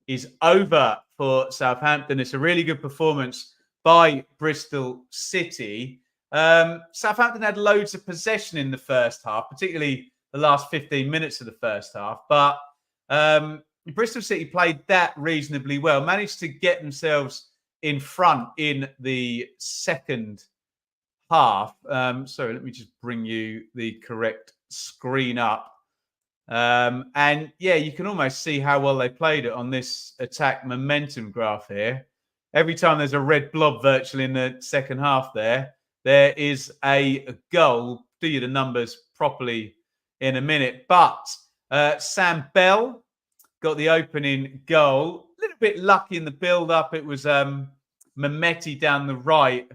is over for Southampton. It's a really good performance by Bristol City. Southampton had loads of possession in the first half, particularly the last 15 minutes of the first half. But Bristol City played that reasonably well, managed to get themselves in front in the second half. Sorry, let me just bring you the correct screen up. And yeah, you can almost see how well they played it on this attack momentum graph here. Every time there's a red blob virtually in the second half there is a goal. Do you the numbers properly in a minute. But Sam Bell got the opening goal. A little bit lucky in the build-up. It was Mehmeti down the right.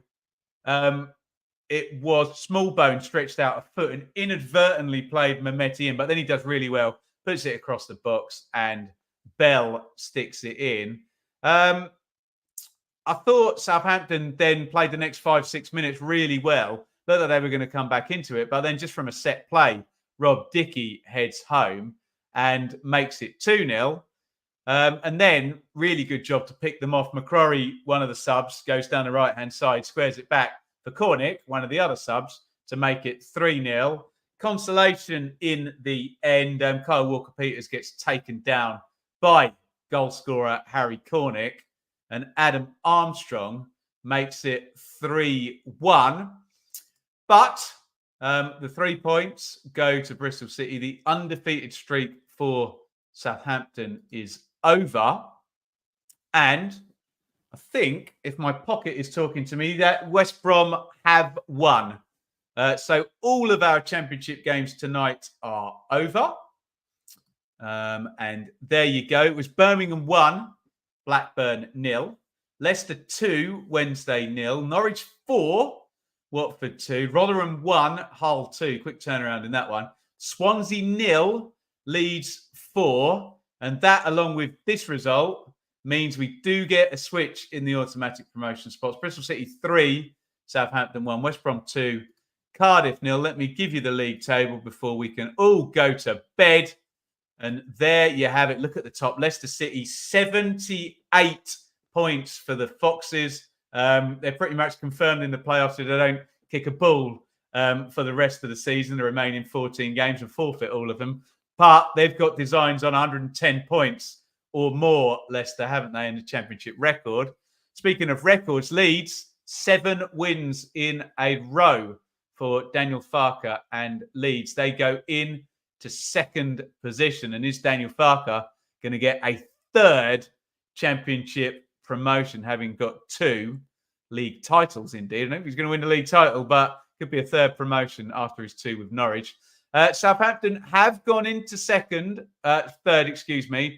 It was Smallbone stretched out a foot and inadvertently played Mehmeti in, but then he does really well, puts it across the box, and Bell sticks it in. I thought Southampton then played the next 5-6 minutes really well. Not that they were going to come back into it, but then just from a set play, Rob Dickey heads home and makes it 2-0. And then really good job to pick them off. McCrory, one of the subs, goes down the right-hand side, squares it back for Cornick, one of the other subs, to make it 3-0. Consolation in the end. Kyle Walker-Peters gets taken down by goal scorer Harry Cornick, and Adam Armstrong makes it 3-1. But the 3 points go to Bristol City. The undefeated streak for Southampton is over. And I think, if my pocket is talking to me, that West Brom have won. So all of our Championship games tonight are over. And there you go. It was Birmingham 1, Blackburn 0. Leicester 2, Wednesday 0. Norwich 4, Watford 2. Rotherham 1, Hull 2. Quick turnaround in that one. Swansea 0, Leeds 4. And that, along with this result, means we do get a switch in the automatic promotion spots. Bristol City 3, Southampton 1, West Brom 2, Cardiff 0. Let me give you the league table before we can all go to bed. And there you have it. Look at the top. Leicester City, 78 points for the Foxes. They're pretty much confirmed in the playoffs if they don't kick a ball for the rest of the season, the remaining 14 games, and forfeit all of them. But they've got designs on 110 points or more, Leicester, haven't they, in the Championship record? Speaking of records, Leeds, 7 wins in a row for Daniel Farke and Leeds. They go in to second position. And is Daniel Farke going to get a third Championship promotion, having got 2 league titles, indeed? I don't know if he's going to win the league title, but could be a third promotion after his 2 with Norwich. Southampton have gone into third,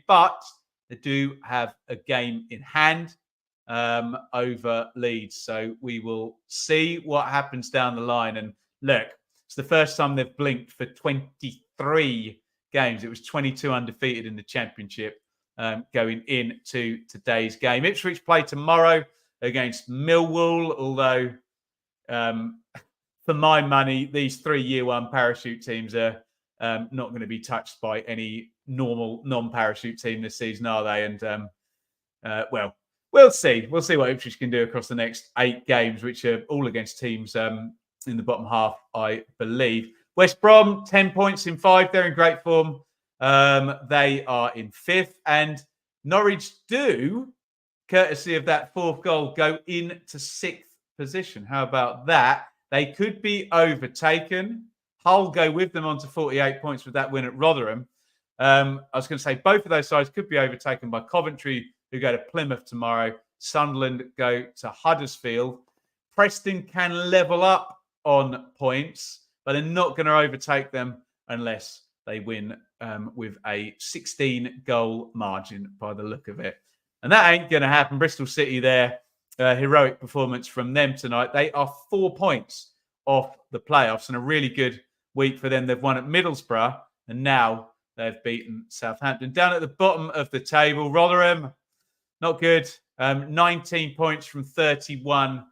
but they do have a game in hand over Leeds. So we will see what happens down the line. And look, it's the first time they've blinked for 23 games. It was 22 undefeated in the Championship going into today's game. Ipswich play tomorrow against Millwall, although for my money, these 3 year one parachute teams are not going to be touched by any normal non-parachute team this season, are they? And well, we'll see. We'll see what Ipswich can do across the next 8 games, which are all against teams in the bottom half, I believe. West Brom, 10 points in 5. They're in great form. They are in 5th, and Norwich do, courtesy of that 4th goal, go into 6th position. How about that? They could be overtaken. Hull go with them onto 48 points with that win at Rotherham. I was going to say both of those sides could be overtaken by Coventry, who go to Plymouth tomorrow. Sunderland go to Huddersfield. Preston can level up on points, but they're not going to overtake them unless they win with a 16-goal margin by the look of it. And that ain't going to happen. Bristol City there, heroic performance from them tonight. They are 4 points off the playoffs and a really good week for them. They've won at Middlesbrough and now they've beaten Southampton. Down at the bottom of the table, Rotherham, not good. 19 points from 31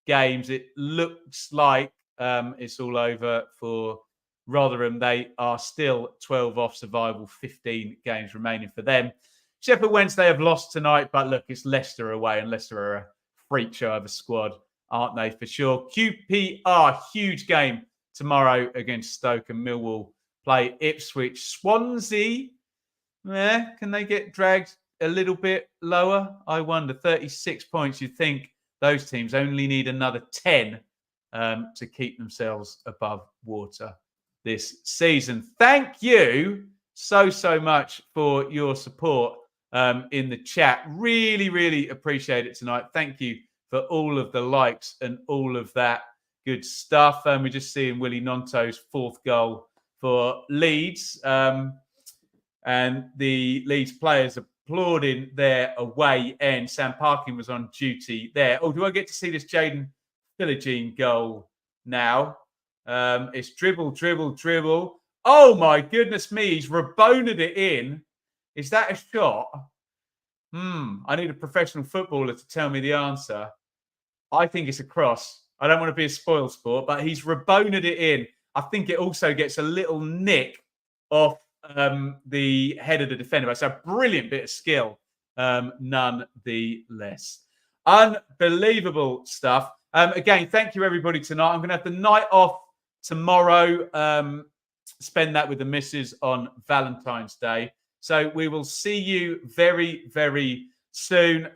games. It looks like it's all over for Rotherham. They are still 12 off survival, 15 games remaining for them. Sheffield Wednesday have lost tonight, but look, it's Leicester away, and Leicester are a freak show of a squad, aren't they, for sure? QPR, huge game tomorrow against Stoke, and Millwall play Ipswich. Swansea, can they get dragged a little bit lower? I wonder. 36 points. You'd think those teams only need another 10 to keep themselves above water this season. Thank you so much for your support in the chat. Really, really appreciate it tonight. Thank you for all of the likes and all of that good stuff. We're just seeing Willie Nonto's 4th goal for Leeds. And the Leeds players applauding their away end. Sam Parkin was on duty there. Oh, do I get to see this Jaden Philogene goal now? It's dribble. Oh, my goodness me. He's raboned it in. Is that a shot? I need a professional footballer to tell me the answer. I think it's a cross. I don't want to be a spoil sport, but he's raboned it in. I think it also gets a little nick off the head of the defender. It's a brilliant bit of skill, none the less. Unbelievable stuff. Again, thank you, everybody, tonight. I'm going to have the night off tomorrow. Spend that with the missus on Valentine's Day. So we will see you very, very soon.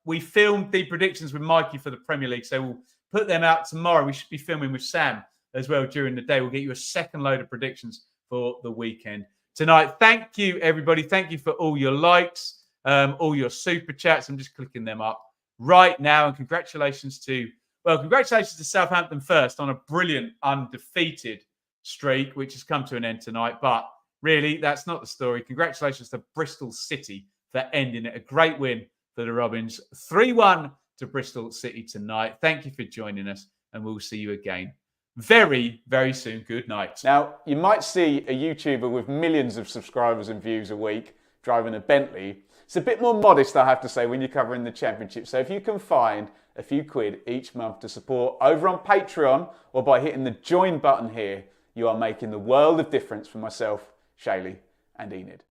We filmed the predictions with Mikey for the Premier League, so we'll put them out tomorrow. We should be filming with Sam as well during the day. We'll get you a second load of predictions for the weekend tonight. Thank you, everybody. Thank you for all your likes, all your super chats. I'm just clicking them up right now. And congratulations to Southampton first on a brilliant undefeated streak, which has come to an end tonight. But really, that's not the story. Congratulations to Bristol City for ending it. A great win for the Robins. 3-1 to Bristol City tonight. Thank you for joining us, and we'll see you again very, very soon. Good night. Now, you might see a YouTuber with millions of subscribers and views a week driving a Bentley. It's a bit more modest, I have to say, when you're covering the Championship. So if you can find a few quid each month to support over on Patreon or by hitting the join button here, you are making the world of difference for myself, Shaylee, and Enid.